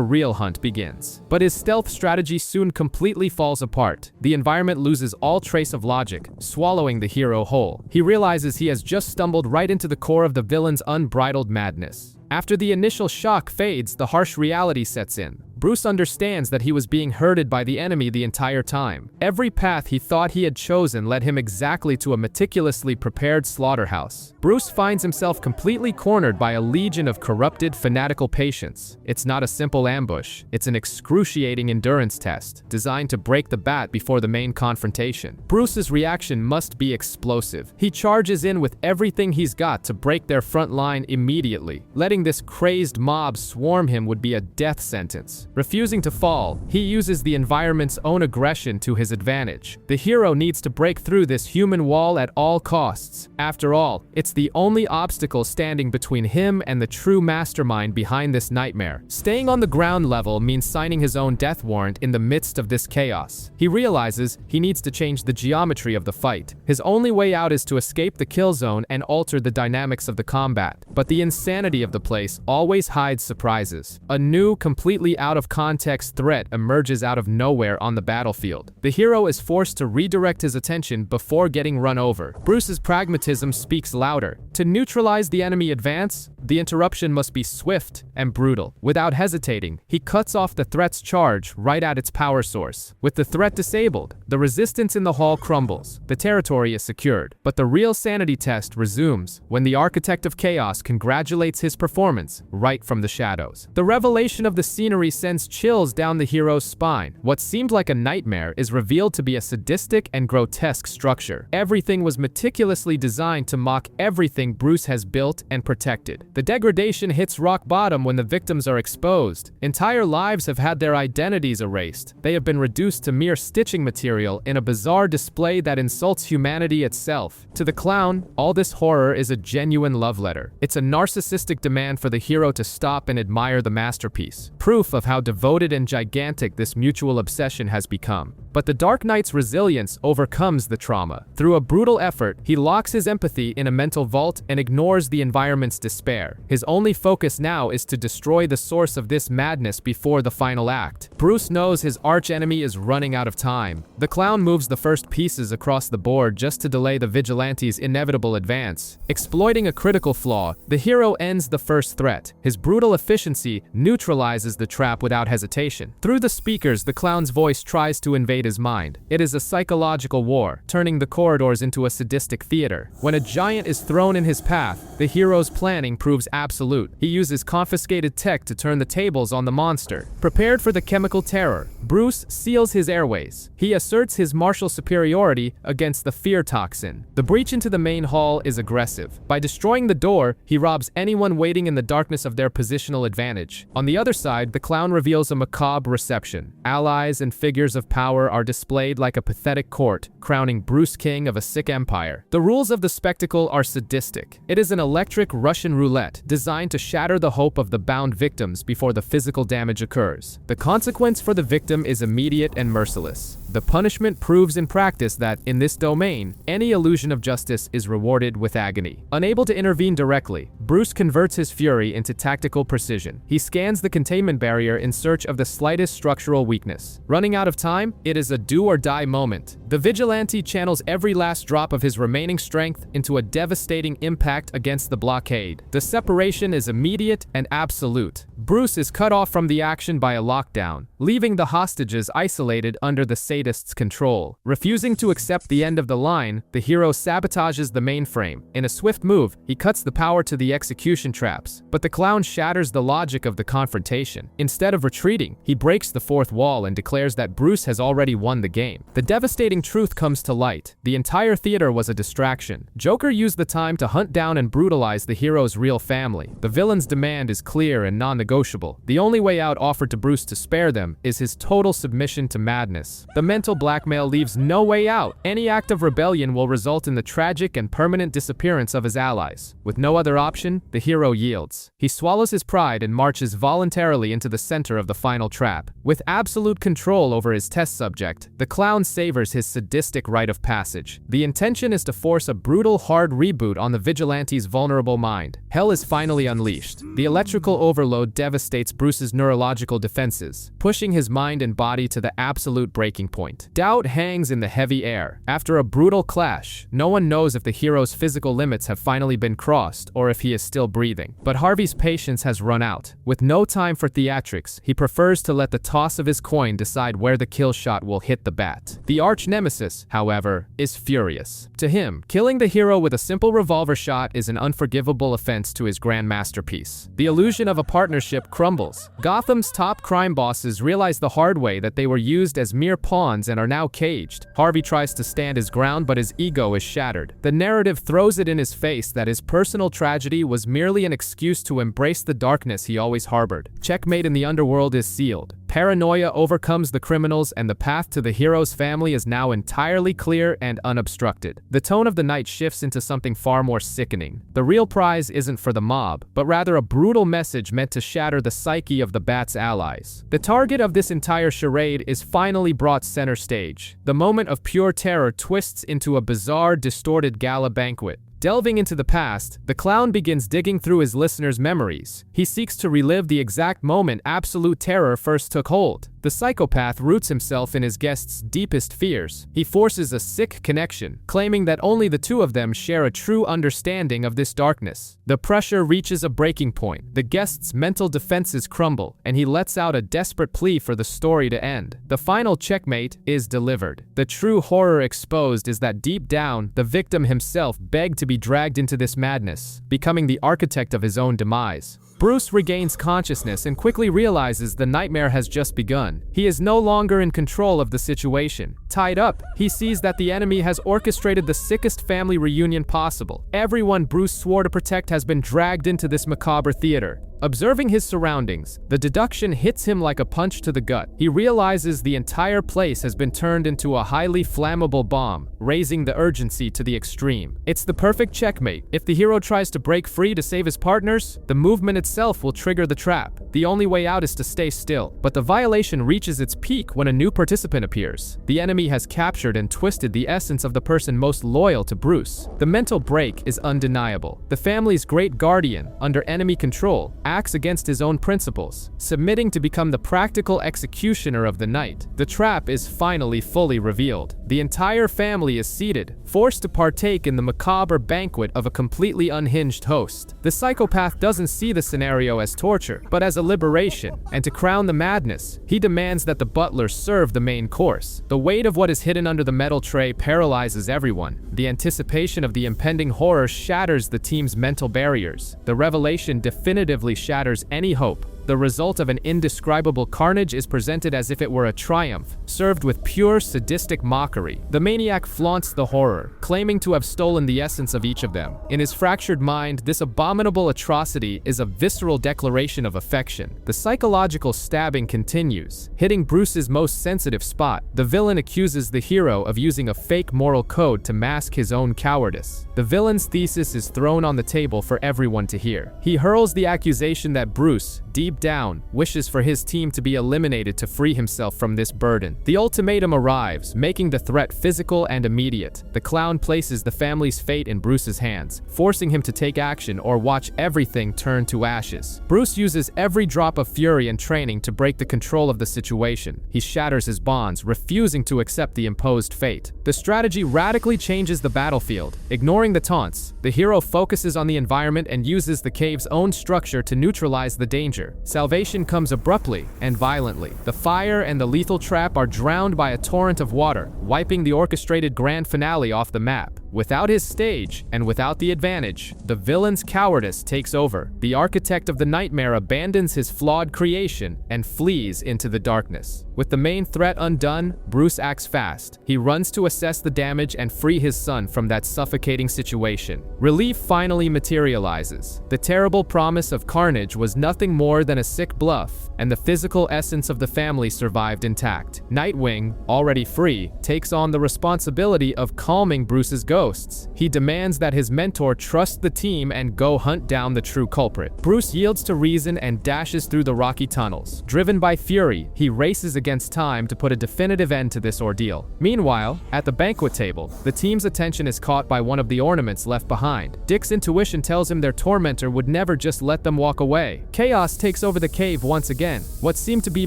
real hunt begins. But his stealth strategy soon completely falls apart. The environment loses all trace of logic, swallowing the hero whole. He realizes he has just stumbled right into the core of the villain's unbridled madness. After the initial shock fades, the harsh reality sets in. Bruce understands that he was being herded by the enemy the entire time. Every path he thought he had chosen led him exactly to a meticulously prepared slaughterhouse. Bruce finds himself completely cornered by a legion of corrupted, fanatical patients. It's not a simple ambush. It's an excruciating endurance test, designed to break the bat before the main confrontation. Bruce's reaction must be explosive. He charges in with everything he's got to break their front line immediately. Letting this crazed mob swarm him would be a death sentence. Refusing to fall, he uses the environment's own aggression to his advantage. The hero needs to break through this human wall at all costs. After all, it's the only obstacle standing between him and the true mastermind behind this nightmare. Staying on the ground level means signing his own death warrant in the midst of this chaos. He realizes he needs to change the geometry of the fight. His only way out is to escape the kill zone and alter the dynamics of the combat. But the insanity of the place always hides surprises. A new, completely out of context threat emerges out of nowhere on the battlefield. The hero is forced to redirect his attention before getting run over. Bruce's pragmatism speaks louder. To neutralize the enemy advance, the interruption must be swift and brutal. Without hesitating, he cuts off the threat's charge right at its power source. With the threat disabled, the resistance in the hall crumbles. The territory is secured. But the real sanity test resumes when the Architect of Chaos congratulates his performance right from the shadows. The revelation of the scenery sends chills down the hero's spine. What seemed like a nightmare is revealed to be a sadistic and grotesque structure. Everything was meticulously designed to mock everything Bruce has built and protected. The degradation hits rock bottom when the victims are exposed. Entire lives have had their identities erased. They have been reduced to mere stitching material in a bizarre display that insults humanity itself. To the clown, all this horror is a genuine love letter. It's a narcissistic demand for the hero to stop and admire the masterpiece. Proof of how devoted and gigantic this mutual obsession has become. But the Dark Knight's resilience overcomes the trauma. Through a brutal effort, he locks his empathy in a mental vault and ignores the environment's despair. His only focus now is to destroy the source of this madness before the final act. Bruce knows his archenemy is running out of time. The clown moves the first pieces across the board just to delay the vigilante's inevitable advance. Exploiting a critical flaw, the hero ends the first threat. His brutal efficiency neutralizes the trap without hesitation. Through the speakers, the clown's voice tries to invade his mind. It is a psychological war, turning the corridors into a sadistic theater. When a giant is thrown in his path, the hero's planning proves absolute. He uses confiscated tech to turn the tables on the monster. Prepared for the chemical terror, Bruce seals his airways. He asserts his martial superiority against the fear toxin. The breach into the main hall is aggressive. By destroying the door, he robs anyone waiting in the darkness of their positional advantage. On the other side, the clown reveals a macabre reception. Allies and figures of power are displayed like a pathetic court, crowning Bruce king of a sick empire. The rules of the spectacle are sadistic. It is an electric Russian roulette designed to shatter the hope of the bound victims before the physical damage occurs. The consequence for the victim is immediate and merciless. The punishment proves in practice that, in this domain, any illusion of justice is rewarded with agony. Unable to intervene directly, Bruce converts his fury into tactical precision. He scans the containment barrier in search of the slightest structural weakness. Running out of time, it is a do-or-die moment. The vigilante channels every last drop of his remaining strength into a devastating impact against the blockade. The separation is immediate and absolute. Bruce is cut off from the action by a lockdown, leaving the hostages isolated under the sadist's control. Refusing to accept the end of the line, the hero sabotages the mainframe. In a swift move, he cuts the power to the execution traps, but the clown shatters the logic of the confrontation. Instead of retreating, he breaks the fourth wall and declares that Bruce has already won the game. The devastating truth comes to light. The entire theater was a distraction. Joker used the time to hunt down and brutalize the hero's real family. The villain's demand is clear and non-negotiable. The only way out offered to Bruce to spare them is his total submission to madness. The mental blackmail leaves no way out. Any act of rebellion will result in the tragic and permanent disappearance of his allies. With no other option, the hero yields. He swallows his pride and marches voluntarily into the center of the final trap. With absolute control over his test subject, the clown savors his sadistic rite of passage. The intention is to force a brutal, hard reboot on the vigilante's vulnerable mind. Hell is finally unleashed. The electrical overload devastates Bruce's neurological defenses, pushing his mind and body to the absolute breaking point. Doubt hangs in the heavy air. After a brutal clash, no one knows if the hero's physical limits have finally been crossed or if he is is still breathing. But Harvey's patience has run out. With no time for theatrics, he prefers to let the toss of his coin decide where the kill shot will hit the bat. The arch-nemesis, however, is furious. To him, killing the hero with a simple revolver shot is an unforgivable offense to his grand masterpiece. The illusion of a partnership crumbles. Gotham's top crime bosses realize the hard way that they were used as mere pawns and are now caged. Harvey tries to stand his ground, but his ego is shattered. The narrative throws it in his face that his personal tragedy was merely an excuse to embrace the darkness he always harbored. Checkmate in the underworld is sealed. Paranoia overcomes the criminals, and the path to the hero's family is now entirely clear and unobstructed. The tone of the night shifts into something far more sickening. The real prize isn't for the mob, but rather a brutal message meant to shatter the psyche of the Bat's allies. The target of this entire charade is finally brought center stage. The moment of pure terror twists into a bizarre, distorted gala banquet. Delving into the past, the clown begins digging through his listeners' memories. He seeks to relive the exact moment absolute terror first took hold. The psychopath roots himself in his guests' deepest fears. He forces a sick connection, claiming that only the two of them share a true understanding of this darkness. The pressure reaches a breaking point. The guest's mental defenses crumble, and he lets out a desperate plea for the story to end. The final checkmate is delivered. The true horror exposed is that deep down, the victim himself begged to be dragged into this madness, becoming the architect of his own demise. Bruce regains consciousness and quickly realizes the nightmare has just begun. He is no longer in control of the situation. Tied up, he sees that the enemy has orchestrated the sickest family reunion possible. Everyone Bruce swore to protect has been dragged into this macabre theater. Observing his surroundings, the deduction hits him like a punch to the gut. He realizes the entire place has been turned into a highly flammable bomb, raising the urgency to the extreme. It's the perfect checkmate. If the hero tries to break free to save his partners, the movement itself will trigger the trap. The only way out is to stay still. But the violation reaches its peak when a new participant appears. The enemy has captured and twisted the essence of the person most loyal to Bruce. The mental break is undeniable. The family's great guardian, under enemy control, acts against his own principles, submitting to become the practical executioner of the night. The trap is finally fully revealed. The entire family is seated, forced to partake in the macabre banquet of a completely unhinged host. The psychopath doesn't see the scenario as torture, but as a liberation, and to crown the madness, he demands that the butler serve the main course. The weight of what is hidden under the metal tray paralyzes everyone. The anticipation of the impending horror shatters the team's mental barriers. The revelation definitively shatters any hope. The result of an indescribable carnage is presented as if it were a triumph, served with pure sadistic mockery. The maniac flaunts the horror, claiming to have stolen the essence of each of them. In his fractured mind, this abominable atrocity is a visceral declaration of affection. The psychological stabbing continues, hitting Bruce's most sensitive spot. The villain accuses the hero of using a fake moral code to mask his own cowardice. The villain's thesis is thrown on the table for everyone to hear. He hurls the accusation that Bruce, deep down, wishes for his team to be eliminated to free himself from this burden. The ultimatum arrives, making the threat physical and immediate. The clown places the family's fate in Bruce's hands, forcing him to take action or watch everything turn to ashes. Bruce uses every drop of fury and training to break the control of the situation. He shatters his bonds, refusing to accept the imposed fate. The strategy radically changes the battlefield. Ignoring the taunts, the hero focuses on the environment and uses the cave's own structure to neutralize the danger. Salvation comes abruptly and violently. The fire and the lethal trap are drowned by a torrent of water, wiping the orchestrated grand finale off the map. Without his stage, and without the advantage, the villain's cowardice takes over. The architect of the nightmare abandons his flawed creation and flees into the darkness. With the main threat undone, Bruce acts fast. He runs to assess the damage and free his son from that suffocating situation. Relief finally materializes. The terrible promise of carnage was nothing more than a sick bluff, and the physical essence of the family survived intact. Nightwing, already free, takes on the responsibility of calming Bruce's ghosts. He demands that his mentor trust the team and go hunt down the true culprit. Bruce yields to reason and dashes through the rocky tunnels. Driven by fury, he races against time to put a definitive end to this ordeal. Meanwhile, at the banquet table, the team's attention is caught by one of the ornaments left behind. Dick's intuition tells him their tormentor would never just let them walk away. Chaos takes over the cave once again. What seemed to be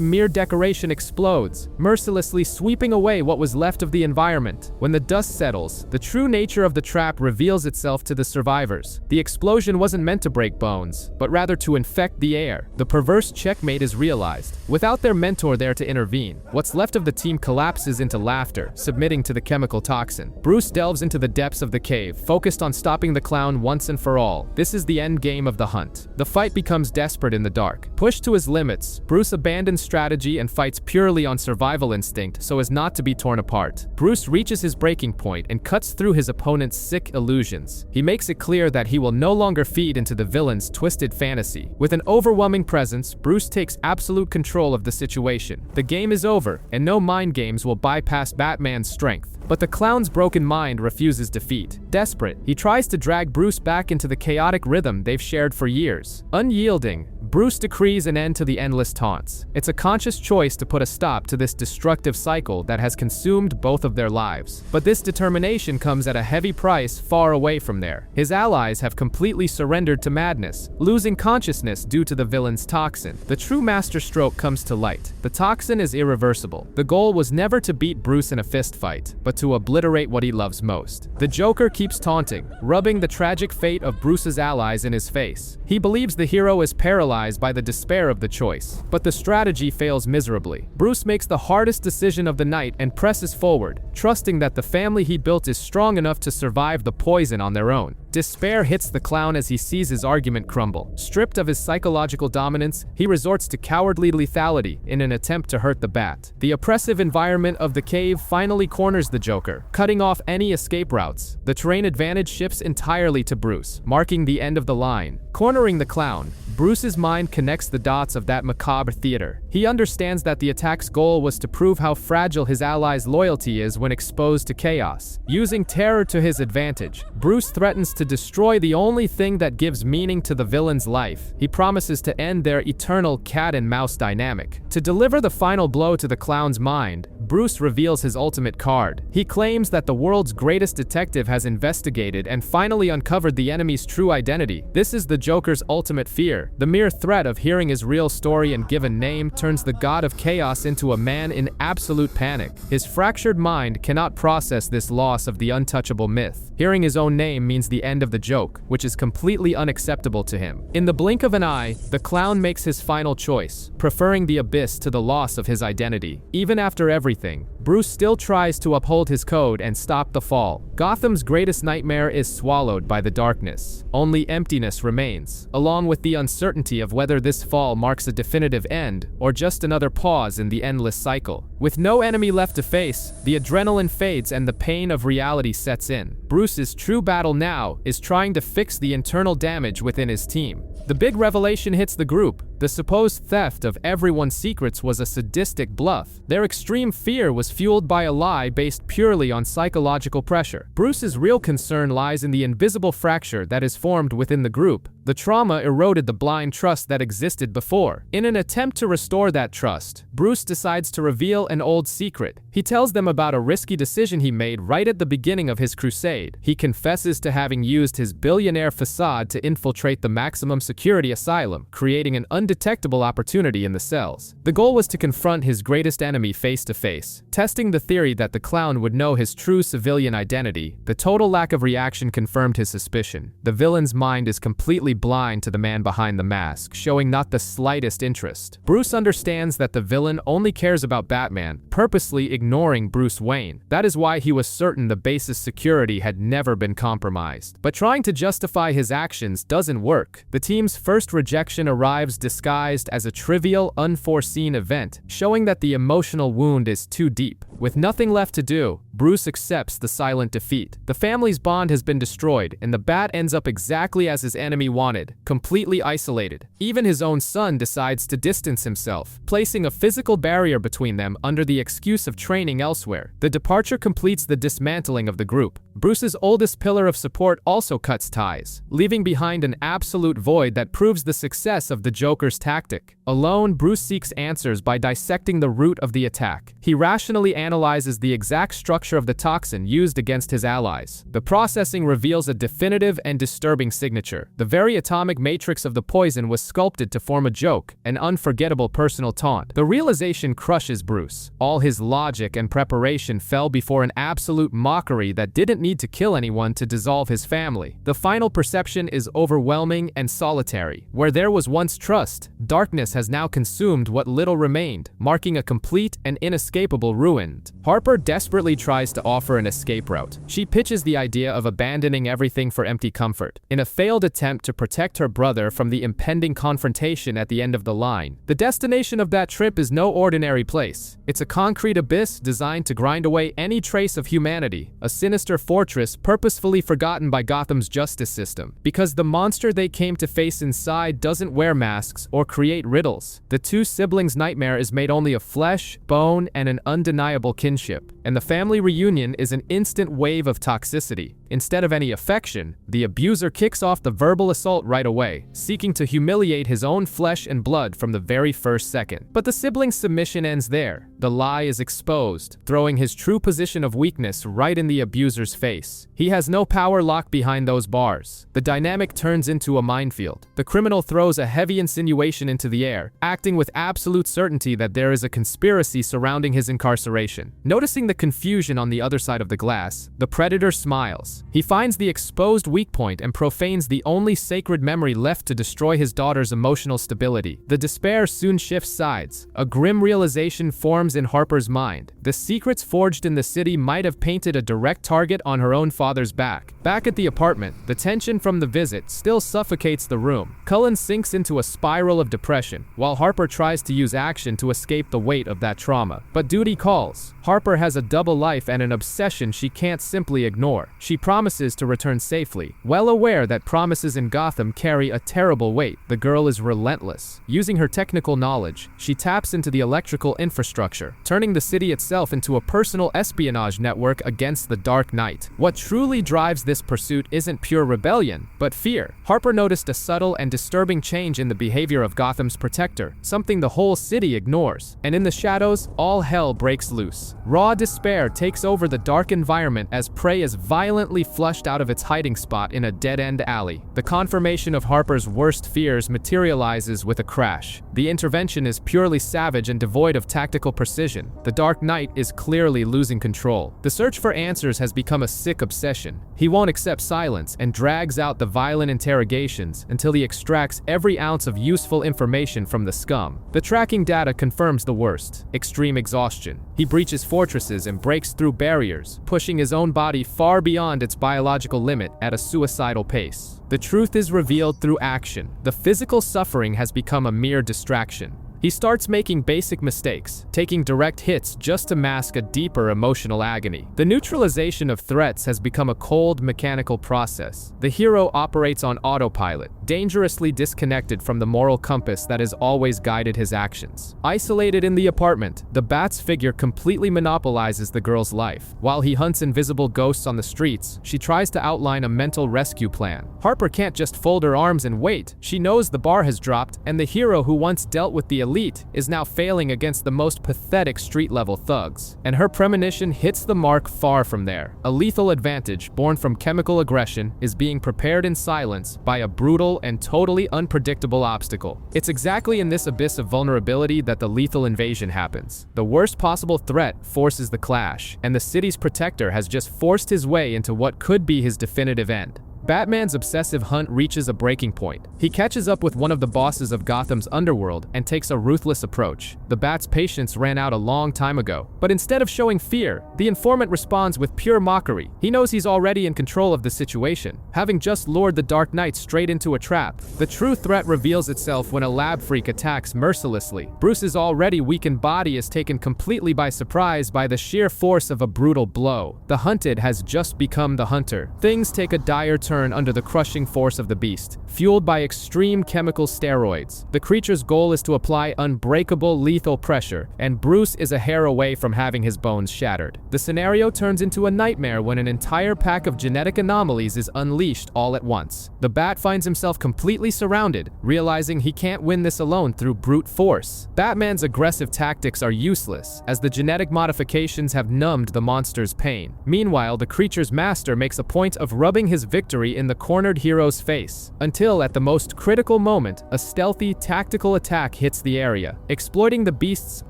mere decoration explodes, mercilessly sweeping away what was left of the environment. When the dust settles, the true nature nature of the trap reveals itself to the survivors. The explosion wasn't meant to break bones, but rather to infect the air. The perverse checkmate is realized. Without their mentor there to intervene, what's left of the team collapses into laughter, submitting to the chemical toxin. Bruce delves into the depths of the cave, focused on stopping the clown once and for all. This is the end game of the hunt. The fight becomes desperate in the dark. Pushed to his limits, Bruce abandons strategy and fights purely on survival instinct so as not to be torn apart. Bruce reaches his breaking point and cuts through his opponent's sick illusions. He makes it clear that he will no longer feed into the villain's twisted fantasy. With an overwhelming presence, Bruce takes absolute control of the situation. The game is over, and no mind games will bypass Batman's strength. But the clown's broken mind refuses defeat. Desperate, he tries to drag Bruce back into the chaotic rhythm they've shared for years. Unyielding, Bruce decrees an end to the endless taunts. It's a conscious choice to put a stop to this destructive cycle that has consumed both of their lives. But this determination comes at a heavy price far away from there. His allies have completely surrendered to madness, losing consciousness due to the villain's toxin. The true masterstroke comes to light. The toxin is irreversible. The goal was never to beat Bruce in a fistfight, but to obliterate what he loves most. The Joker keeps taunting, rubbing the tragic fate of Bruce's allies in his face. He believes the hero is paralyzed by the despair of the choice, but the strategy fails miserably. Bruce makes the hardest decision of the night and presses forward, trusting that the family he built is strong enough to survive the poison on their own. Despair hits the clown as he sees his argument crumble. Stripped of his psychological dominance, he resorts to cowardly lethality in an attempt to hurt the Bat. The oppressive environment of the cave finally corners the Joker, cutting off any escape routes. The terrain advantage shifts entirely to Bruce, marking the end of the line. Cornering the clown, Bruce's mind connects the dots of that macabre theater. He understands that the attack's goal was to prove how fragile his allies' loyalty is when exposed to chaos. Using terror to his advantage, Bruce threatens to destroy the only thing that gives meaning to the villain's life. He promises to end their eternal cat-and-mouse dynamic. To deliver the final blow to the clown's mind, Bruce reveals his ultimate card. He claims that the world's greatest detective has investigated and finally uncovered the enemy's true identity. This is the Joker's ultimate fear. The mere threat of hearing his real story and given name turns the god of chaos into a man in absolute panic. His fractured mind cannot process this loss of the untouchable myth. Hearing his own name means the end of the joke, which is completely unacceptable to him. In the blink of an eye, the clown makes his final choice, preferring the abyss to the loss of his identity. Even after everything, Bruce still tries to uphold his code and stop the fall. Gotham's greatest nightmare is swallowed by the darkness. Only emptiness remains, along with the uncertainty of whether this fall marks a definitive end or just another pause in the endless cycle. With no enemy left to face, the adrenaline fades and the pain of reality sets in. Bruce's true battle now is trying to fix the internal damage within his team. The big revelation hits the group. The supposed theft of everyone's secrets was a sadistic bluff. Their extreme fear was fueled by a lie based purely on psychological pressure. Bruce's real concern lies in the invisible fracture that is formed within the group. The trauma eroded the blind trust that existed before. In an attempt to restore that trust, Bruce decides to reveal an old secret. He tells them about a risky decision he made right at the beginning of his crusade. He confesses to having used his billionaire facade to infiltrate the maximum security asylum, creating an undetectable opportunity in the cells. The goal was to confront his greatest enemy face to face. Testing the theory that the clown would know his true civilian identity, the total lack of reaction confirmed his suspicion. The villain's mind is completely blind to the man behind the mask, showing not the slightest interest. Bruce understands that the villain only cares about Batman, purposely ignoring Bruce Wayne. That is why he was certain the base's security had never been compromised. But trying to justify his actions doesn't work. The team's first rejection arrives disguised as a trivial, unforeseen event, showing that the emotional wound is too deep. With nothing left to do, Bruce accepts the silent defeat. The family's bond has been destroyed, and the Bat ends up exactly as his enemy wanted, completely isolated. Even his own son decides to distance himself, placing a physical barrier between them under the excuse of training elsewhere. The departure completes the dismantling of the group. Bruce's oldest pillar of support also cuts ties, leaving behind an absolute void that proves the success of the Joker's tactic. Alone, Bruce seeks answers by dissecting the root of the attack. He rationally analyzes the exact structure of the toxin used against his allies. The processing reveals a definitive and disturbing signature. The very atomic matrix of the poison was sculpted to form a joke, an unforgettable personal taunt. The realization crushes Bruce. All his logic and preparation fell before an absolute mockery that didn't need to kill anyone to dissolve his family. The final perception is overwhelming and solitary. Where there was once trust, darkness has now consumed what little remained, marking a complete and inescapable ruin. Harper desperately tries to offer an escape route. She pitches the idea of abandoning everything for empty comfort. In a failed attempt to protect her brother from the impending confrontation at the end of the line, the destination of that trip is no ordinary place. It's a concrete abyss designed to grind away any trace of humanity, a sinister fortress purposefully forgotten by Gotham's justice system. Because the monster they came to face inside doesn't wear masks or create riddles. The two siblings' nightmare is made only of flesh, bone, and an undeniable kinship. And the family reunion is an instant wave of toxicity. Instead of any affection, the abuser kicks off the verbal assault right away, seeking to humiliate his own flesh and blood from the very first second. But the siblings' submission ends there. The lie is exposed, throwing his true position of weakness right in the abuser's face. He has no power locked behind those bars. The dynamic turns into a minefield. The criminal throws a heavy insinuation into the air, acting with absolute certainty that there is a conspiracy surrounding his incarceration. Noticing the confusion on the other side of the glass, the predator smiles. He finds the exposed weak point and profanes the only sacred memory left to destroy his daughter's emotional stability. The despair soon shifts sides. A grim realization forms in Harper's mind. The secrets forged in the city might have painted a direct target on her own father's back. Back at the apartment, the tension from the visit still suffocates the room. Cullen sinks into a spiral of depression, while Harper tries to use action to escape the weight of that trauma. But duty calls. Harper has a double life and an obsession she can't simply ignore. She promises to return safely, well aware that promises in Gotham carry a terrible weight. The girl is relentless. Using her technical knowledge, she taps into the electrical infrastructure, turning the city itself into a personal espionage network against the Dark Knight. What truly drives this pursuit isn't pure rebellion, but fear. Harper noticed a subtle and disturbing change in the behavior of Gotham's protector, something the whole city ignores. And in the shadows, all hell breaks loose. Raw despair takes over the dark environment as prey is violently flushed out of its hiding spot in a dead-end alley. The confirmation of Harper's worst fears materializes with a crash. The intervention is purely savage and devoid of tactical precision. The Dark Knight is clearly losing control. The search for answers has become a sick obsession. He won't accept silence and drags out the violent interrogations until he extracts every ounce of useful information from the scum. The tracking data confirms the worst: extreme exhaustion. He breaches fortresses and breaks through barriers, pushing his own body far beyond its biological limit at a suicidal pace. The truth is revealed through action. The physical suffering has become a mere distraction. He starts making basic mistakes, taking direct hits just to mask a deeper emotional agony. The neutralization of threats has become a cold, mechanical process. The hero operates on autopilot, dangerously disconnected from the moral compass that has always guided his actions. Isolated in the apartment, the Bat's figure completely monopolizes the girl's life. While he hunts invisible ghosts on the streets, she tries to outline a mental rescue plan. Harper can't just fold her arms and wait. She knows the bar has dropped, and the hero who once dealt with the elite is now failing against the most pathetic street-level thugs. And her premonition hits the mark far from there. A lethal advantage born from chemical aggression is being prepared in silence by a brutal and totally unpredictable obstacle. It's exactly in this abyss of vulnerability that the lethal invasion happens. The worst possible threat forces the clash, and the city's protector has just forced his way into what could be his definitive end. Batman's obsessive hunt reaches a breaking point. He catches up with one of the bosses of Gotham's underworld and takes a ruthless approach. The Bat's patience ran out a long time ago, but instead of showing fear, the informant responds with pure mockery. He knows he's already in control of the situation, having just lured the Dark Knight straight into a trap. The true threat reveals itself when a lab freak attacks mercilessly. Bruce's already weakened body is taken completely by surprise by the sheer force of a brutal blow. The hunted has just become the hunter. Things take a dire turn turn under the crushing force of the beast, fueled by extreme chemical steroids. The creature's goal is to apply unbreakable lethal pressure, and Bruce is a hair away from having his bones shattered. The scenario turns into a nightmare when an entire pack of genetic anomalies is unleashed all at once. The Bat finds himself completely surrounded, realizing he can't win this alone through brute force. Batman's aggressive tactics are useless, as the genetic modifications have numbed the monster's pain. Meanwhile, the creature's master makes a point of rubbing his victory in the cornered hero's face, until at the most critical moment, a stealthy, tactical attack hits the area. Exploiting the beast's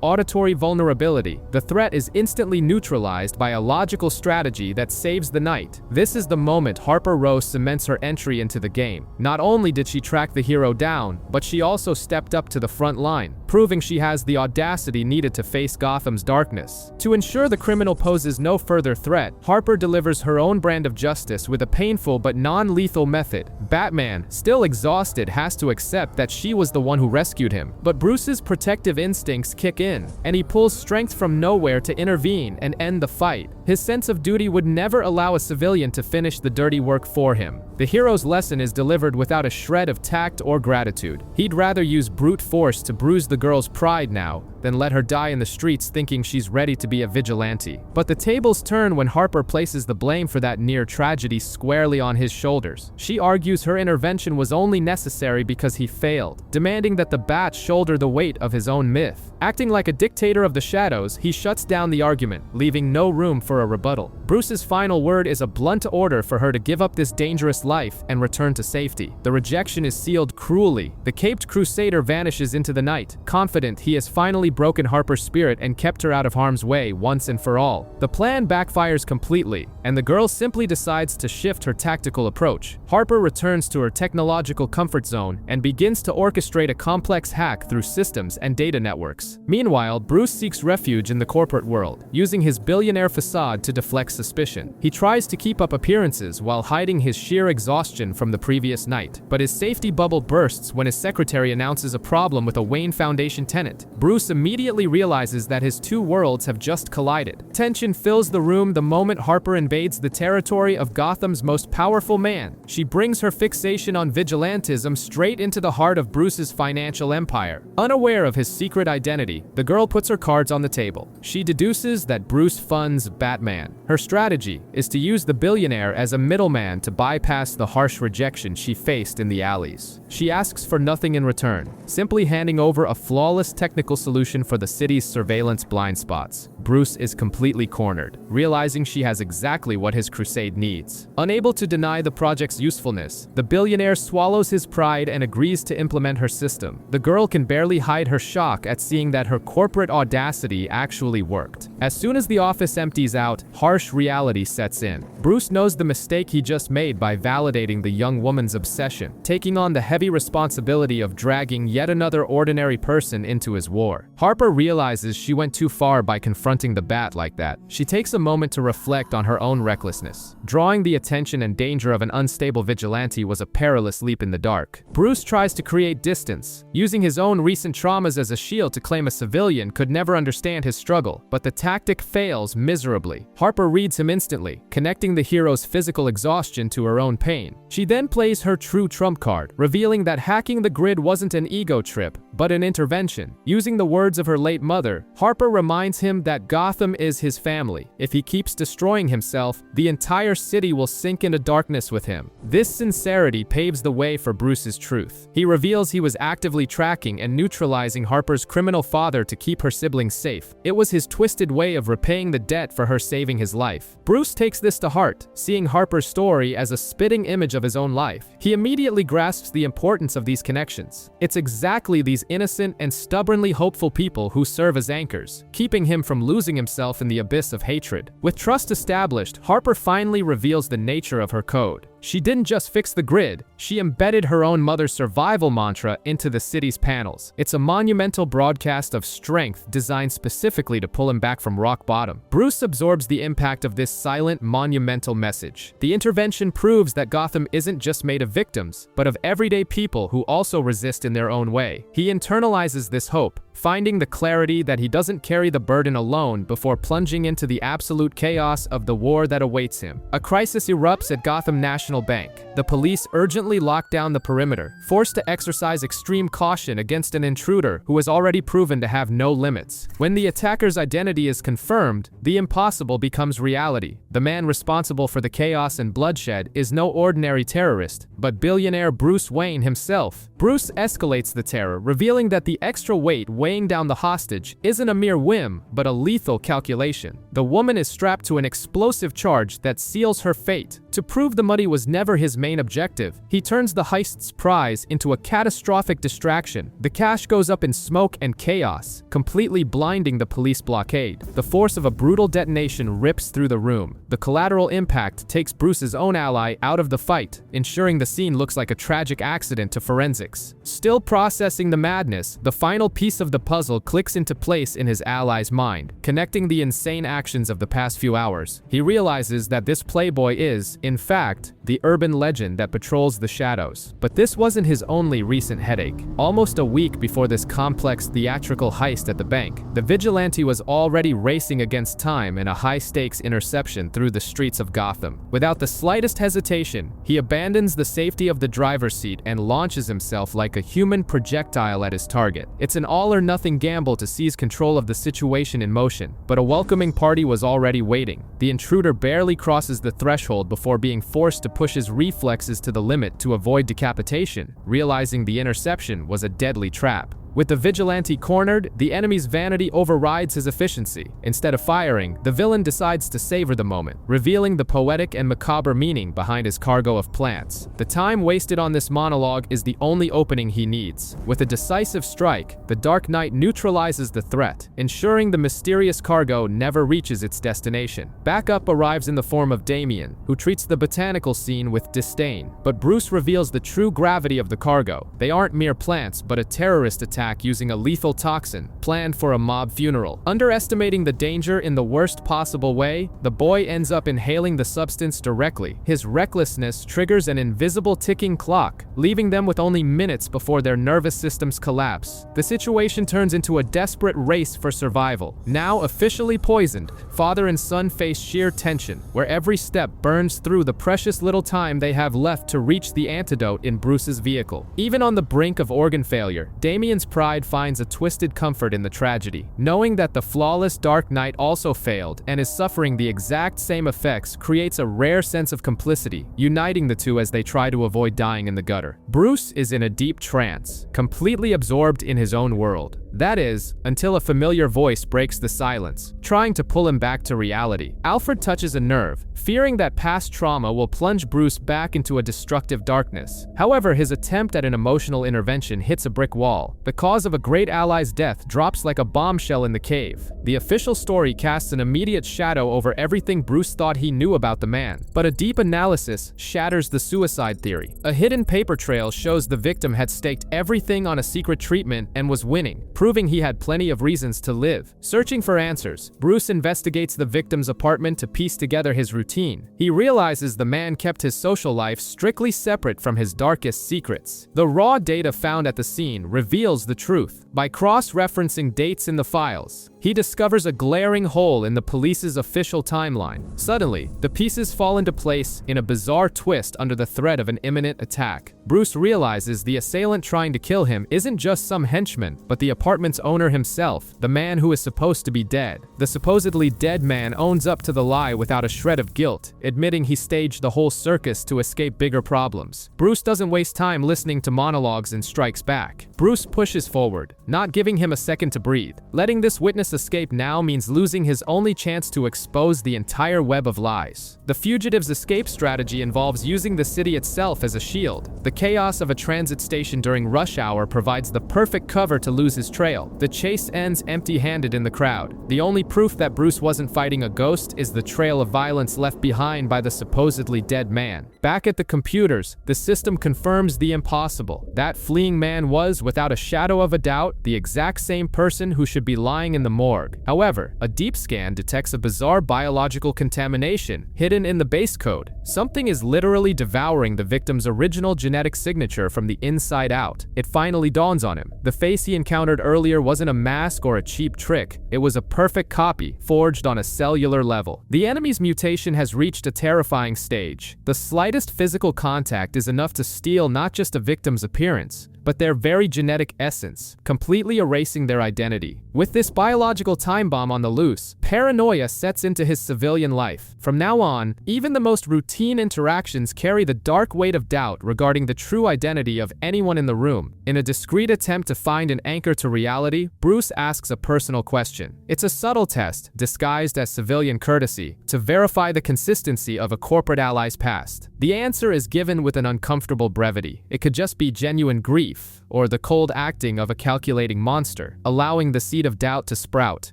auditory vulnerability, the threat is instantly neutralized by a logical strategy that saves the night. This is the moment Harper Rose cements her entry into the game. Not only did she track the hero down, but she also stepped up to the front line, proving she has the audacity needed to face Gotham's darkness. To ensure the criminal poses no further threat, Harper delivers her own brand of justice with a painful but non-lethal method. Batman, still exhausted, has to accept that she was the one who rescued him, but Bruce's protective instincts kick in, and he pulls strength from nowhere to intervene and end the fight. His sense of duty would never allow a civilian to finish the dirty work for him. The hero's lesson is delivered without a shred of tact or gratitude. He'd rather use brute force to bruise the girl's pride now than let her die in the streets thinking she's ready to be a vigilante. But the tables turn when Harper places the blame for that near tragedy squarely on his shoulders. She argues her intervention was only necessary because he failed, demanding that the Bat shoulder the weight of his own myth. Acting like a dictator of the shadows, he shuts down the argument, leaving no room for a rebuttal. Bruce's final word is a blunt order for her to give up this dangerous life and return to safety. The rejection is sealed cruelly. The caped crusader vanishes into the night, confident he has finally broken Harper's spirit and kept her out of harm's way once and for all. The plan backfires completely, and the girl simply decides to shift her tactical approach. Harper returns to her technological comfort zone and begins to orchestrate a complex hack through systems and data networks. Meanwhile, Bruce seeks refuge in the corporate world, using his billionaire facade to deflect suspicion. He tries to keep up appearances while hiding his sheer exhaustion from the previous night, but his safety bubble bursts when his secretary announces a problem with a Wayne Foundation tenant. Bruce immediately realizes that his two worlds have just collided. Tension fills the room the moment Harper invades the territory of Gotham's most powerful man. She brings her fixation on vigilantism straight into the heart of Bruce's financial empire. Unaware of his secret identity, the girl puts her cards on the table. She deduces that Bruce funds Batman. Her strategy is to use the billionaire as a middleman to bypass the harsh rejection she faced in the alleys. She asks for nothing in return, simply handing over a flawless technical solution for the city's surveillance blind spots. Bruce is completely cornered, realizing she has exactly what his crusade needs. Unable to deny the project's usefulness, the billionaire swallows his pride and agrees to implement her system. The girl can barely hide her shock at seeing that her corporate audacity actually worked. As soon as the office empties out, harsh reality sets in. Bruce knows the mistake he just made by validating the young woman's obsession, taking on the heavy responsibility of dragging yet another ordinary person into his war. Harper realizes she went too far by confronting the Bat like that. She takes a moment to reflect on her own recklessness. Drawing the attention and danger of an unstable vigilante was a perilous leap in the dark. Bruce tries to create distance, using his own recent traumas as a shield to claim a civilian could never understand his struggle, but the tactic fails miserably. Harper reads him instantly, connecting the hero's physical exhaustion to her own pain. She then plays her true trump card, revealing that hacking the grid wasn't an ego trip, but an intervention. Using the words of her late mother, Harper reminds him that Gotham is his family. If he keeps destroying himself, the entire city will sink into darkness with him. This sincerity paves the way for Bruce's truth. He reveals he was actively tracking and neutralizing Harper's criminal father to keep her siblings safe. It was his twisted way of repaying the debt for her saving his life. Bruce takes this to heart, seeing Harper's story as a spitting image of his own life. He immediately grasps the importance of these connections. It's exactly these innocent and stubbornly hopeful people who serve as anchors, keeping him from losing himself in the abyss of hatred. With trust established, Harper finally reveals the nature of her code. She didn't just fix the grid, she embedded her own mother's survival mantra into the city's panels. It's a monumental broadcast of strength designed specifically to pull him back from rock bottom. Bruce absorbs the impact of this silent, monumental message. The intervention proves that Gotham isn't just made of victims, but of everyday people who also resist in their own way. He internalizes this hope, finding the clarity that he doesn't carry the burden alone before plunging into the absolute chaos of the war that awaits him. A crisis erupts at Gotham National National Bank. The police urgently lock down the perimeter, forced to exercise extreme caution against an intruder who has already proven to have no limits. When the attacker's identity is confirmed, the impossible becomes reality. The man responsible for the chaos and bloodshed is no ordinary terrorist, but billionaire Bruce Wayne himself. Bruce escalates the terror, revealing that the extra weight weighing down the hostage isn't a mere whim, but a lethal calculation. The woman is strapped to an explosive charge that seals her fate. To prove the money was never his main objective, he turns the heist's prize into a catastrophic distraction. The cash goes up in smoke and chaos, completely blinding the police blockade. The force of a brutal detonation rips through the room. The collateral impact takes Bruce's own ally out of the fight, ensuring the scene looks like a tragic accident to forensics. Still processing the madness, the final piece of the puzzle clicks into place in his ally's mind, connecting the insane actions of the past few hours. He realizes that this playboy is, in fact, the urban legend that patrols the shadows. But this wasn't his only recent headache. Almost a week before this complex theatrical heist at the bank, the vigilante was already racing against time in a high-stakes interception through the streets of Gotham. Without the slightest hesitation, he abandons the safety of the driver's seat and launches himself like a human projectile at his target. It's an all-or-nothing gamble to seize control of the situation in motion, but a welcoming party was already waiting. The intruder barely crosses the threshold before being forced to push his reflexes to the limit to avoid decapitation, realizing the interception was a deadly trap. With the vigilante cornered, the enemy's vanity overrides his efficiency. Instead of firing, the villain decides to savor the moment, revealing the poetic and macabre meaning behind his cargo of plants. The time wasted on this monologue is the only opening he needs. With a decisive strike, the Dark Knight neutralizes the threat, ensuring the mysterious cargo never reaches its destination. Backup arrives in the form of Damian, who treats the botanical scene with disdain. But Bruce reveals the true gravity of the cargo. They aren't mere plants, but a terrorist attack using a lethal toxin, planned for a mob funeral. Underestimating the danger in the worst possible way, the boy ends up inhaling the substance directly. His recklessness triggers an invisible ticking clock, leaving them with only minutes before their nervous systems collapse. The situation turns into a desperate race for survival. Now officially poisoned, father and son face sheer tension, where every step burns through the precious little time they have left to reach the antidote in Bruce's vehicle. Even on the brink of organ failure, Damian's pride finds a twisted comfort in the tragedy. Knowing that the flawless Dark Knight also failed and is suffering the exact same effects creates a rare sense of complicity, uniting the two as they try to avoid dying in the gutter. Bruce is in a deep trance, completely absorbed in his own world. That is, until a familiar voice breaks the silence, trying to pull him back to reality. Alfred touches a nerve, fearing that past trauma will plunge Bruce back into a destructive darkness. However, his attempt at an emotional intervention hits a brick wall. The cause of a great ally's death drops like a bombshell in the cave. The official story casts an immediate shadow over everything Bruce thought he knew about the man, but a deep analysis shatters the suicide theory. A hidden paper trail shows the victim had staked everything on a secret treatment and was winning, proving he had plenty of reasons to live. Searching for answers, Bruce investigates the victim's apartment to piece together his routine. He realizes the man kept his social life strictly separate from his darkest secrets. The raw data found at the scene reveals the truth. By cross-referencing dates in the files, he discovers a glaring hole in the police's official timeline. Suddenly, the pieces fall into place in a bizarre twist under the threat of an imminent attack. Bruce realizes the assailant trying to kill him isn't just some henchman, but the apartment's owner himself, the man who is supposed to be dead. The supposedly dead man owns up to the lie without a shred of guilt, admitting he staged the whole circus to escape bigger problems. Bruce doesn't waste time listening to monologues and strikes back. Bruce pushes forward, not giving him a second to breathe. Letting this witness escape now means losing his only chance to expose the entire web of lies. The fugitive's escape strategy involves using the city itself as a shield. The chaos of a transit station during rush hour provides the perfect cover to lose his trail. The chase ends empty-handed in the crowd. The only proof that Bruce wasn't fighting a ghost is the trail of violence left behind by the supposedly dead man. Back at the computers, the system confirms the impossible. That fleeing man was, without a shadow of a doubt, the exact same person who should be lying in the morgue morgue. However, a deep scan detects a bizarre biological contamination hidden in the base code. Something is literally devouring the victim's original genetic signature from the inside out. It finally dawns on him. The face he encountered earlier wasn't a mask or a cheap trick. It was a perfect copy, forged on a cellular level. The enemy's mutation has reached a terrifying stage. The slightest physical contact is enough to steal not just a victim's appearance, but their very genetic essence, completely erasing their identity. With this biological time bomb on the loose, paranoia sets into his civilian life. From now on, even the most routine interactions carry the dark weight of doubt regarding the true identity of anyone in the room. In a discreet attempt to find an anchor to reality, Bruce asks a personal question. It's a subtle test, disguised as civilian courtesy, to verify the consistency of a corporate ally's past. The answer is given with an uncomfortable brevity. It could just be genuine grief, or the cold acting of a calculating monster, allowing the seed of doubt to sprout.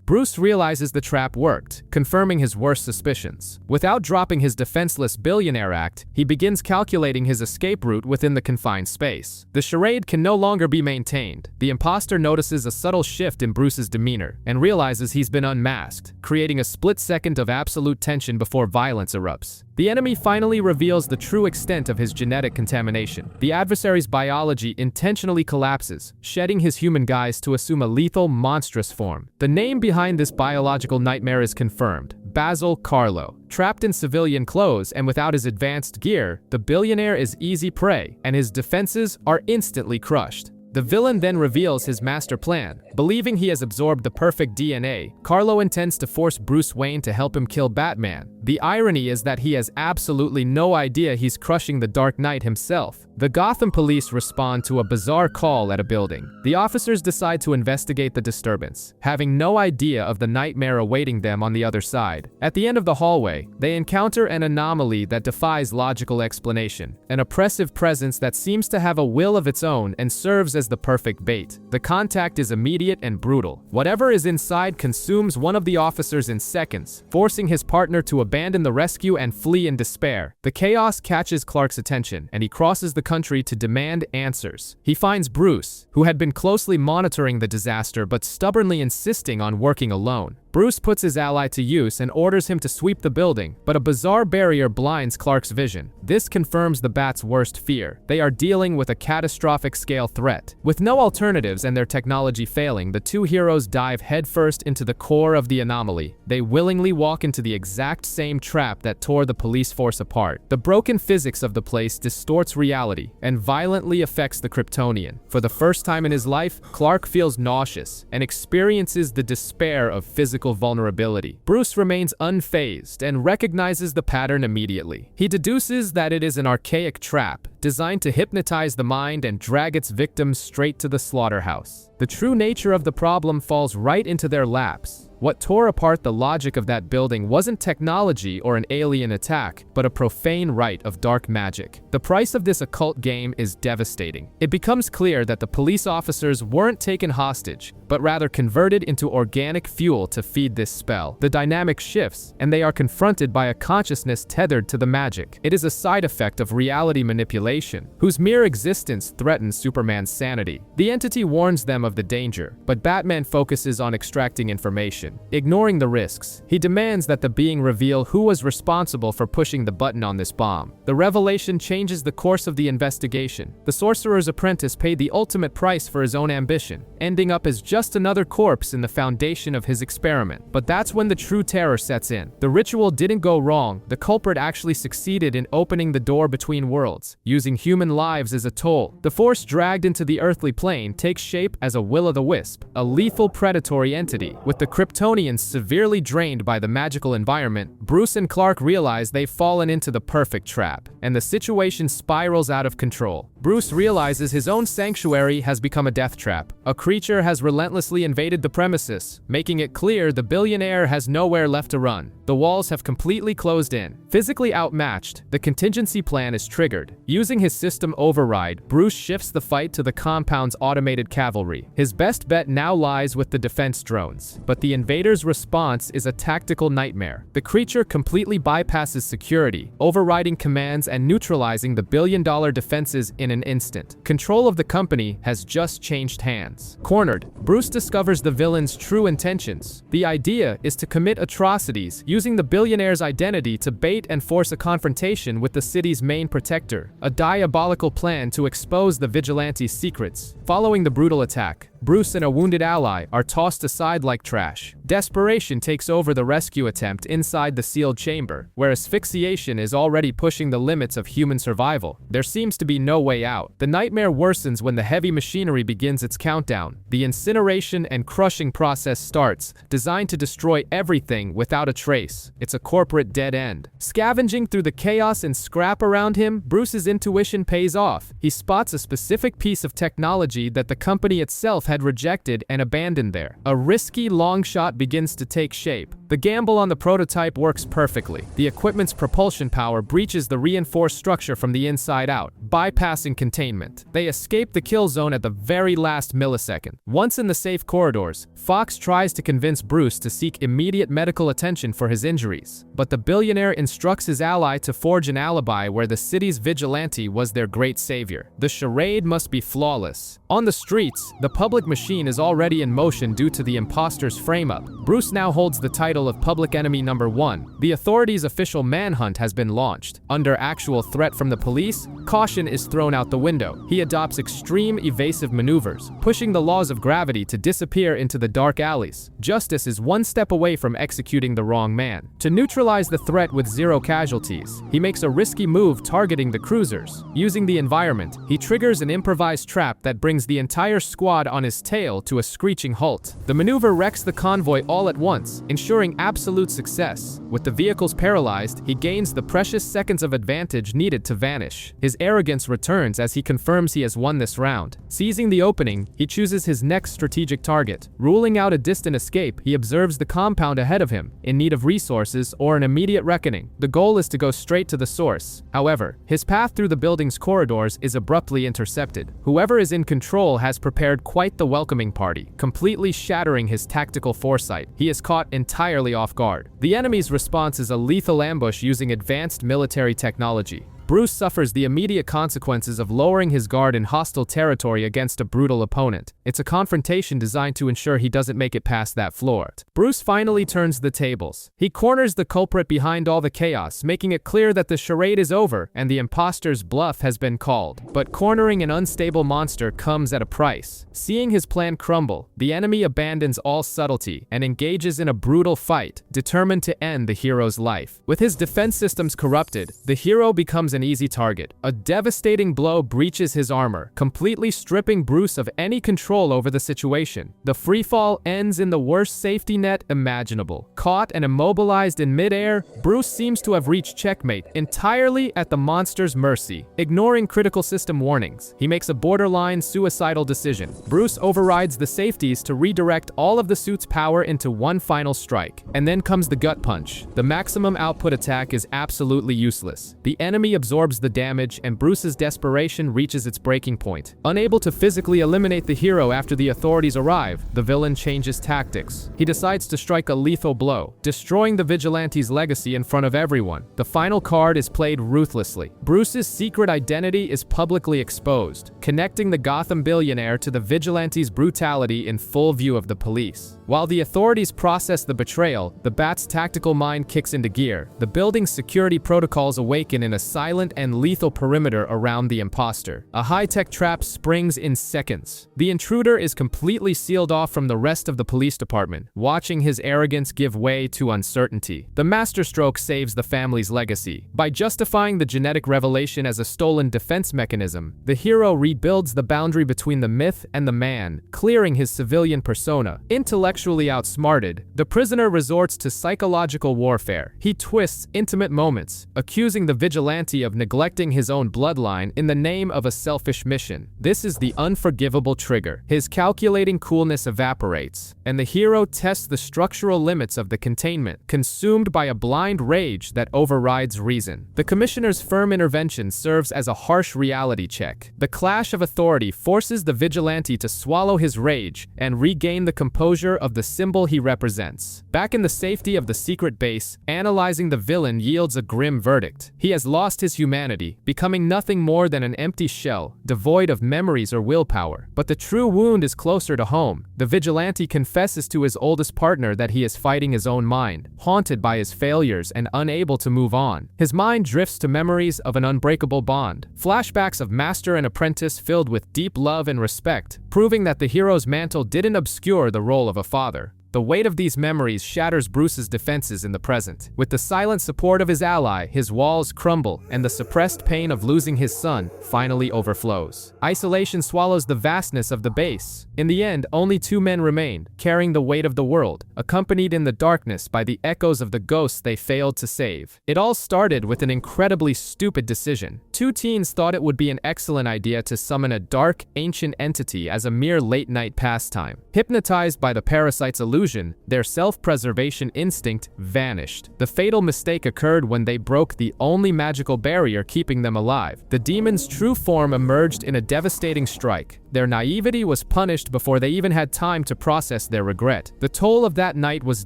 Bruce realizes the trap worked, confirming his worst suspicions. Without dropping his defenseless billionaire act, he begins calculating his escape route within the confined space. The charade can no longer be maintained. The imposter notices a subtle shift in Bruce's demeanor and realizes he's been unmasked, creating a split second of absolute tension before violence erupts. The enemy finally reveals the true extent of his genetic contamination. The adversary's biology intentionally collapses, shedding his human guise to assume a lethal, monstrous form. The name behind this biological nightmare is confirmed: Basil Karlo. Trapped in civilian clothes and without his advanced gear, the billionaire is easy prey, and his defenses are instantly crushed. The villain then reveals his master plan. Believing he has absorbed the perfect DNA, Karlo intends to force Bruce Wayne to help him kill Batman. The irony is that he has absolutely no idea he's crushing the Dark Knight himself. The Gotham police respond to a bizarre call at a building. The officers decide to investigate the disturbance, having no idea of the nightmare awaiting them on the other side. At the end of the hallway, they encounter an anomaly that defies logical explanation, an oppressive presence that seems to have a will of its own and serves as the perfect bait. The contact is immediate and brutal. Whatever is inside consumes one of the officers in seconds, forcing his partner to abandon the rescue and flee in despair. The chaos catches Clark's attention, and he crosses the country to demand answers. He finds Bruce, who had been closely monitoring the disaster but stubbornly insisting on working alone. Bruce puts his ally to use and orders him to sweep the building, but a bizarre barrier blinds Clark's vision. This confirms the Bat's worst fear. They are dealing with a catastrophic scale threat. With no alternatives and their technology failing, the two heroes dive headfirst into the core of the anomaly. They willingly walk into the exact same trap that tore the police force apart. The broken physics of the place distorts reality and violently affects the Kryptonian. For the first time in his life, Clark feels nauseous and experiences the despair of physical vulnerability. Bruce remains unfazed and recognizes the pattern immediately. He deduces that it is an archaic trap designed to hypnotize the mind and drag its victims straight to the slaughterhouse. The true nature of the problem falls right into their laps. What tore apart the logic of that building wasn't technology or an alien attack, but a profane rite of dark magic. The price of this occult game is devastating. It becomes clear that the police officers weren't taken hostage, but rather converted into organic fuel to feed this spell. The dynamic shifts, and they are confronted by a consciousness tethered to the magic. It is a side effect of reality manipulation, whose mere existence threatens Superman's sanity. The entity warns them of the danger, but Batman focuses on extracting information. Ignoring the risks, he demands that the being reveal who was responsible for pushing the button on this bomb. The revelation changes the course of the investigation. The sorcerer's apprentice paid the ultimate price for his own ambition, ending up as just another corpse in the foundation of his experiment. But that's when the true terror sets in. The ritual didn't go wrong. The culprit actually succeeded in opening the door between worlds, using human lives as a toll. The force dragged into the earthly plane takes shape as a will-o'-the-wisp, a lethal predatory entity. With the Kryptonians severely drained by the magical environment, Bruce and Clark realize they've fallen into the perfect trap, and the situation spirals out of control. Bruce realizes his own sanctuary has become a death trap. A creature has relentlessly invaded the premises, making it clear the billionaire has nowhere left to run. The walls have completely closed in. Physically outmatched, the contingency plan is triggered. Using his system override, Bruce shifts the fight to the compound's automated cavalry. His best bet now lies with the defense drones, but the invaders' response is a tactical nightmare. The creature completely bypasses security, overriding commands and neutralizing the billion-dollar defenses in an instant. Control of the company has just changed hands. Cornered, Bruce discovers the villain's true intentions. The idea is to commit atrocities, using the billionaire's identity to bait and force a confrontation with the city's main protector, a diabolical plan to expose the vigilante's secrets. Following the brutal attack, Bruce and a wounded ally are tossed aside like trash. Desperation takes over the rescue attempt inside the sealed chamber, where asphyxiation is already pushing the limits of human survival. There seems to be no way out. The nightmare worsens when the heavy machinery begins its countdown. The incineration and crushing process starts, designed to destroy everything without a trace. It's a corporate dead end. Scavenging through the chaos and scrap around him, Bruce's intuition pays off. He spots a specific piece of technology that the company itself had rejected and abandoned there. A risky long shot begins to take shape. The gamble on the prototype works perfectly. The equipment's propulsion power breaches the reinforced structure from the inside out, bypassing containment. They escape the kill zone at the very last millisecond. Once in the safe corridors, Fox tries to convince Bruce to seek immediate medical attention for his injuries, but the billionaire instructs his ally to forge an alibi where the city's vigilante was their great savior. The charade must be flawless. On the streets, the public machine is already in motion due to the imposter's frame-up. Bruce now holds the title of Public Enemy Number 1. The authorities' official manhunt has been launched. Under actual threat from the police, caution is thrown out the window. He adopts extreme evasive maneuvers, pushing the laws of gravity to disappear into the dark alleys. Justice is one step away from executing the wrong man. To neutralize the threat with zero casualties, he makes a risky move targeting the cruisers. Using the environment, he triggers an improvised trap that brings the entire squad on his tail to a screeching halt. The maneuver wrecks the convoy all at once, ensuring absolute success. With the vehicles paralyzed, he gains the precious seconds of advantage needed to vanish. His arrogance returns as he confirms he has won this round. Seizing the opening, he chooses his next strategic target. Ruling out a distant escape, he observes the compound ahead of him, in need of resources or an immediate reckoning. The goal is to go straight to the source. However, his path through the building's corridors is abruptly intercepted. Whoever is in control has prepared quite the welcoming party, completely shattering his tactical foresight. He is caught entirely off guard. The enemy's response is a lethal ambush using advanced military technology. Bruce suffers the immediate consequences of lowering his guard in hostile territory against a brutal opponent. It's a confrontation designed to ensure he doesn't make it past that floor. Bruce finally turns the tables. He corners the culprit behind all the chaos, making it clear that the charade is over and the imposter's bluff has been called. But cornering an unstable monster comes at a price. Seeing his plan crumble, the enemy abandons all subtlety and engages in a brutal fight, determined to end the hero's life. With his defense systems corrupted, the hero becomes an easy target. A devastating blow breaches his armor, completely stripping Bruce of any control over the situation. The freefall ends in the worst safety net imaginable. Caught and immobilized in midair, Bruce seems to have reached checkmate, entirely at the monster's mercy. Ignoring critical system warnings, he makes a borderline suicidal decision. Bruce overrides the safeties to redirect all of the suit's power into one final strike. And then comes the gut punch. The maximum output attack is absolutely useless. The enemy absorbs the damage, and Bruce's desperation reaches its breaking point. Unable to physically eliminate the hero after the authorities arrive, the villain changes tactics. He decides to strike a lethal blow, destroying the vigilante's legacy in front of everyone. The final card is played ruthlessly. Bruce's secret identity is publicly exposed, connecting the Gotham billionaire to the vigilante's brutality in full view of the police. While the authorities process the betrayal, the Bat's tactical mind kicks into gear. The building's security protocols awaken in a silent and lethal perimeter around the imposter. A high-tech trap springs in seconds. The intruder is completely sealed off from the rest of the police department, watching his arrogance give way to uncertainty. The masterstroke saves the family's legacy. By justifying the genetic revelation as a stolen defense mechanism, the hero rebuilds the boundary between the myth and the man, clearing his civilian persona. Intellectually outsmarted, the prisoner resorts to psychological warfare. He twists intimate moments, accusing the vigilante of of neglecting his own bloodline in the name of a selfish mission. This is the unforgivable trigger. His calculating coolness evaporates, and the hero tests the structural limits of the containment, consumed by a blind rage that overrides reason. The Commissioner's firm intervention serves as a harsh reality check. The clash of authority forces the vigilante to swallow his rage and regain the composure of the symbol he represents. Back in the safety of the secret base, analyzing the villain yields a grim verdict. He has lost his humanity, becoming nothing more than an empty shell, devoid of memories or willpower. But the true wound is closer to home. The vigilante confesses to his oldest partner that he is fighting his own mind, haunted by his failures and unable to move on. His mind drifts to memories of an unbreakable bond, flashbacks of master and apprentice filled with deep love and respect, proving that the hero's mantle didn't obscure the role of a father. The weight of these memories shatters Bruce's defenses in the present. With the silent support of his ally, his walls crumble, and the suppressed pain of losing his son finally overflows. Isolation swallows the vastness of the base. In the end, only two men remained, carrying the weight of the world, accompanied in the darkness by the echoes of the ghosts they failed to save. It all started with an incredibly stupid decision. Two teens thought it would be an excellent idea to summon a dark, ancient entity as a mere late-night pastime. Hypnotized by the parasite's illusion, their self-preservation instinct vanished. The fatal mistake occurred when they broke the only magical barrier keeping them alive. The demon's true form emerged in a devastating strike. Their naivety was punished before they even had time to process their regret. The toll of that night was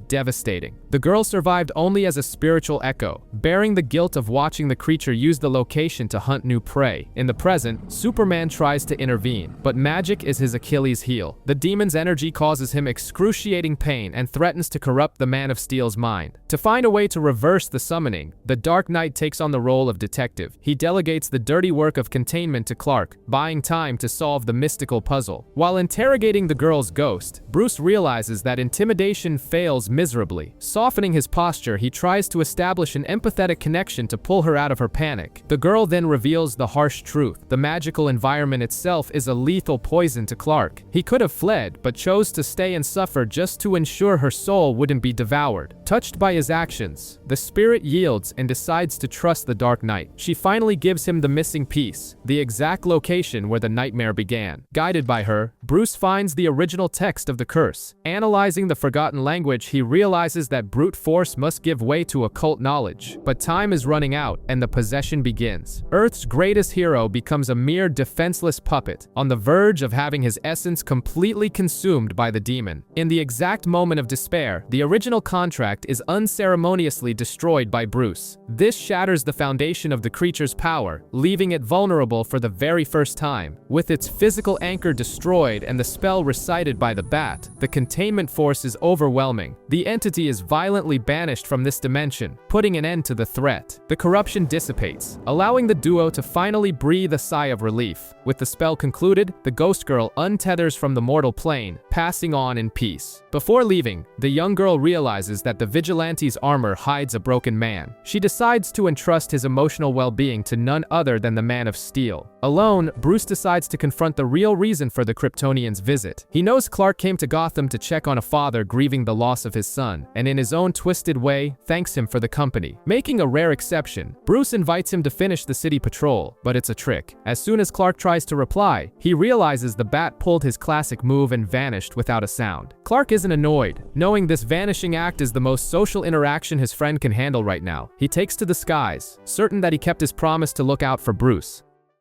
devastating. The girl survived only as a spiritual echo, bearing the guilt of watching the creature use the location to hunt new prey. In the present, Superman tries to intervene, but magic is his Achilles heel. The demon's energy causes him excruciating pain and threatens to corrupt the Man of Steel's mind. To find a way to reverse the summoning, the Dark Knight takes on the role of detective. He delegates the dirty work of containment to Clark, buying time to solve the mystical puzzle. While interrogating the girl's ghost, Bruce realizes that intimidation fails miserably. Softening his posture, he tries to establish an empathetic connection to pull her out of her panic. The girl then reveals the harsh truth. The magical environment itself is a lethal poison to Clark. He could have fled, but chose to stay and suffer just to ensure her soul wouldn't be devoured. Touched by his actions, the spirit yields and decides to trust the Dark Knight. She finally gives him the missing piece, the exact location where the nightmare began. Guided by her, Bruce finds the original text of the curse. Analyzing the forgotten language, he realizes that brute force must give way to occult knowledge. But time is running out, and the possession begins. Earth's greatest hero becomes a mere defenseless puppet, on the verge of having his essence completely consumed by the demon. In the exact moment of despair, the original contract is unceremoniously destroyed by Bruce. This shatters the foundation of the creature's power, leaving it vulnerable for the very first time. With its physical anchor destroyed and the spell recited by the bat, the containment force is overwhelming. The entity is violently banished from this dimension, putting an end to the threat. The corruption dissipates, allowing the duo to finally breathe a sigh of relief. With the spell concluded, the ghost girl untethers from the mortal plane, passing on in peace. Before leaving, the young girl realizes that the vigilante's armor hides a broken man. She decides to entrust his emotional well-being to none other than the Man of Steel. Alone, Bruce decides to confront the real reason for the Kryptonian's visit. He knows Clark came to Gotham to check on a father grieving the loss of his son, and in his own twisted way, thanks him for the company. Making a rare exception, Bruce invites him to finish the city patrol, but it's a trick. As soon as Clark tries to reply, he realizes the bat pulled his classic move and vanished without a sound. Clark isn't annoyed. Knowing this vanishing act is the most social interaction his friend can handle right now, he takes to the skies, certain that he kept his promise to look out for Bruce.